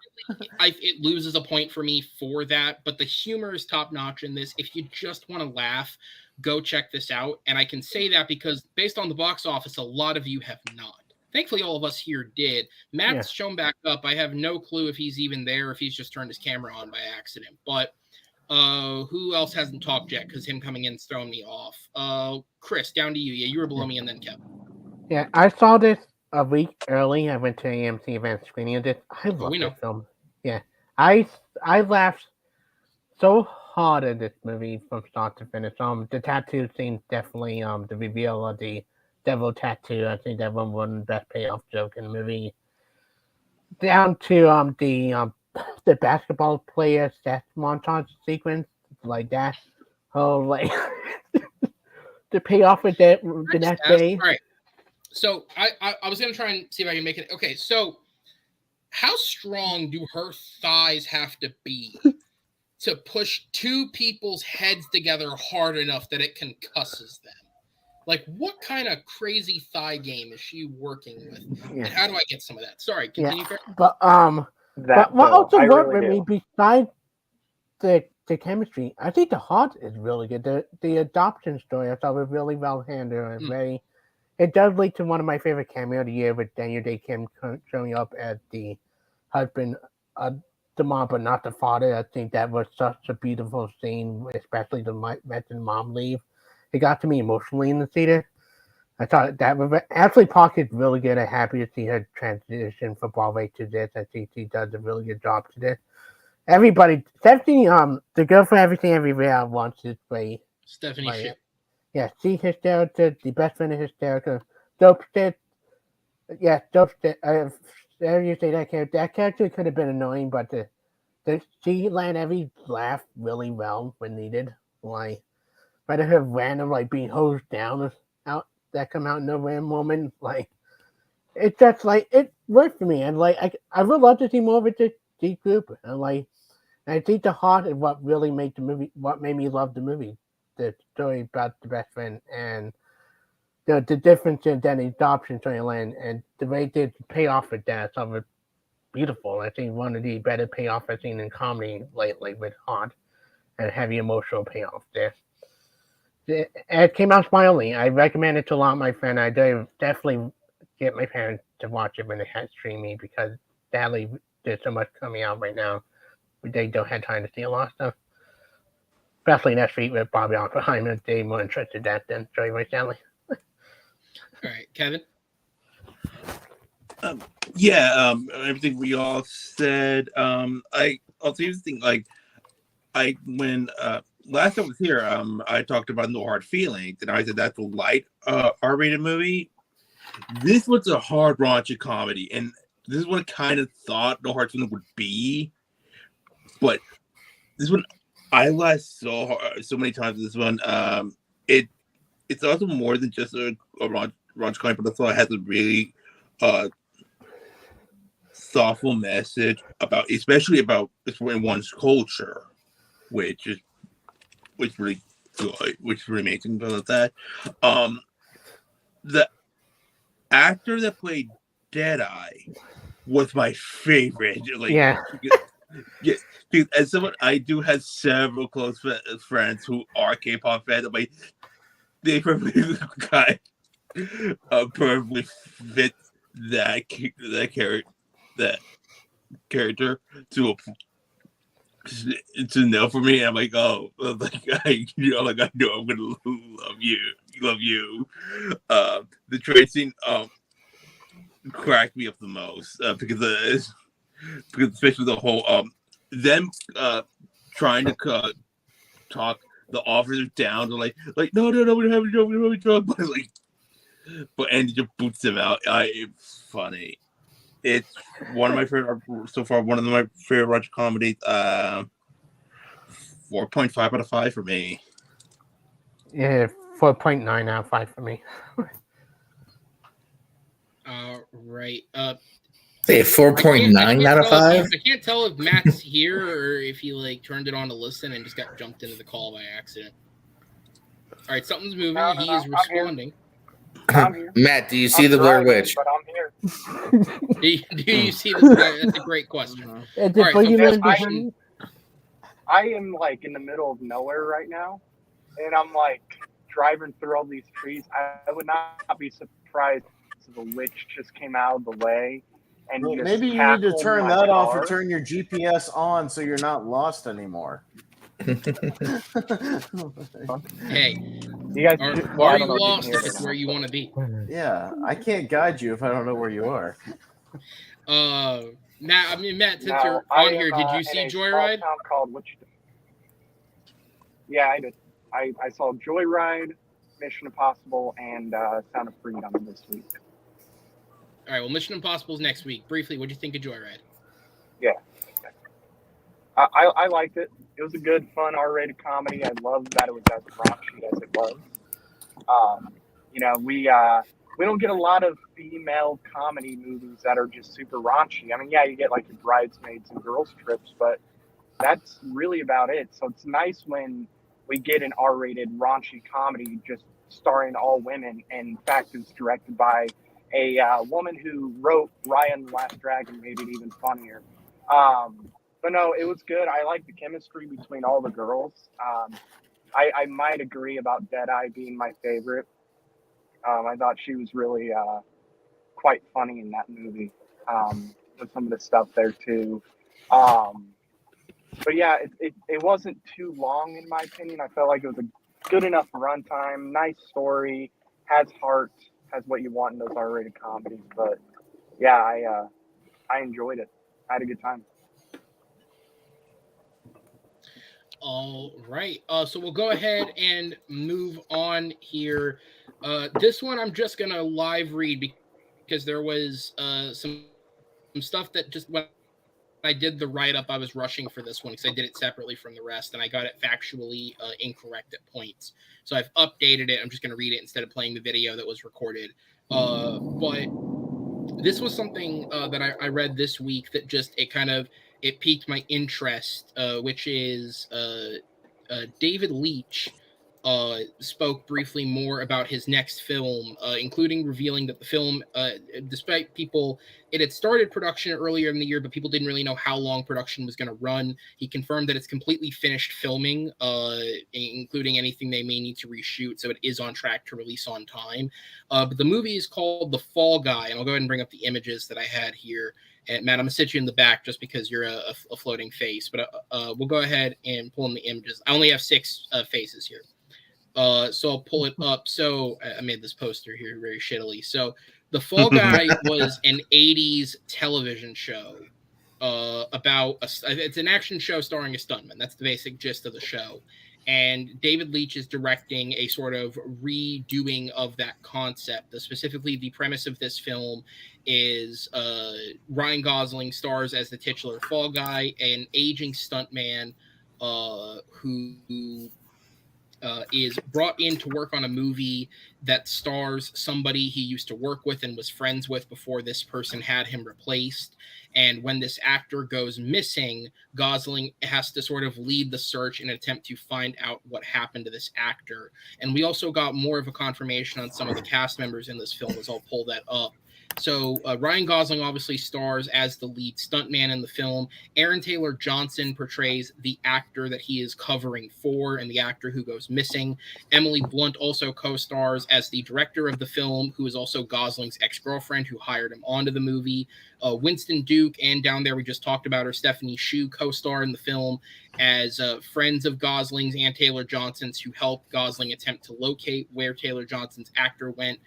it loses a point for me for that. But the humor is top notch in this. If you just want to laugh, go check this out. And I can say that because based on the box office, a lot of you have not. Thankfully, all of us here did. Matt's shown back up. I have no clue if he's even there, if he's just turned his camera on by accident. But who else hasn't talked yet? Because him coming in is throwing me off. Chris, down to you. Yeah, you were below me, and then Kevin. Yeah, I saw this a week early. I went to AMC event screening of this. I love this film. Yeah, I laughed so hard at this movie from start to finish. The tattoo scene definitely. The reveal of the devil tattoo. I think that one was the best payoff joke in the movie. Down to the basketball player set montage sequence, like that. Oh, like the payoff with the next day. All right. So I was gonna try and see if I can make it. Okay, so how strong do her thighs have to be to push two people's heads together hard enough that it concusses them? Like, what kind of crazy thigh game is she working with? Yeah. And how do I get some of that? Sorry, continue. Yeah. But what also worked with me besides the chemistry, I think the heart is really good. The adoption story I thought was really well handled and very. It does lead to one of my favorite cameos of the year with Daniel Day-Kim showing up as the husband, the mom, but not the father. I think that was such a beautiful scene, especially the mom leave. It got to me emotionally in the theater. I thought that was Ashley Park is really good. I'm happy to see her transition from Broadway to this. I think she does a really good job to this. Everybody, Stephanie, the girl from Everything Everywhere at Once is great. Stephanie Ship. Yeah, she's hysterical. The best friend is hysterical. Dope Stick. Yeah, Dope Stick. How you say that character could have been annoying, but she landed every laugh really well when needed. Like, rather her random being hosed down out that come out in no random moment. Like, it's just it worked for me, and I would love to see more of it to Steve Cooper. And I think the heart is what really made the movie. What made me love the movie. The story about the best friend and the difference in the adoption storyline and the way they pay off with that. So it's beautiful. I think one of the better payoff I've seen in comedy lately with heart and heavy emotional payoff there. It came out smiling. I recommend it to a lot of my friends. I definitely get my parents to watch it when they had streaming because sadly there's so much coming out right now. They don't have time to see a lot of stuff. Especially next week with Bobby Oppenheimer. They more interested in that than Joey Ray Stanley. All right, Kevin? Everything we all said. I'll say the thing, when last time I was here, I talked about No Hard Feelings, and I said that's a light R-rated movie. This was a hard raunchy comedy, and this is what I kind of thought No Hard Feelings would be. But this one, I laughed so hard, so many times. This one, it's also more than just a raunchy comedy, but also it has a really thoughtful message especially about one's culture, which really good, which is really amazing about that. The actor that played Deadeye was my favorite. Yeah. Yeah, as someone, I do have several close friends who are K-pop fans. They probably the guy perfectly fits that character to a to know for me. I'm like, oh, like I know I'm gonna love you. The trade scene cracked me up the most because especially the whole them trying to talk the officers down to like no we don't have any drug but and just boots them out. It's funny. It's one of my favorite so far. One of my favorite Roger comedies. 4.5 out of 5 for me. Yeah, 4.9 out of 5 for me. Right. Hey, 4.9 out of 5. I can't tell if Matt's here or if he like turned it on to listen and just got jumped into the call by accident. All right, something's moving. No, He is responding. I'm here. Matt, do you see I'm the Blair driving, Witch? but I'm here. Do you see this? That's a great question. It's All right, so boogeyman first behind you? I am like in the middle of nowhere right now, and I'm like driving through all these trees. I would not be surprised if the witch just came out of the way and Well, just maybe you need to tackled turn my that off car. and turn your GPS on so you're not lost anymore. Hey, You guys, are I you don't know if lost you can if hear it's me where now, you but- want to be? Yeah, I can't guide you if I don't know where you are. Matt, since No, you're I on am, here, did you in see a small Joyride? town called Wichita. Yeah, I did. I saw Joyride, Mission Impossible, and Sound of Freedom this week. All right, well, Mission Impossible's next week. Briefly, what do you think of Joyride? Yeah. I liked it. It was a good, fun R-rated comedy. I loved that it was as raunchy as it was. You know, we don't get a lot of female comedy movies that are just super raunchy. I mean, yeah, you get like your Bridesmaids and Girls Trips, but that's really about it. So it's nice when we get an R-rated raunchy comedy just starring all women, and in fact, it's directed by a woman who wrote Raya and the Last Dragon, made it even funnier. But no, it was good. I like the chemistry between all the girls. I might agree about Deadeye being my favorite. I thought she was really quite funny in that movie with some of the stuff there too. But yeah, it wasn't too long in my opinion. I felt like it was a good enough runtime, nice story, has heart, has what you want in those R-rated comedies. But yeah, I enjoyed it. I had a good time. All right. So we'll go ahead and move on here. This one I'm just gonna live read because there was some stuff that just when I did the write-up, I was rushing for this one because I did it separately from the rest, and I got it factually incorrect at points. So I've updated it. I'm just gonna read it instead of playing the video that was recorded. But this was something that I read this week that just it piqued my interest, which is David Leitch spoke briefly more about his next film, including revealing that the film, despite it had started production earlier in the year, but people didn't really know how long production was going to run. He confirmed that it's completely finished filming, including anything they may need to reshoot, so it is on track to release on time. But the movie is called The Fall Guy, and I'll go ahead and bring up the images that I had here. And Matt, I'm gonna sit you in the back just because you're a floating face, but we'll go ahead and pull in the images. I only have 6 faces here. So I'll pull it up. So I made this poster here very shittily. So The Fall Guy was an 80s television show about it's an action show starring a stuntman. That's the basic gist of the show. And David Leitch is directing a sort of redoing of that concept. Specifically, the premise of this film is Ryan Gosling stars as the titular Fall Guy, an aging stuntman who is brought in to work on a movie that stars somebody he used to work with and was friends with before this person had him replaced. And when this actor goes missing, Gosling has to sort of lead the search in an attempt to find out what happened to this actor. And we also got more of a confirmation on some of the cast members in this film, as I'll pull that up. So Ryan Gosling obviously stars as the lead stuntman in the film. Aaron Taylor Johnson portrays the actor that he is covering for and the actor who goes missing. Emily Blunt also co-stars as the director of the film, who is also Gosling's ex-girlfriend who hired him onto the movie. Winston Duke, and down there we just talked about her, Stephanie Hsu, co-star in the film as friends of Gosling's and Taylor Johnson's, who helped Gosling attempt to locate where Taylor Johnson's actor went.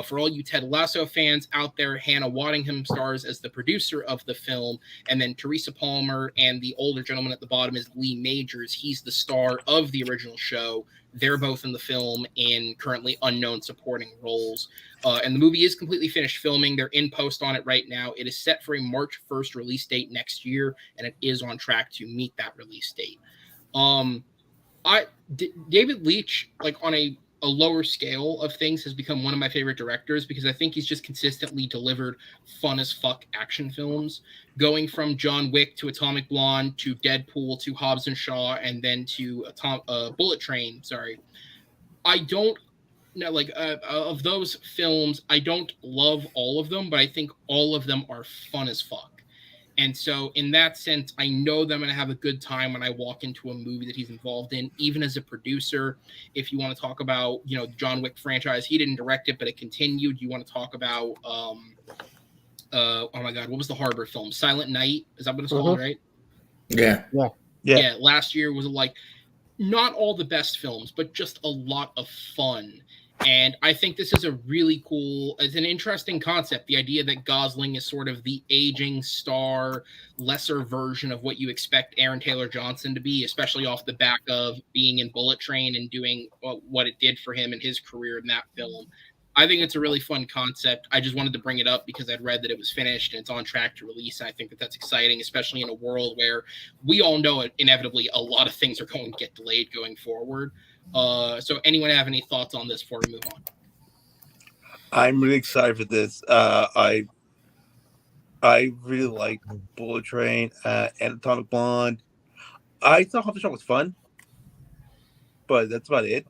For all you Ted Lasso fans out there, Hannah Waddingham stars as the producer of the film, and then Teresa Palmer and the older gentleman at the bottom is Lee Majors. He's the star of the original show. They're both in the film in currently unknown supporting roles. And the movie is completely finished filming. They're in post on it right now. It is set for a March 1st release date next year, and it is on track to meet that release date. David Leitch, like on a lower scale of things, has become one of my favorite directors because I think he's just consistently delivered fun as fuck action films, going from John Wick to Atomic Blonde to Deadpool to Hobbs and Shaw and then to Bullet Train. Sorry. I don't know, like of those films, I don't love all of them, but I think all of them are fun as fuck. And so in that sense, I know that I'm going to have a good time when I walk into a movie that he's involved in, even as a producer. If you want to talk about, you know, the John Wick franchise, he didn't direct it, but it continued. You want to talk about, oh my God, what was the Harbor film? Silent Night? Is that what it's called, right? Yeah. Yeah. Last year was like not all the best films, but just a lot of fun. And I think this is a really cool, it's an interesting concept. The idea that Gosling is sort of the aging star, lesser version of what you expect Aaron Taylor Johnson to be, especially off the back of being in Bullet Train and doing what it did for him in his career in that film. I think it's a really fun concept. I just wanted to bring it up because I'd read that it was finished and it's on track to release. And I think that that's exciting, especially in a world where we all know it, inevitably a lot of things are going to get delayed going forward. So anyone have any thoughts on this before we move on? I'm really excited for this. I really like Bullet Train and Atomic Blonde. I thought Hobbs and Shaw was fun, but that's about it.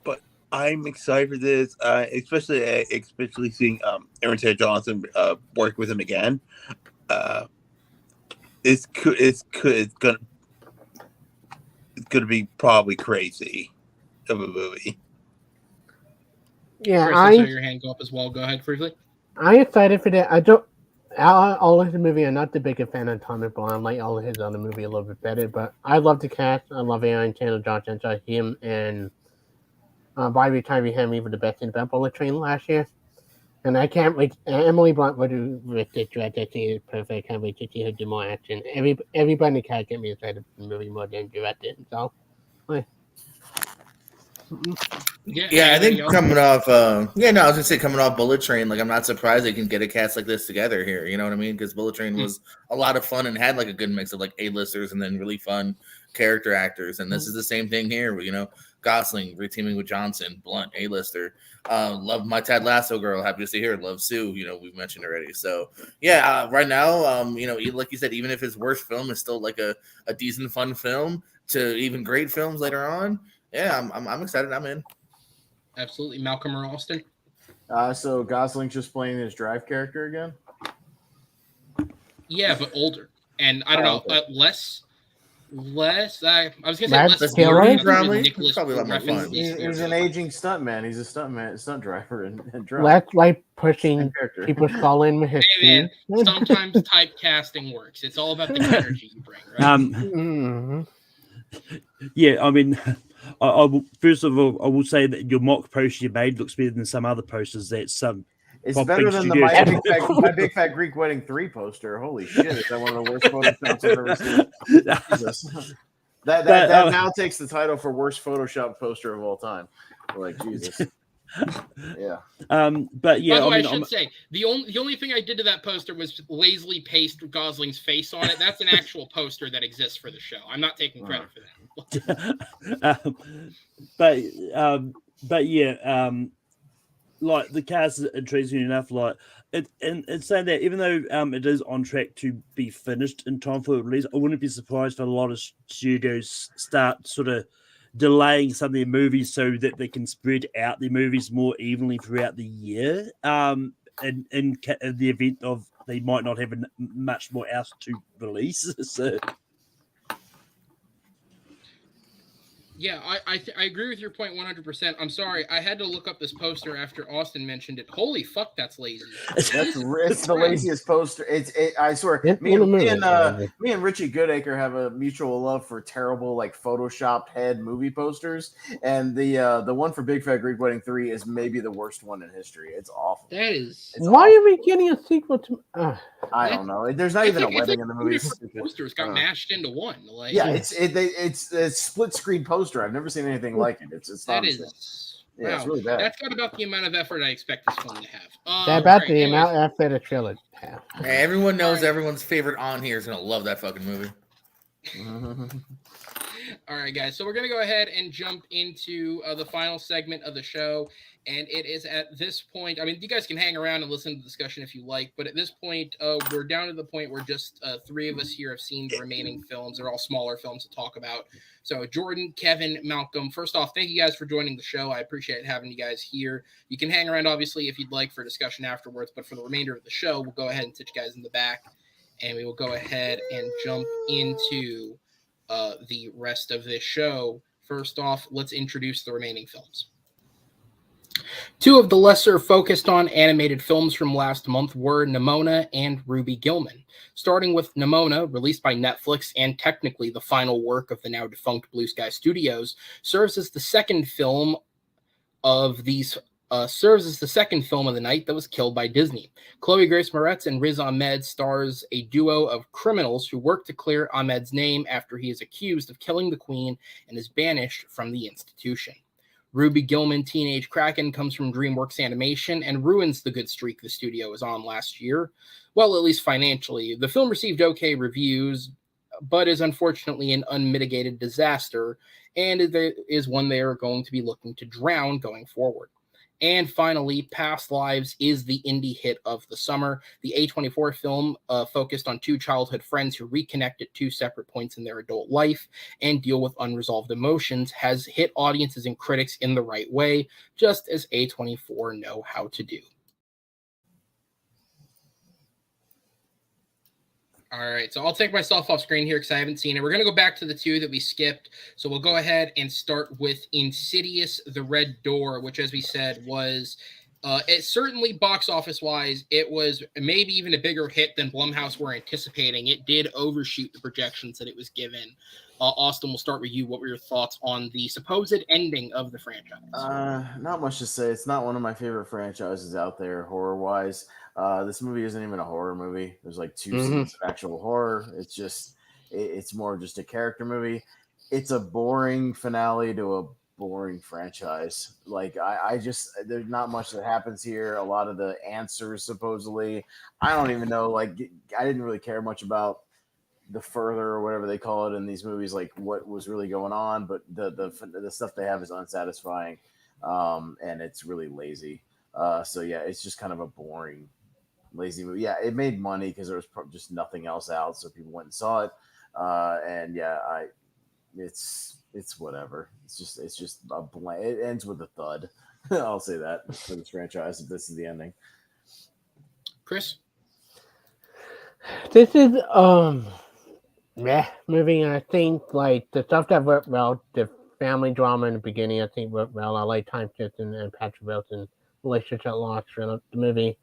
But I'm excited for this, especially seeing Aaron Taylor Johnson work with him again. It's gonna be probably crazy of a movie. Yeah, Chris, I saw your hand go up as well. Go ahead, briefly. I'm excited for that. I don't. All of the movie, I'm not the biggest fan of Atomic Blonde. I like all of his other movie a little bit better, but I love the cast. I love Aaron Taylor Johnson. I saw him and Bobby Tyree Henry were the best in Bullet Train last year. And I can't wait. Emily Blunt would do with the director. She is perfect. I can't wait to see her do more action. Everybody can get me excited for the movie more than director. So, like, Yeah, I think coming off, I was gonna say coming off Bullet Train, like I'm not surprised they can get a cast like this together here. You know what I mean? Because Bullet Train was a lot of fun and had like a good mix of like A-listers and then really fun character actors. And this is the same thing here. You know, Gosling reteaming with Johnson, Blunt, A-lister. Love my Ted Lasso girl. Happy to see her. Love Sue. You know, we've mentioned already. So yeah, right now, you know, like you said, even if his worst film is still like a decent, fun film to even great films later on. Yeah, I'm excited. I'm in. Absolutely. Malcolm or Austin? So Gosling's just playing his Drive character again? Yeah, but older. And I don't know, okay. less. I was going to say less Killer? Probably. Nicholas Probably a lot more fun. He's an aging stuntman. He's a stunt driver and Drive. Let's like pushing people's call in with his Hey man, sometimes typecasting works. It's all about the energy you bring, right? Yeah, I mean, I will, first of all, I will say that your mock poster you made looks better than some other posters that some. It's better than the My Big Fat Greek Wedding 3 poster. Holy shit, is that one of the worst photoshops I've ever seen? Jesus. That now takes the title for worst Photoshop poster of all time. Like, Jesus. Yeah. But yeah, By the way, I mean, I should say the only thing I did to that poster was lazily paste Gosling's face on it. That's an actual poster that exists for the show. I'm not taking credit for that. But yeah, like the cast is intriguing enough. Like and saying that even though it is on track to be finished in time for release, I wouldn't be surprised if a lot of studios start sort of delaying some of their movies so that they can spread out their movies more evenly throughout the year. In the event of they might not have much more else to release. So. Yeah, I agree with your point 100%. I'm sorry, I had to look up this poster after Austin mentioned it. Holy fuck, that's lazy. It's the laziest poster. I swear, It's me and lazy. Richie Goodacre have a mutual love for terrible, like photoshopped head movie posters, and the one for Big Fat Greek Wedding 3 is maybe the worst one in history. It's awful. That is. Why are we getting a sequel to? I don't know. There's not even a wedding in the movie. Posters got mashed into one. Like, yeah, it's a split screen poster. I've never seen anything like it. It's that is. Yeah, wow. it's really bad. That's not about the amount of effort I expect this film to have. That's about the amount of effort a trailer have. Hey, everyone knows everyone's favorite on here is gonna love that fucking movie. All right, guys. So we're going to go ahead and jump into the final segment of the show. And it is at this point, I mean, you guys can hang around and listen to the discussion if you like. But at this point, we're down to the point where just 3 of us here have seen the remaining films. They're all smaller films to talk about. So Jordan, Kevin, Malcolm, first off, thank you guys for joining the show. I appreciate having you guys here. You can hang around, obviously, if you'd like for discussion afterwards. But for the remainder of the show, we'll go ahead and sit you guys in the back. And we will go ahead and jump into the rest of this show. First off, let's introduce the remaining films. 2 of the lesser focused on animated films from last month were Nimona and Ruby Gilman. Starting with Nimona, released by Netflix and technically the final work of the now defunct Blue Sky Studios, serves as the second film of these serves as the second film of the night that was killed by Disney. Chloe Grace Moretz and Riz Ahmed stars a duo of criminals who work to clear Ahmed's name after he is accused of killing the queen and is banished from the institution. Ruby Gilman, Teenage Kraken, comes from DreamWorks Animation and ruins the good streak the studio was on last year. Well, at least financially. The film received okay reviews, but is unfortunately an unmitigated disaster, and it is one they are going to be looking to drown going forward. And finally, Past Lives is the indie hit of the summer. The A24 film focused on 2 childhood friends who reconnect at 2 separate points in their adult life and deal with unresolved emotions, has hit audiences and critics in the right way, just as A24 know how to do. All right, so I'll take myself off screen here because I haven't seen it. We're going to go back to the 2 that we skipped. So we'll go ahead and start with Insidious: The Red Door, which, as we said, was it certainly box office wise, it was maybe even a bigger hit than Blumhouse were anticipating. It did overshoot the projections that it was given. Austin, we'll start with you. What were your thoughts on the supposed ending of the franchise? Not much to say. It's not one of my favorite franchises out there, horror-wise. This movie isn't even a horror movie. There's like 2 scenes of actual horror. It's just, it's more just a character movie. It's a boring finale to a boring franchise. Like I just, there's not much that happens here. A lot of the answers supposedly, I don't even know. Like I didn't really care much about the further or whatever they call it in these movies, like what was really going on. But the stuff they have is unsatisfying, and it's really lazy. So yeah, it's just kind of a boring, lazy movie. Yeah, it made money because there was just nothing else out, so people went and saw it. And yeah, it's whatever. It's just a blank. It ends with a thud. I'll say that for this franchise. If this is the ending, Chris, this is movie, and I think like the stuff that worked well, the family drama in the beginning, I think worked well. I like Time Simpson and Patrick Wilson relationship lost for the movie.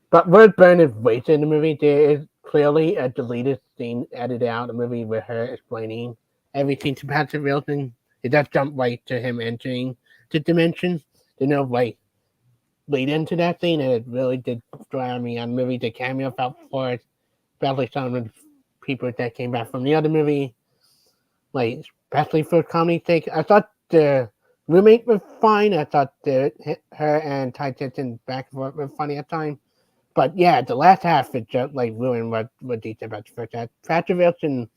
But word burn is wasted in the movie. There is clearly a deleted scene edited out in the movie with her explaining everything to Patrick Wilson. It does jump right to him entering the dimension. There's no like lead into that scene, and it really did drive me on the movie. The cameo felt forced, especially some of the people that came back from the other movie, like especially for comedy sake. I thought the roommate was fine. I thought her and Ty Simpson back and forth were funny at times. But yeah, the last half it just like ruined what decent about the first half. Patrick Wilson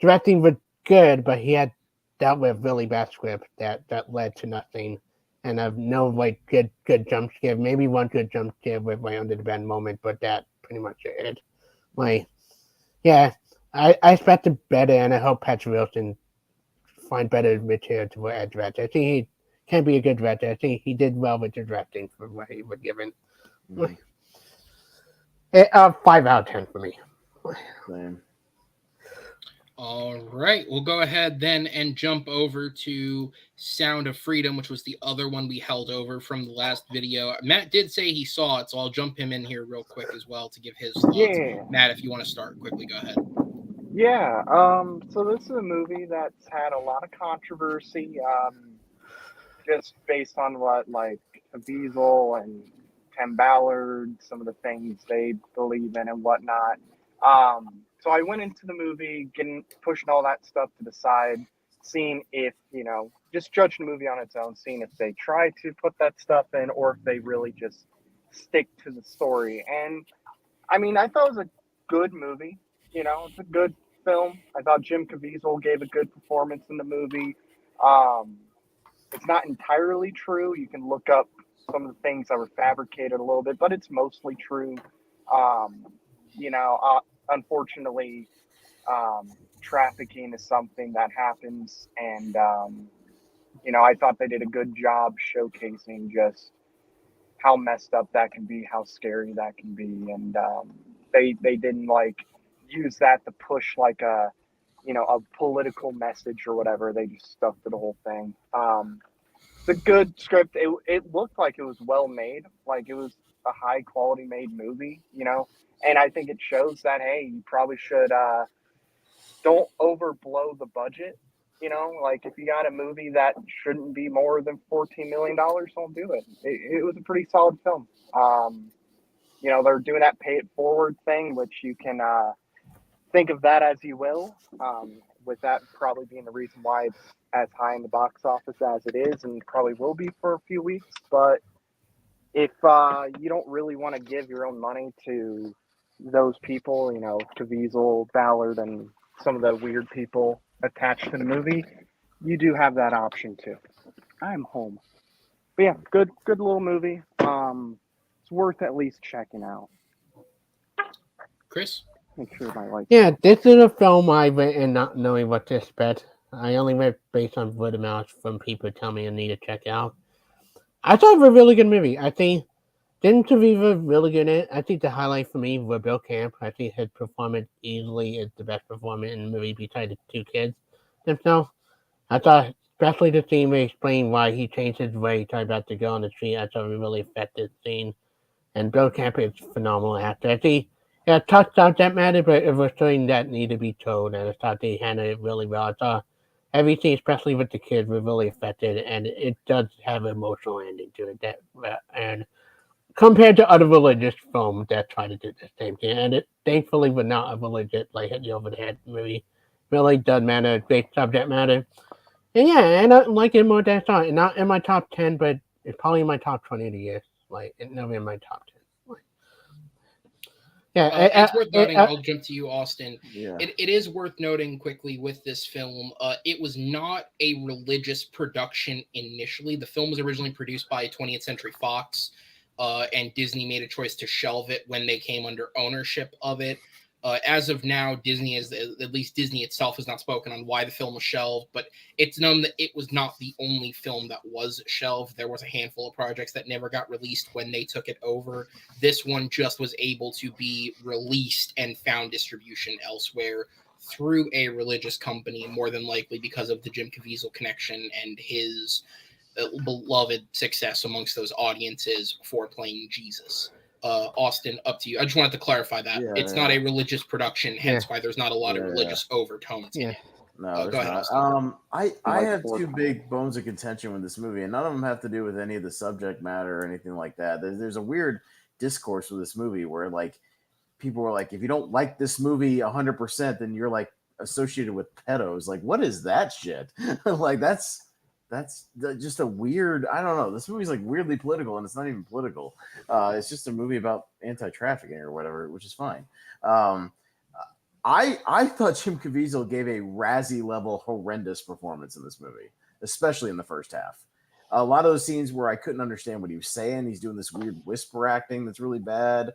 directing was good, but he had dealt with really bad script that led to nothing. And I've no like good jump scare. Maybe one good jump scare with my under the bed moment, but that pretty much it. Like, yeah, I expected better, and I hope Patrick Wilson find better material to add director. I think he can be a good director. I think he did well with the directing for what he was given. Mhm. 5 out of 10 for me. Same. All right, we'll go ahead then and jump over to Sound of Freedom, which was the other one we held over from the last video. Matt did say he saw it, so I'll jump him in here real quick as well to give his thoughts. Yeah. Matt, if you want to start quickly, go ahead. Yeah. So this is a movie that's had a lot of controversy, just based on what like Caviezel and Tim Ballard, some of the things they believe in and whatnot. So I went into the movie pushing all that stuff to the side, seeing if, just judging the movie on its own, seeing if they try to put that stuff in or if they really just stick to the story. And I mean, I thought it was a good movie. It's a good film. I thought Jim Caviezel gave a good performance in the movie. It's not entirely true. You can look up some of the things that were fabricated a little bit, but it's mostly true. Unfortunately, trafficking is something that happens, and I thought they did a good job showcasing just how messed up that can be, how scary that can be, and they didn't like use that to push like a political message or whatever. They just stuck to the whole thing. It's a good script. It looked like it was well made, like it was a high quality made movie, and I think it shows that, hey, you probably should don't overblow the budget. Like if you got a movie that shouldn't be more than $14 million, don't do it. It was a pretty solid film. They're doing that pay it forward thing, which you can think of that as you will, with that probably being the reason why it's as high in the box office as it is, and probably will be for a few weeks. But if you don't really want to give your own money to those people, Caviezel, Ballard, and some of the weird people attached to the movie, you do have that option too. I'm home. But yeah, good little movie. It's worth at least checking out. Chris? Make sure my light. Yeah, this is a film I went in not knowing what to expect. I only went based on word of mouth from people telling me I need to check out. I thought it was a really good movie. I think Jim Caviezel really good in it. I think the highlight for me was Bill Camp. I think his performance easily is the best performance in the movie besides the two kids themselves. I thought, especially the scene where he explained why he changed his way to talk about the girl on the street, I thought it really affected the scene. And Bill Camp is a phenomenal actor. I think touched out that matter, but it was something that needed to be told, and I thought they handled it really well. I thought everything, especially with the kids, was really affected, and it does have an emotional ending to it. And compared to other religious films that try to do the same thing, and it thankfully was not a religious, like hit you over the head movie. Really does matter, great subject matter. And yeah, and I like it more than I thought. Not in my top 10, but it's probably in my top 20 of the year. Like, it's never in my top 10. Yeah, it's worth noting. I'll jump to you, Austin. Yeah. It is worth noting quickly with this film. It was not a religious production initially. The film was originally produced by 20th Century Fox, and Disney made a choice to shelve it when they came under ownership of it. As of now, Disney is, at least Disney itself, has not spoken on why the film was shelved, but it's known that it was not the only film that was shelved. There was a handful of projects that never got released when they took it over. This one just was able to be released and found distribution elsewhere through a religious company, more than likely because of the Jim Caviezel connection and his beloved success amongst those audiences for playing Jesus. Austin, up to you. I just wanted to clarify that it's not a religious production, hence why there's not a lot of religious overtones in it. No, go ahead, not. Austin. I have two big bones of contention with this movie, and none of them have to do with any of the subject matter or anything like that. There's a weird discourse with this movie where like people are like, if you don't like this movie 100%, then you're like associated with pedos. Like, what is that shit? Like that's just a weird, I don't know. This movie's like weirdly political, and it's not even political. It's just a movie about anti-trafficking or whatever, which is fine. I thought Jim Caviezel gave a Razzie level horrendous performance in this movie, especially in the first half. A lot of those scenes where I couldn't understand what he was saying. He's doing this weird whisper acting that's really bad.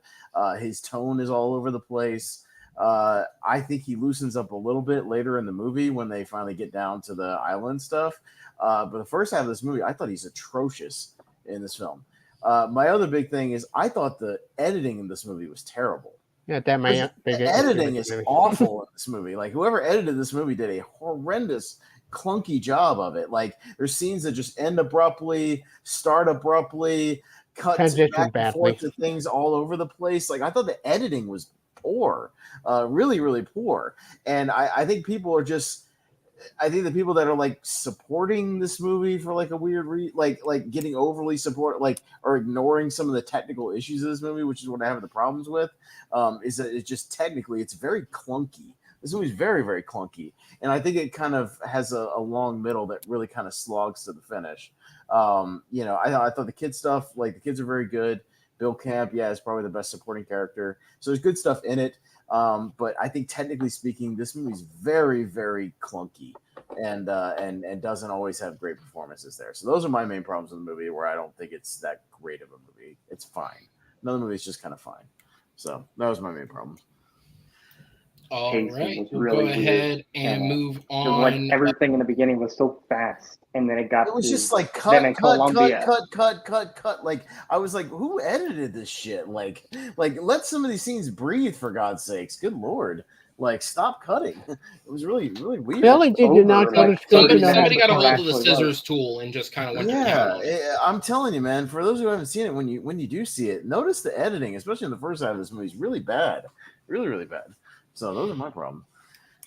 His tone is all over the place. I think he loosens up a little bit later in the movie when they finally get down to the island stuff. But the first half of this movie, I thought he's atrocious in this film. My other big thing is I thought the editing in this movie was terrible. Yeah, that my big The editing is movie. awful in this movie. Like whoever edited this movie did a horrendous, clunky job of it. Like there's scenes that just end abruptly, start abruptly, cut Transition back and badly. forth to things all over the place. Like I thought the editing was poor, really, really poor. And I think people are just. I think the people that are like supporting this movie for like a weird like getting overly support or ignoring some of the technical issues of this movie, which is what I have the problems with, is that it's just technically it's very clunky. This movie's very, very clunky, and I think it kind of has a long middle that really kind of slogs to the finish. I thought the kid stuff, like the kids are very good. Bill Camp, yeah, is probably the best supporting character. So there's good stuff in it. But I think technically speaking, this movie's very, very clunky and doesn't always have great performances there. So those are my main problems with the movie, where I don't think it's that great of a movie. It's fine. Another movie is just kind of fine. So that was my main problem. All Pacing right, was we'll really go ahead and weird. move Because like on. everything in the beginning was so fast, and then it got It was to just like then in cut. Colombia. Like I was like, who edited this shit? Like let some of these scenes breathe for God's sakes. Good Lord. Like stop cutting. It was really, really weird. Clearly, did you not tell the Like, script? 30 You know how Somebody to got a cut. hold of the actually scissors was. tool and just kind of went to town Yeah, on it. I'm telling you, man. For those who haven't seen it, when you do see it, notice the editing, especially in the first half of this movie, is really bad, really, really bad. So those are my problems.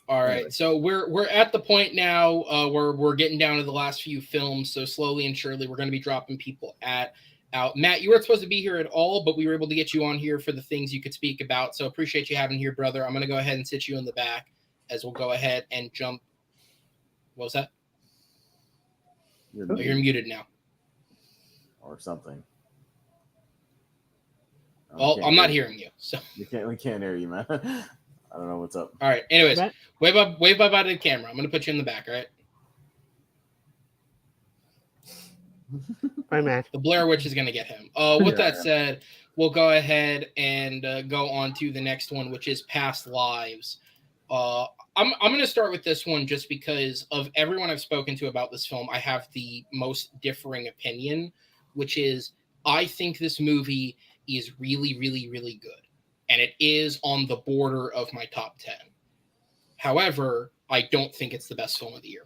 All right, Anyway. so we're at the point now where we're getting down to the last few films. So slowly and surely, we're going to be dropping people out. Matt, you weren't supposed to be here at all, but we were able to get you on here for the things you could speak about. So appreciate you having here, brother. I'm going to go ahead and sit you in the back as we'll go ahead and jump. What was that? You're muted now. Or something. Well, I'm not hearing you, so we can't hear you, man. I don't know what's up. All right. Anyways, Matt? wave bye to the camera. I'm going to put you in the back, all right? Bye, Matt. The Blair Witch is going to get him. With that said, we'll go ahead and go on to the next one, which is Past Lives. I'm going to start with this one just because of everyone I've spoken to about this film. I have the most differing opinion, which is I think this movie is really, really, really good. And it is on the border of my top 10. However, I don't think it's the best film of the year,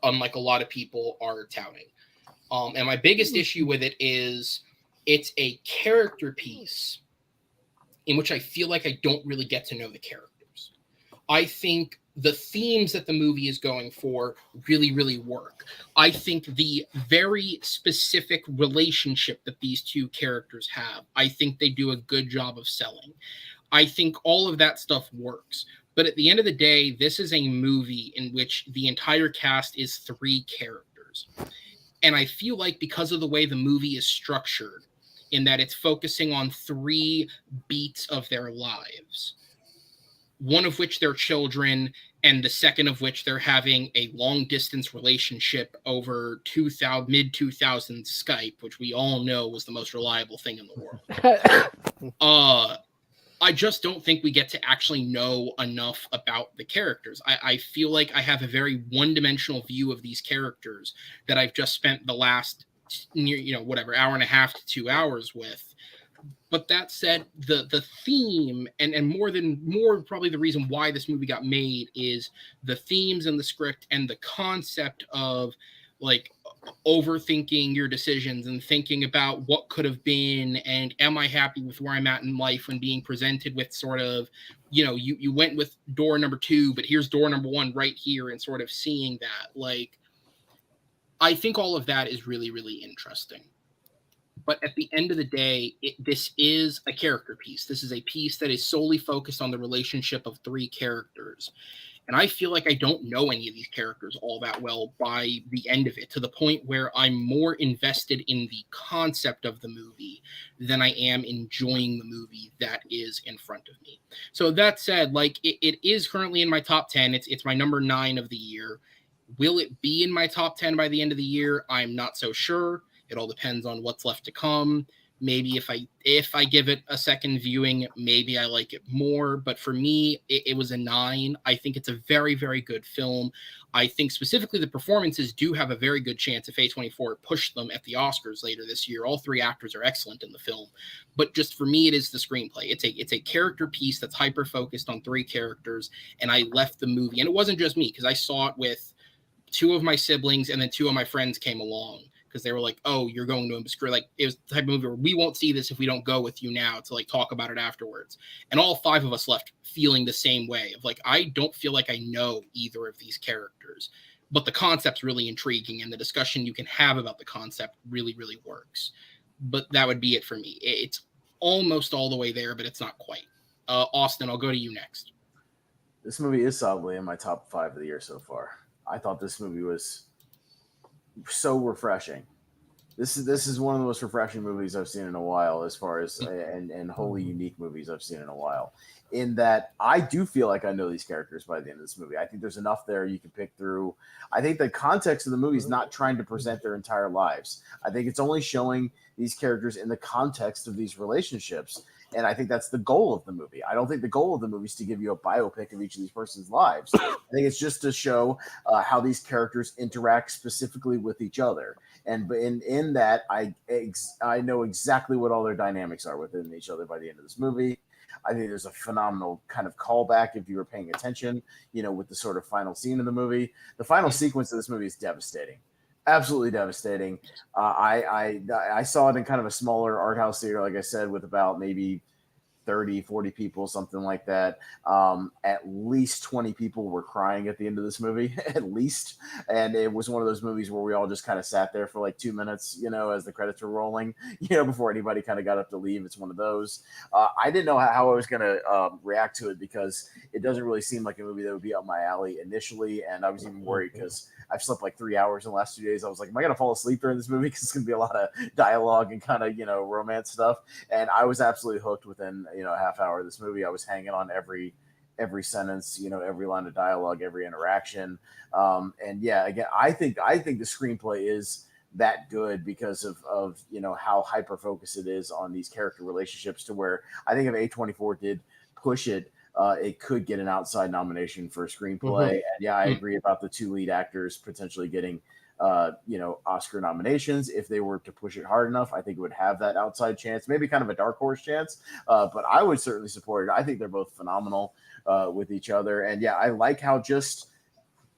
unlike a lot of people are touting. And my biggest issue with it is it's a character piece in which I feel like I don't really get to know the characters. I think the themes that the movie is going for really, really work. I think the very specific relationship that these two characters have, I think they do a good job of selling. I think all of that stuff works. But at the end of the day, this is a movie in which the entire cast is 3 characters. And I feel like because of the way the movie is structured, in that it's focusing on 3 beats of their lives, one of which they're children, and the second of which they're having a long-distance relationship over mid-2000s Skype, which we all know was the most reliable thing in the world. I just don't think we get to actually know enough about the characters. I feel like I have a very one-dimensional view of these characters that I've just spent the last hour and a half to 2 hours with. But that said, the theme and more probably the reason why this movie got made is the themes and the script and the concept of like overthinking your decisions and thinking about what could have been and am I happy with where I'm at in life when being presented with sort of, you went with door number 2, but here's door number 1 right here, and sort of seeing that. Like, I think all of that is really, really interesting. But at the end of the day, this is a character piece. This is a piece that is solely focused on the relationship of 3 characters. And I feel like I don't know any of these characters all that well by the end of it, to the point where I'm more invested in the concept of the movie than I am enjoying the movie that is in front of me. So that said, like it is currently in my top 10. It's my number 9 of the year. Will it be in my top 10 by the end of the year? I'm not so sure. It all depends on what's left to come. Maybe if I give it a second viewing, maybe I like it more. But for me, it was a 9. I think it's a very, very good film. I think specifically the performances do have a very good chance if A24 push them at the Oscars later this year. All 3 actors are excellent in the film. But just for me, it is the screenplay. It's a character piece that's hyper focused on 3 characters. And I left the movie, and it wasn't just me, because I saw it with 2 of my siblings, and then 2 of my friends came along because they were like, "Oh, you're going to a screw." Like, it was the type of movie where we won't see this if we don't go with you now to like talk about it afterwards. And all 5 of us left feeling the same way of like, I don't feel like I know either of these characters, but the concept's really intriguing, and the discussion you can have about the concept really, really works. But that would be it for me. It's almost all the way there, but it's not quite. Austin, I'll go to you next. This movie is solidly in my top 5 of the year so far. I thought this movie was so refreshing. This is one of the most refreshing movies I've seen in a while, as far as and wholly unique movies I've seen in a while. In that I do feel like I know these characters by the end of this movie. I think there's enough there you can pick through. I think the context of the movie is not trying to present their entire lives. I think it's only showing these characters in the context of these relationships. And I think that's the goal of the movie. I don't think the goal of the movie is to give you a biopic of each of these person's lives. I think it's just to show how these characters interact specifically with each other. And in that, I know exactly what all their dynamics are within each other by the end of this movie. I think there's a phenomenal kind of callback if you were paying attention, with the sort of final scene of the movie. The final sequence of this movie is devastating. Absolutely devastating. I saw it in kind of a smaller art house theater, like I said, with about maybe 30, 40 people, something like that. At least 20 people were crying at the end of this movie, at least. And it was one of those movies where we all just kind of sat there for like 2 minutes, as the credits were rolling, before anybody kind of got up to leave. It's one of those. I didn't know how I was going to react to it, because it doesn't really seem like a movie that would be up my alley initially. And I was even worried because I've slept like 3 hours in the last 2 days. I was like, am I going to fall asleep during this movie? Because it's going to be a lot of dialogue and kind of, romance stuff. And I was absolutely hooked within, a half hour of this movie. I was hanging on every sentence, every line of dialogue, every interaction. And yeah, again, I think the screenplay is that good because of how hyper focused it is on these character relationships, to where I think if A24 did push it, it could get an outside nomination for screenplay. And yeah, I agree about the 2 lead actors potentially getting Oscar nominations. If they were to push it hard enough, I think it would have that outside chance, maybe kind of a dark horse chance. But I would certainly support it. I think they're both phenomenal with each other. And yeah, I like how just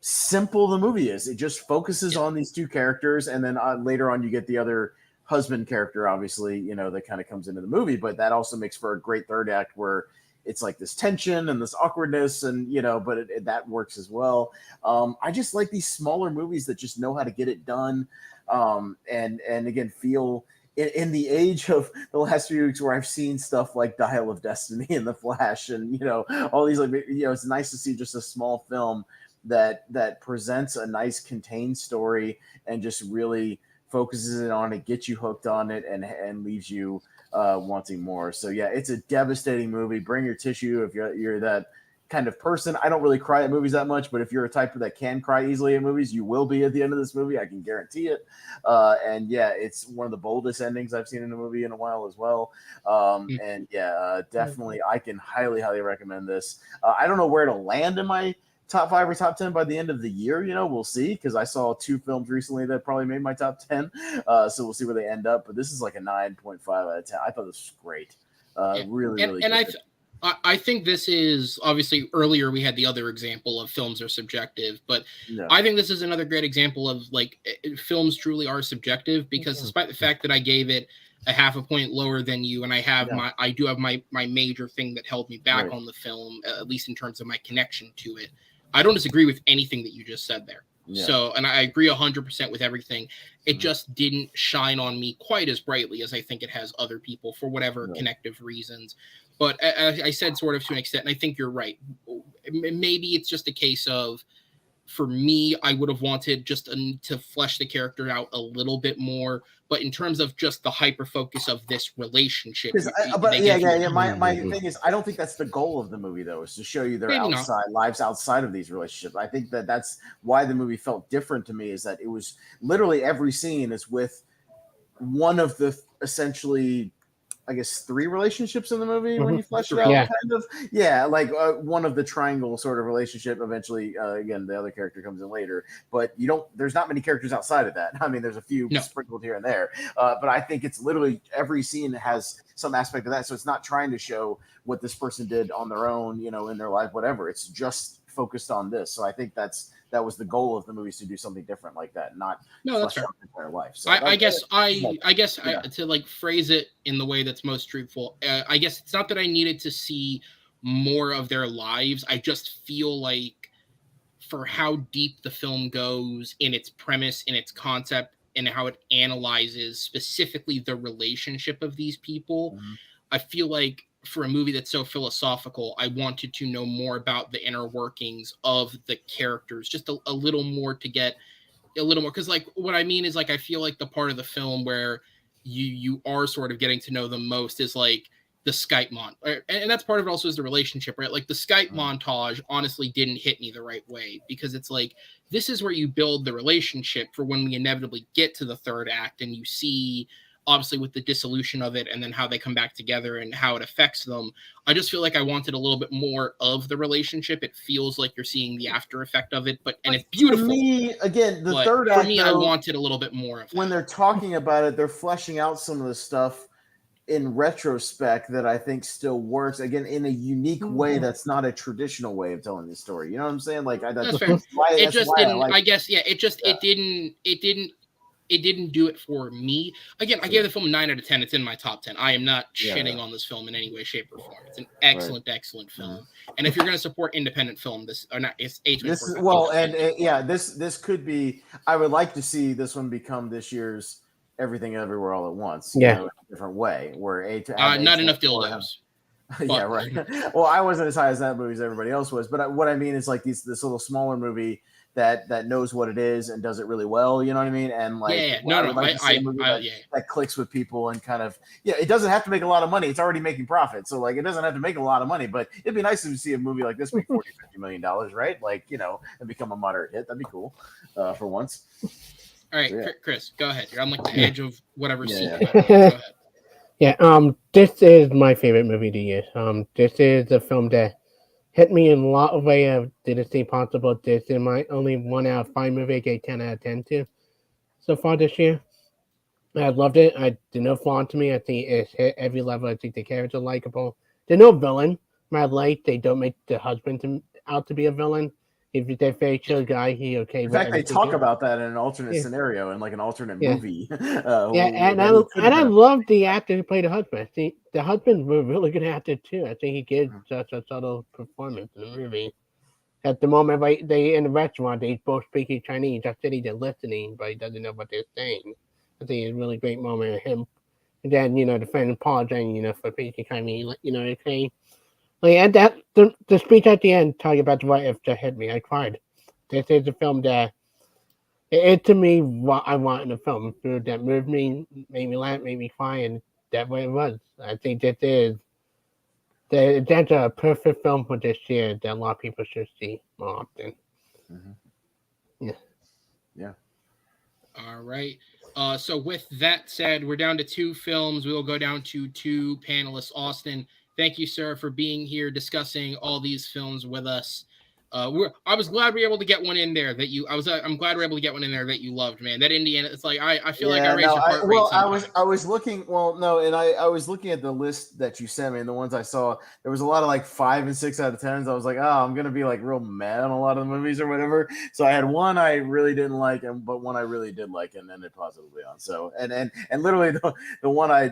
simple the movie is. It just focuses on these 2 characters, and then later on you get the other husband character, obviously, that kind of comes into the movie. But that also makes for a great third act where it's like this tension and this awkwardness, and but that works as well. I just like these smaller movies that just know how to get it done, and again feel in the age of the last few weeks where I've seen stuff like Dial of Destiny and The Flash, and all these, like, it's nice to see just a small film that presents a nice contained story and just really focuses it on it, gets you hooked on it, and leaves you wanting more. So yeah, it's a devastating movie. Bring your tissue if you're that kind of person. I don't really cry at movies that much, but if you're a type that can cry easily at movies, you will be at the end of this movie. I can guarantee it. And yeah, it's one of the boldest endings I've seen in a movie in a while as well. And yeah, definitely, I can highly recommend this. I don't know where to land in my top 5 or top 10 by the end of the year. We'll see, because I saw 2 films recently that probably made my top 10. So we'll see where they end up. But this is like a 9.5 out of 10. I thought this was great. Really good. And I think this is, obviously earlier we had the other example of films are subjective, but I think this is another great example of like films truly are subjective, because despite the fact that I gave it a half a point lower than you, and I do have my major thing that held me back on the film, at least in terms of my connection to it. I don't disagree with anything that you just said there. Yeah. So, and I agree 100% with everything. It just didn't shine on me quite as brightly as I think it has other people for whatever connective reasons. But I said sort of to an extent, and I think you're right. Maybe it's just a case of, for me, I would have wanted just to flesh the character out a little bit more. But in terms of just the hyper focus of this relationship, my thing is, I don't think that's the goal of the movie, though, is to show you their lives outside of these relationships. I think that's why the movie felt different to me, is that it was literally every scene is with one of the essentially, I guess, 3 relationships in the movie when Mhm. you flesh it out, Yeah. kind of. Yeah, like one of the triangle sort of relationship. Eventually, again, the other character comes in later, but there's not many characters outside of that. I mean, there's a few No. sprinkled here and there, but I think it's literally every scene has some aspect of that. So it's not trying to show what this person did on their own, in their life, whatever. It's just focused on this. So I think that was the goal of the movies, to do something different like that, not No, that's flesh fair. out their entire life. So I guess yeah. to like phrase it in the way that's most truthful. I guess it's not that I needed to see more of their lives. I just feel like for how deep the film goes in its premise, in its concept, and how it analyzes specifically the relationship of these people, I feel like for a movie that's so philosophical, I wanted to know more about the inner workings of the characters, just a little more to get a little more, because like what I mean is like I feel like the part of the film where you are sort of getting to know them most is like the Skype and that's part of it also is the relationship, right? Like the Skype montage honestly didn't hit me the right way, because it's like this is where you build the relationship for when we inevitably get to the third act and you see obviously with the dissolution of it and then how they come back together and how it affects them. I just feel like I wanted a little bit more of the relationship. It feels like you're seeing the after effect of it, and it's beautiful. For me, again, the third for act, me, though, I wanted a little bit more of that. When they're talking about it, they're fleshing out some of the stuff in retrospect that I think still works, again, in a unique way that's not a traditional way of telling the story. You know what I'm saying? Like that's fair. It just didn't. I guess it didn't do it for me. Again, I gave the film a 9 out of 10. It's in my top 10. I am not shitting on this film in any way, shape, or form. It's an excellent film. And if you're going to support independent film, this could be. I would like to see this one become this year's Everything Everywhere All at Once. Yeah, in a different way where not enough dildos. Yeah, right. Well, I wasn't as high as that movie as everybody else was, but what I mean is like this little smaller movie that knows what it is and does it really well. You know what I mean? And like, that clicks with people and kind of, it doesn't have to make a lot of money. It's already making profit. So like, it doesn't have to make a lot of money, but it'd be nice to see a movie like this make $40-50 million, right? Like, and become a moderate hit. That'd be cool for once. All right, so, Chris, go ahead. You're on like the edge of whatever seat. This is my favorite movie of the year. This is a film that hit me in a lot of ways. I didn't see possible. This is my only 1 out of 5 movie I gave 10 out of 10 to so far this year. I loved it. I did no flaw to me. I think it hit every level. I think the characters are likable. There's no villain. I like they don't make the husband out to be a villain. If you're a very chill guy, he okay. In fact, they talk about that in an alternate scenario, in like an alternate movie. And I love the actor who played the husband. See, the husband's a really good actor too. I think he gives such a subtle performance in the movie. At the moment, they in the restaurant, they both speaking Chinese. Just sitting there listening, but he doesn't know what they're saying. I think it's a really great moment of him. And then the friend apologizing, for speaking Chinese. Okay. And that the speech at the end talking about the what if just hit me. I cried. This is a film that it to me what I want in a film. That moved me, made me laugh, made me cry, and that's what it was. I think that's a perfect film for this year that a lot of people should see more often. Yeah. All right. So with that said, we're down to 2 films. We will go down to 2 panelists. Austin, thank you, sir, for being here discussing all these films with us. I was glad we were able to get one in there that you. I'm glad we are able to get one in there that you loved, man. That Indiana. It's like I feel like I raised your heart rate. I was looking. Well, no, and I was looking at the list that you sent me, and the ones I saw. There was a lot of like 5 and 6 out of 10s. I was like, I'm gonna be like real mad on a lot of the movies or whatever. So I had one I really didn't like, but one I really did like, and ended positively on. So and literally the one I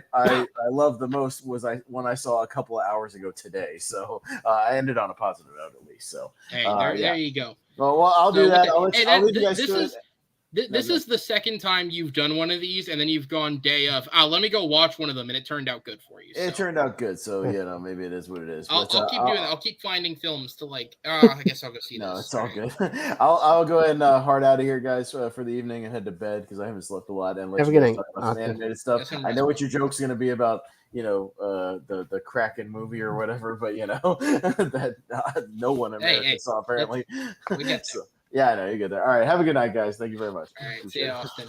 loved the most was one I saw a couple of hours ago today. So I ended on a positive note at least. So. Hey, there you go. Well, I'll do that. I'll leave you guys to it. This is the second time you've done one of these, and then you've gone day of, let me go watch one of them, and it turned out good for you. It turned out good, so maybe it is what it is. I'll keep doing that. I'll keep finding films to like. I guess I'll go see. No, it's all good. I'll go ahead and hard out of here, guys, for the evening and head to bed because I haven't slept a lot and let you guys talk about some animated stuff. I know what your joke's gonna be about. The Kraken movie or whatever, but that no one in America saw apparently. We get so, yeah, I know you get there. All right, have a good night, guys. Thank you very much. All right, see you, Austin.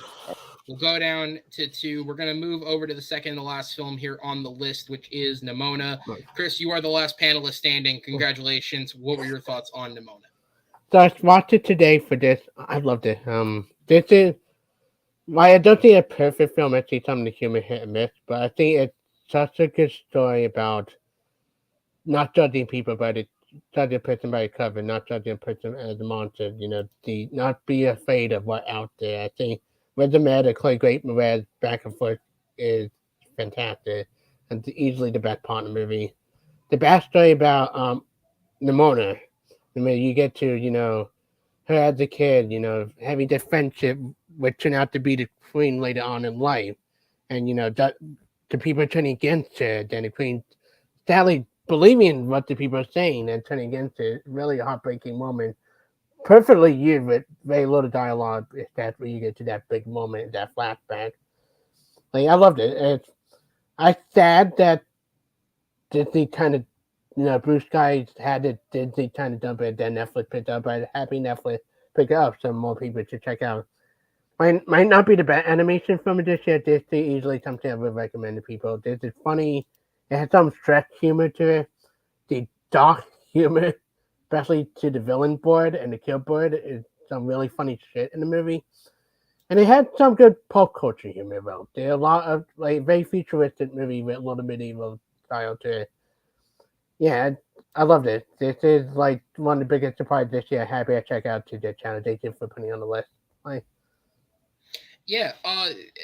We'll go down to 2. We're going to move over to the second and the last film here on the list, which is Nimona. Chris, you are the last panelist standing. Congratulations. What were your thoughts on Nimona? So I watched it today for this. I loved it. This is I don't think it's a perfect film. I see some of the humor hit and miss, but I think it's such a good story about not judging people by the judging a person by the cover, not judging a person as a monster. Not be afraid of what's out there. I think Riz Ahmed and Chloe Grace Moretz back and forth is fantastic, and easily the best part of the movie. The backstory about Nimona. I mean, you get to her as a kid, having this friendship would turn out to be the queen later on in life, and that the people turning against her, then the queen sadly believing what the people are saying and turning against her. Really a heartbreaking moment. Perfectly used with very little dialogue. If that's where you get to that big moment, that flashback. Like I loved it. I'm sad that Disney kind of, Blue Sky had it. Disney kind of dump it, then Netflix picked up. I'm happy Netflix picked it up, so more people to check out. Might not be the best animation film this year. This is easily something I would recommend to people. This is funny. It has some stretch humor to it. The dark humor, especially to the villain board and the kill board, is some really funny shit in the movie. And it had some good pop culture humor though. There are a lot of very futuristic movie with a little medieval style to it. Yeah, I loved it. This is one of the biggest surprises this year. Happy I check out to the channel. Thank you for putting it on the list. Yeah.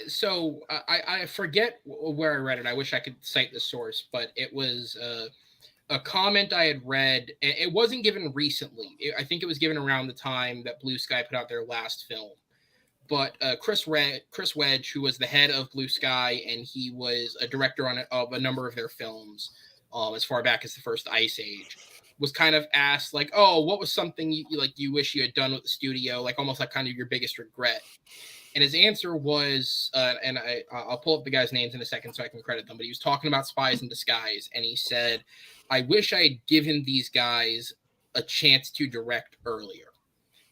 So I forget where I read it. I wish I could cite the source, but it was a comment I had read. It wasn't given recently. I think it was given around the time that Blue Sky put out their last film. But Chris Wedge, who was the head of Blue Sky, and he was a director of a number of their films, as far back as the first Ice Age, was kind of asked "Oh, what was something you wish you had done with the studio? Almost kind of your biggest regret?" And his answer was, and I'll pull up the guys' names in a second so I can credit them, but he was talking about Spies in Disguise, and he said, "I wish I had given these guys a chance to direct earlier."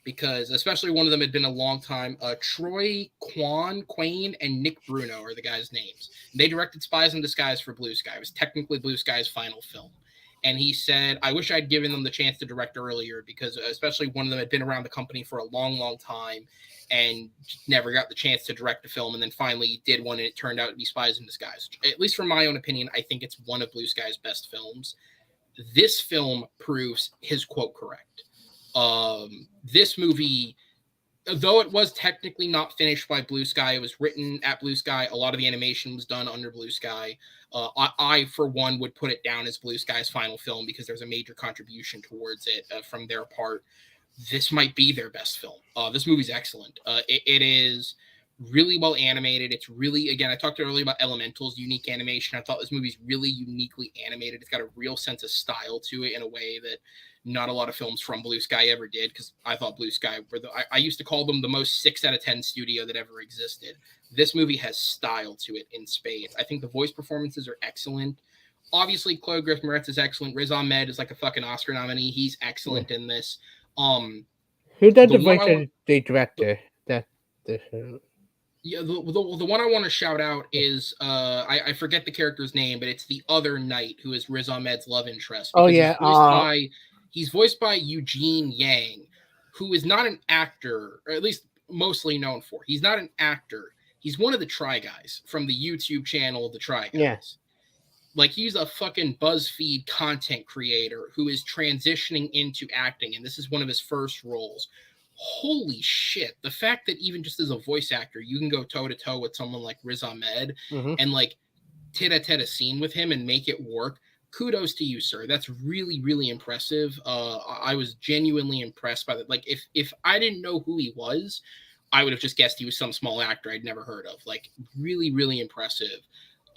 Because especially one of them had been a long time. Troy Quane, and Nick Bruno are the guys' names. And they directed Spies in Disguise for Blue Sky. It was technically Blue Sky's final film. And he said, I wish I'd given them the chance to direct earlier because especially one of them had been around the company for a long, long time and never got the chance to direct a film. And then finally did one and it turned out to be Spies in Disguise. At least from my own opinion, I think it's one of Blue Sky's best films. This film proves his quote correct. This movie, though it was technically not finished by Blue Sky, it was written at Blue Sky. A lot of the animation was done under Blue Sky. I, for one, would put it down as Blue Sky's final film because there's a major contribution towards it from their part. This might be their best film. This movie's excellent. It is really well animated. It's really, again, I talked earlier about Elemental's unique animation. I thought this movie's really uniquely animated. It's got a real sense of style to it in a way that not a lot of films from Blue Sky ever did, because I thought Blue Sky were I used to call them the most 6 out of 10 studio that ever existed. This movie has style to it in spades. I think the voice performances are excellent. Obviously, Chloe Grace Moretz is excellent. Riz Ahmed is like a fucking Oscar nominee. He's excellent in this. Who did the voice of the director? Yeah, the one I want to shout out is I forget the character's name, but it's the other knight who is Riz Ahmed's love interest. Oh yeah, he's voiced by Eugene Yang, who is not an actor, or at least mostly known for. He's not an actor. He's one of the Try Guys from the YouTube channel, The Try Guys. Yeah. He's a fucking BuzzFeed content creator who is transitioning into acting, and this is one of his first roles. Holy shit. The fact that even just as a voice actor, you can go toe-to-toe with someone like Riz Ahmed and tit-a-tit scene with him and make it work. Kudos to you, sir. That's really, really impressive. I was genuinely impressed by that. If I didn't know who he was, I would have just guessed he was some small actor I'd never heard of. Really, really impressive.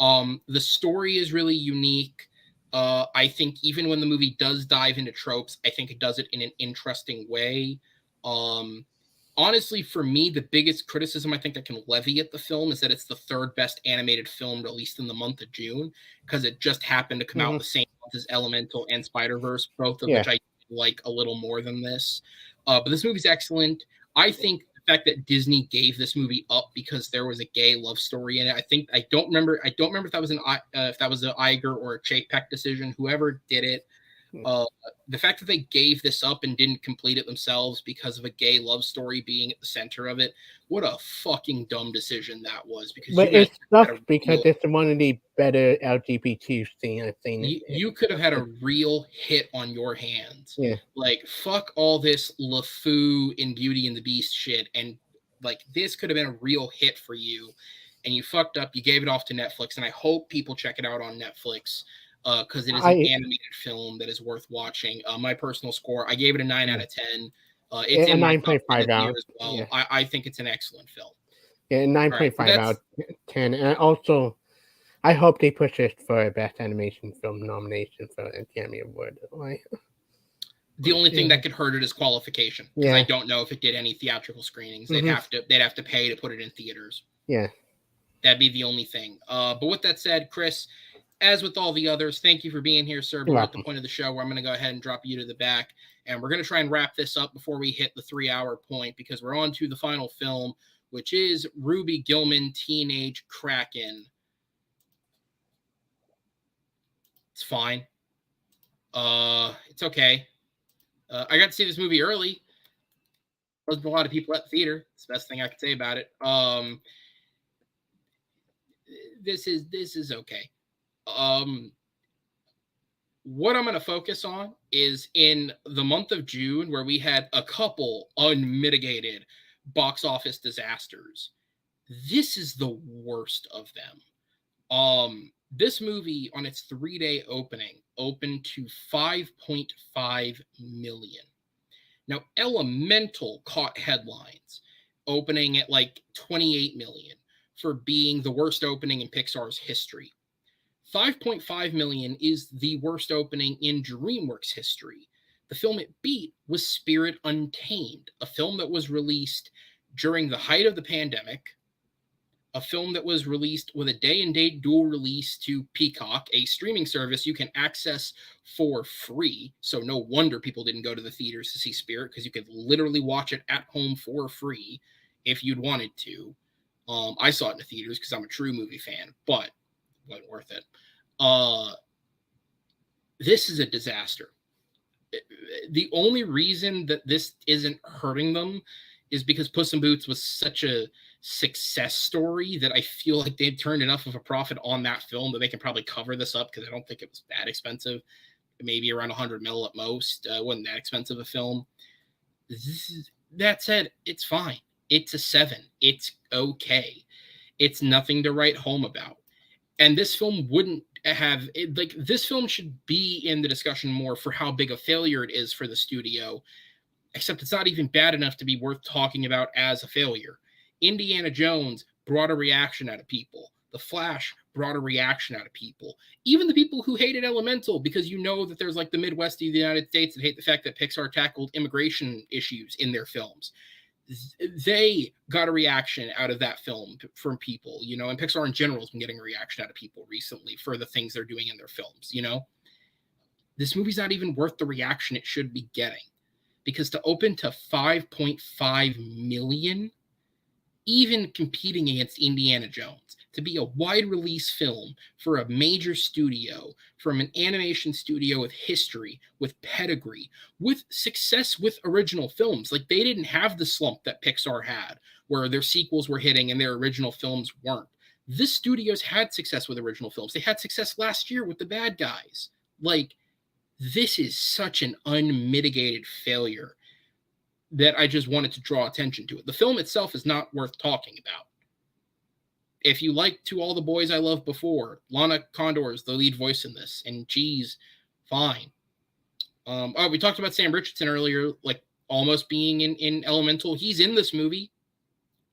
The story is really unique. I think even when the movie does dive into tropes, I think it does it in an interesting way. Honestly, for me, the biggest criticism I think I can levy at the film is that it's the third best animated film released in the month of June, because it just happened to come out the same month as Elemental and Spider-Verse, both of which I like a little more than this. But this movie's excellent. I think fact that Disney gave this movie up because there was a gay love story in it. I don't remember if that was an Iger or a Chapek decision. Whoever did it, the fact that they gave this up and didn't complete it themselves because of a gay love story being at the center of it, what a fucking dumb decision that was. Because but it sucks because it's one of the better LGBT scene I've seen. You could have had a real hit on your hands. Yeah. Like, fuck all this LeFou in Beauty and the Beast shit, and like this could have been a real hit for you, and you fucked up. You gave it off to Netflix, and I hope people check it out on Netflix because it is an animated film that is worth watching. My personal score, I gave it a 9 out of 10. It's in 9.5 out as well. Yeah. I think it's an excellent film. Yeah, 9.5 out of 10. And also, I hope they push it for a Best Animation Film nomination for an Academy Award. The only thing that could hurt it is qualification. Because I don't know if it did any theatrical screenings. They'd have to pay to put it in theaters. Yeah. That'd be the only thing. But with that said, Chris, as with all the others, thank you for being here, sir. We're at the point of the show where I'm going to go ahead and drop you to the back. And we're going to try and wrap this up before we hit the 3-hour point because we're on to the final film, which is Ruby Gillman, Teenage Kraken. It's fine. It's okay. I got to see this movie early. There wasn't a lot of people at the theater. It's the best thing I could say about it. This is okay. What I'm going to focus on is in the month of June, where we had a couple unmitigated box office disasters. This is the worst of them. This movie on its 3-day opening opened to 5.5 million. Now, Elemental caught headlines, opening at like 28 million for being the worst opening in Pixar's history. 5.5 million is the worst opening in DreamWorks history. The film it beat was Spirit Untamed, a film that was released during the height of the pandemic, a film that was released with a day-and-date dual release to Peacock, a streaming service you can access for free. So no wonder people didn't go to the theaters to see Spirit, because you could literally watch it at home for free if you'd wanted to. I saw it in the theaters because I'm a true movie fan, but it wasn't worth it. This is a disaster. The only reason that this isn't hurting them is because Puss in Boots was such a success story that I feel like they've turned enough of a profit on that film that they can probably cover this up, because I don't think it was that expensive. Maybe around 100 mil at most. It wasn't that expensive a film. That said, it's fine. It's a 7. It's okay. It's nothing to write home about. And this film wouldn't have this film should be in the discussion more for how big a failure it is for the studio, except it's not even bad enough to be worth talking about as a failure. Indiana Jones brought a reaction out of people. The Flash brought a reaction out of people. Even the people who hated Elemental, because you know that there's like the Midwest of the United States that hate the fact that Pixar tackled immigration issues in their films. They got a reaction out of that film from people, you know, and Pixar in general has been getting a reaction out of people recently for the things they're doing in their films, you know. This movie's not even worth the reaction it should be getting, because to open to 5.5 million, even competing against Indiana Jones, to be a wide release film for a major studio, from an animation studio with history, with pedigree, with success with original films. Like, they didn't have the slump that Pixar had, where their sequels were hitting and their original films weren't. This studio's had success with original films. They had success last year with The Bad Guys. Like, this is such an unmitigated failure that I just wanted to draw attention to it. The film itself is not worth talking about. If you like To All the Boys I Loved Before, Lana Condor is the lead voice in this, and geez, fine. We talked about Sam Richardson earlier, like almost being in Elemental. He's in this movie.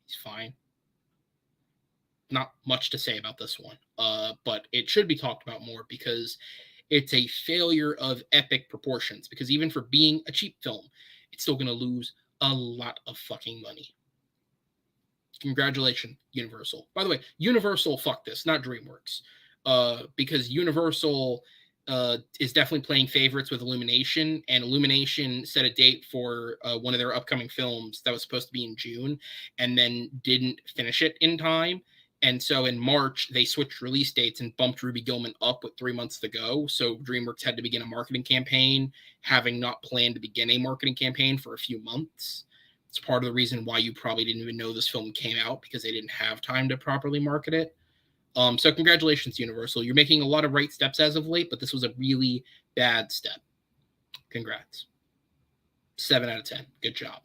He's fine. Not much to say about this one, but it should be talked about more because it's a failure of epic proportions. Because even for being a cheap film, it's still going to lose a lot of fucking money. Congratulations, Universal. By the way, Universal, fuck this, not DreamWorks. Because Universal is definitely playing favorites with Illumination, and Illumination set a date for one of their upcoming films that was supposed to be in June, and then didn't finish it in time. And so in March, they switched release dates and bumped Ruby Gillman up with 3 months to go. So DreamWorks had to begin a marketing campaign, having not planned to begin a marketing campaign for a few months. It's part of the reason why you probably didn't even know this film came out, because they didn't have time to properly market it. So congratulations, Universal. You're making a lot of right steps as of late, but this was a really bad step. Congrats. 7 out of 10. Good job.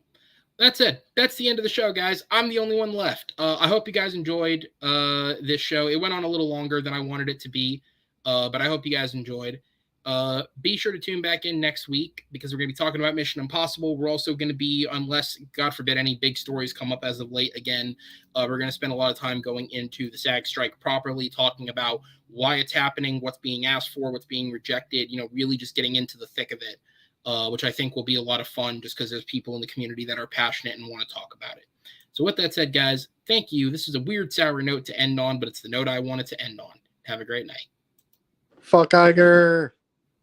That's it. That's the end of the show, guys. I'm the only one left. I hope you guys enjoyed this show. It went on a little longer than I wanted it to be, but I hope you guys enjoyed. Be sure to tune back in next week, because we're going to be talking about Mission Impossible. We're also going to be, unless, God forbid, any big stories come up as of late again, we're going to spend a lot of time going into the SAG strike properly, talking about why it's happening, what's being asked for, what's being rejected, really just getting into the thick of it, which I think will be a lot of fun, just because there's people in the community that are passionate and want to talk about it. So with that said, guys, thank you. This is a weird, sour note to end on, but it's the note I wanted to end on. Have a great night. Fuck Iger.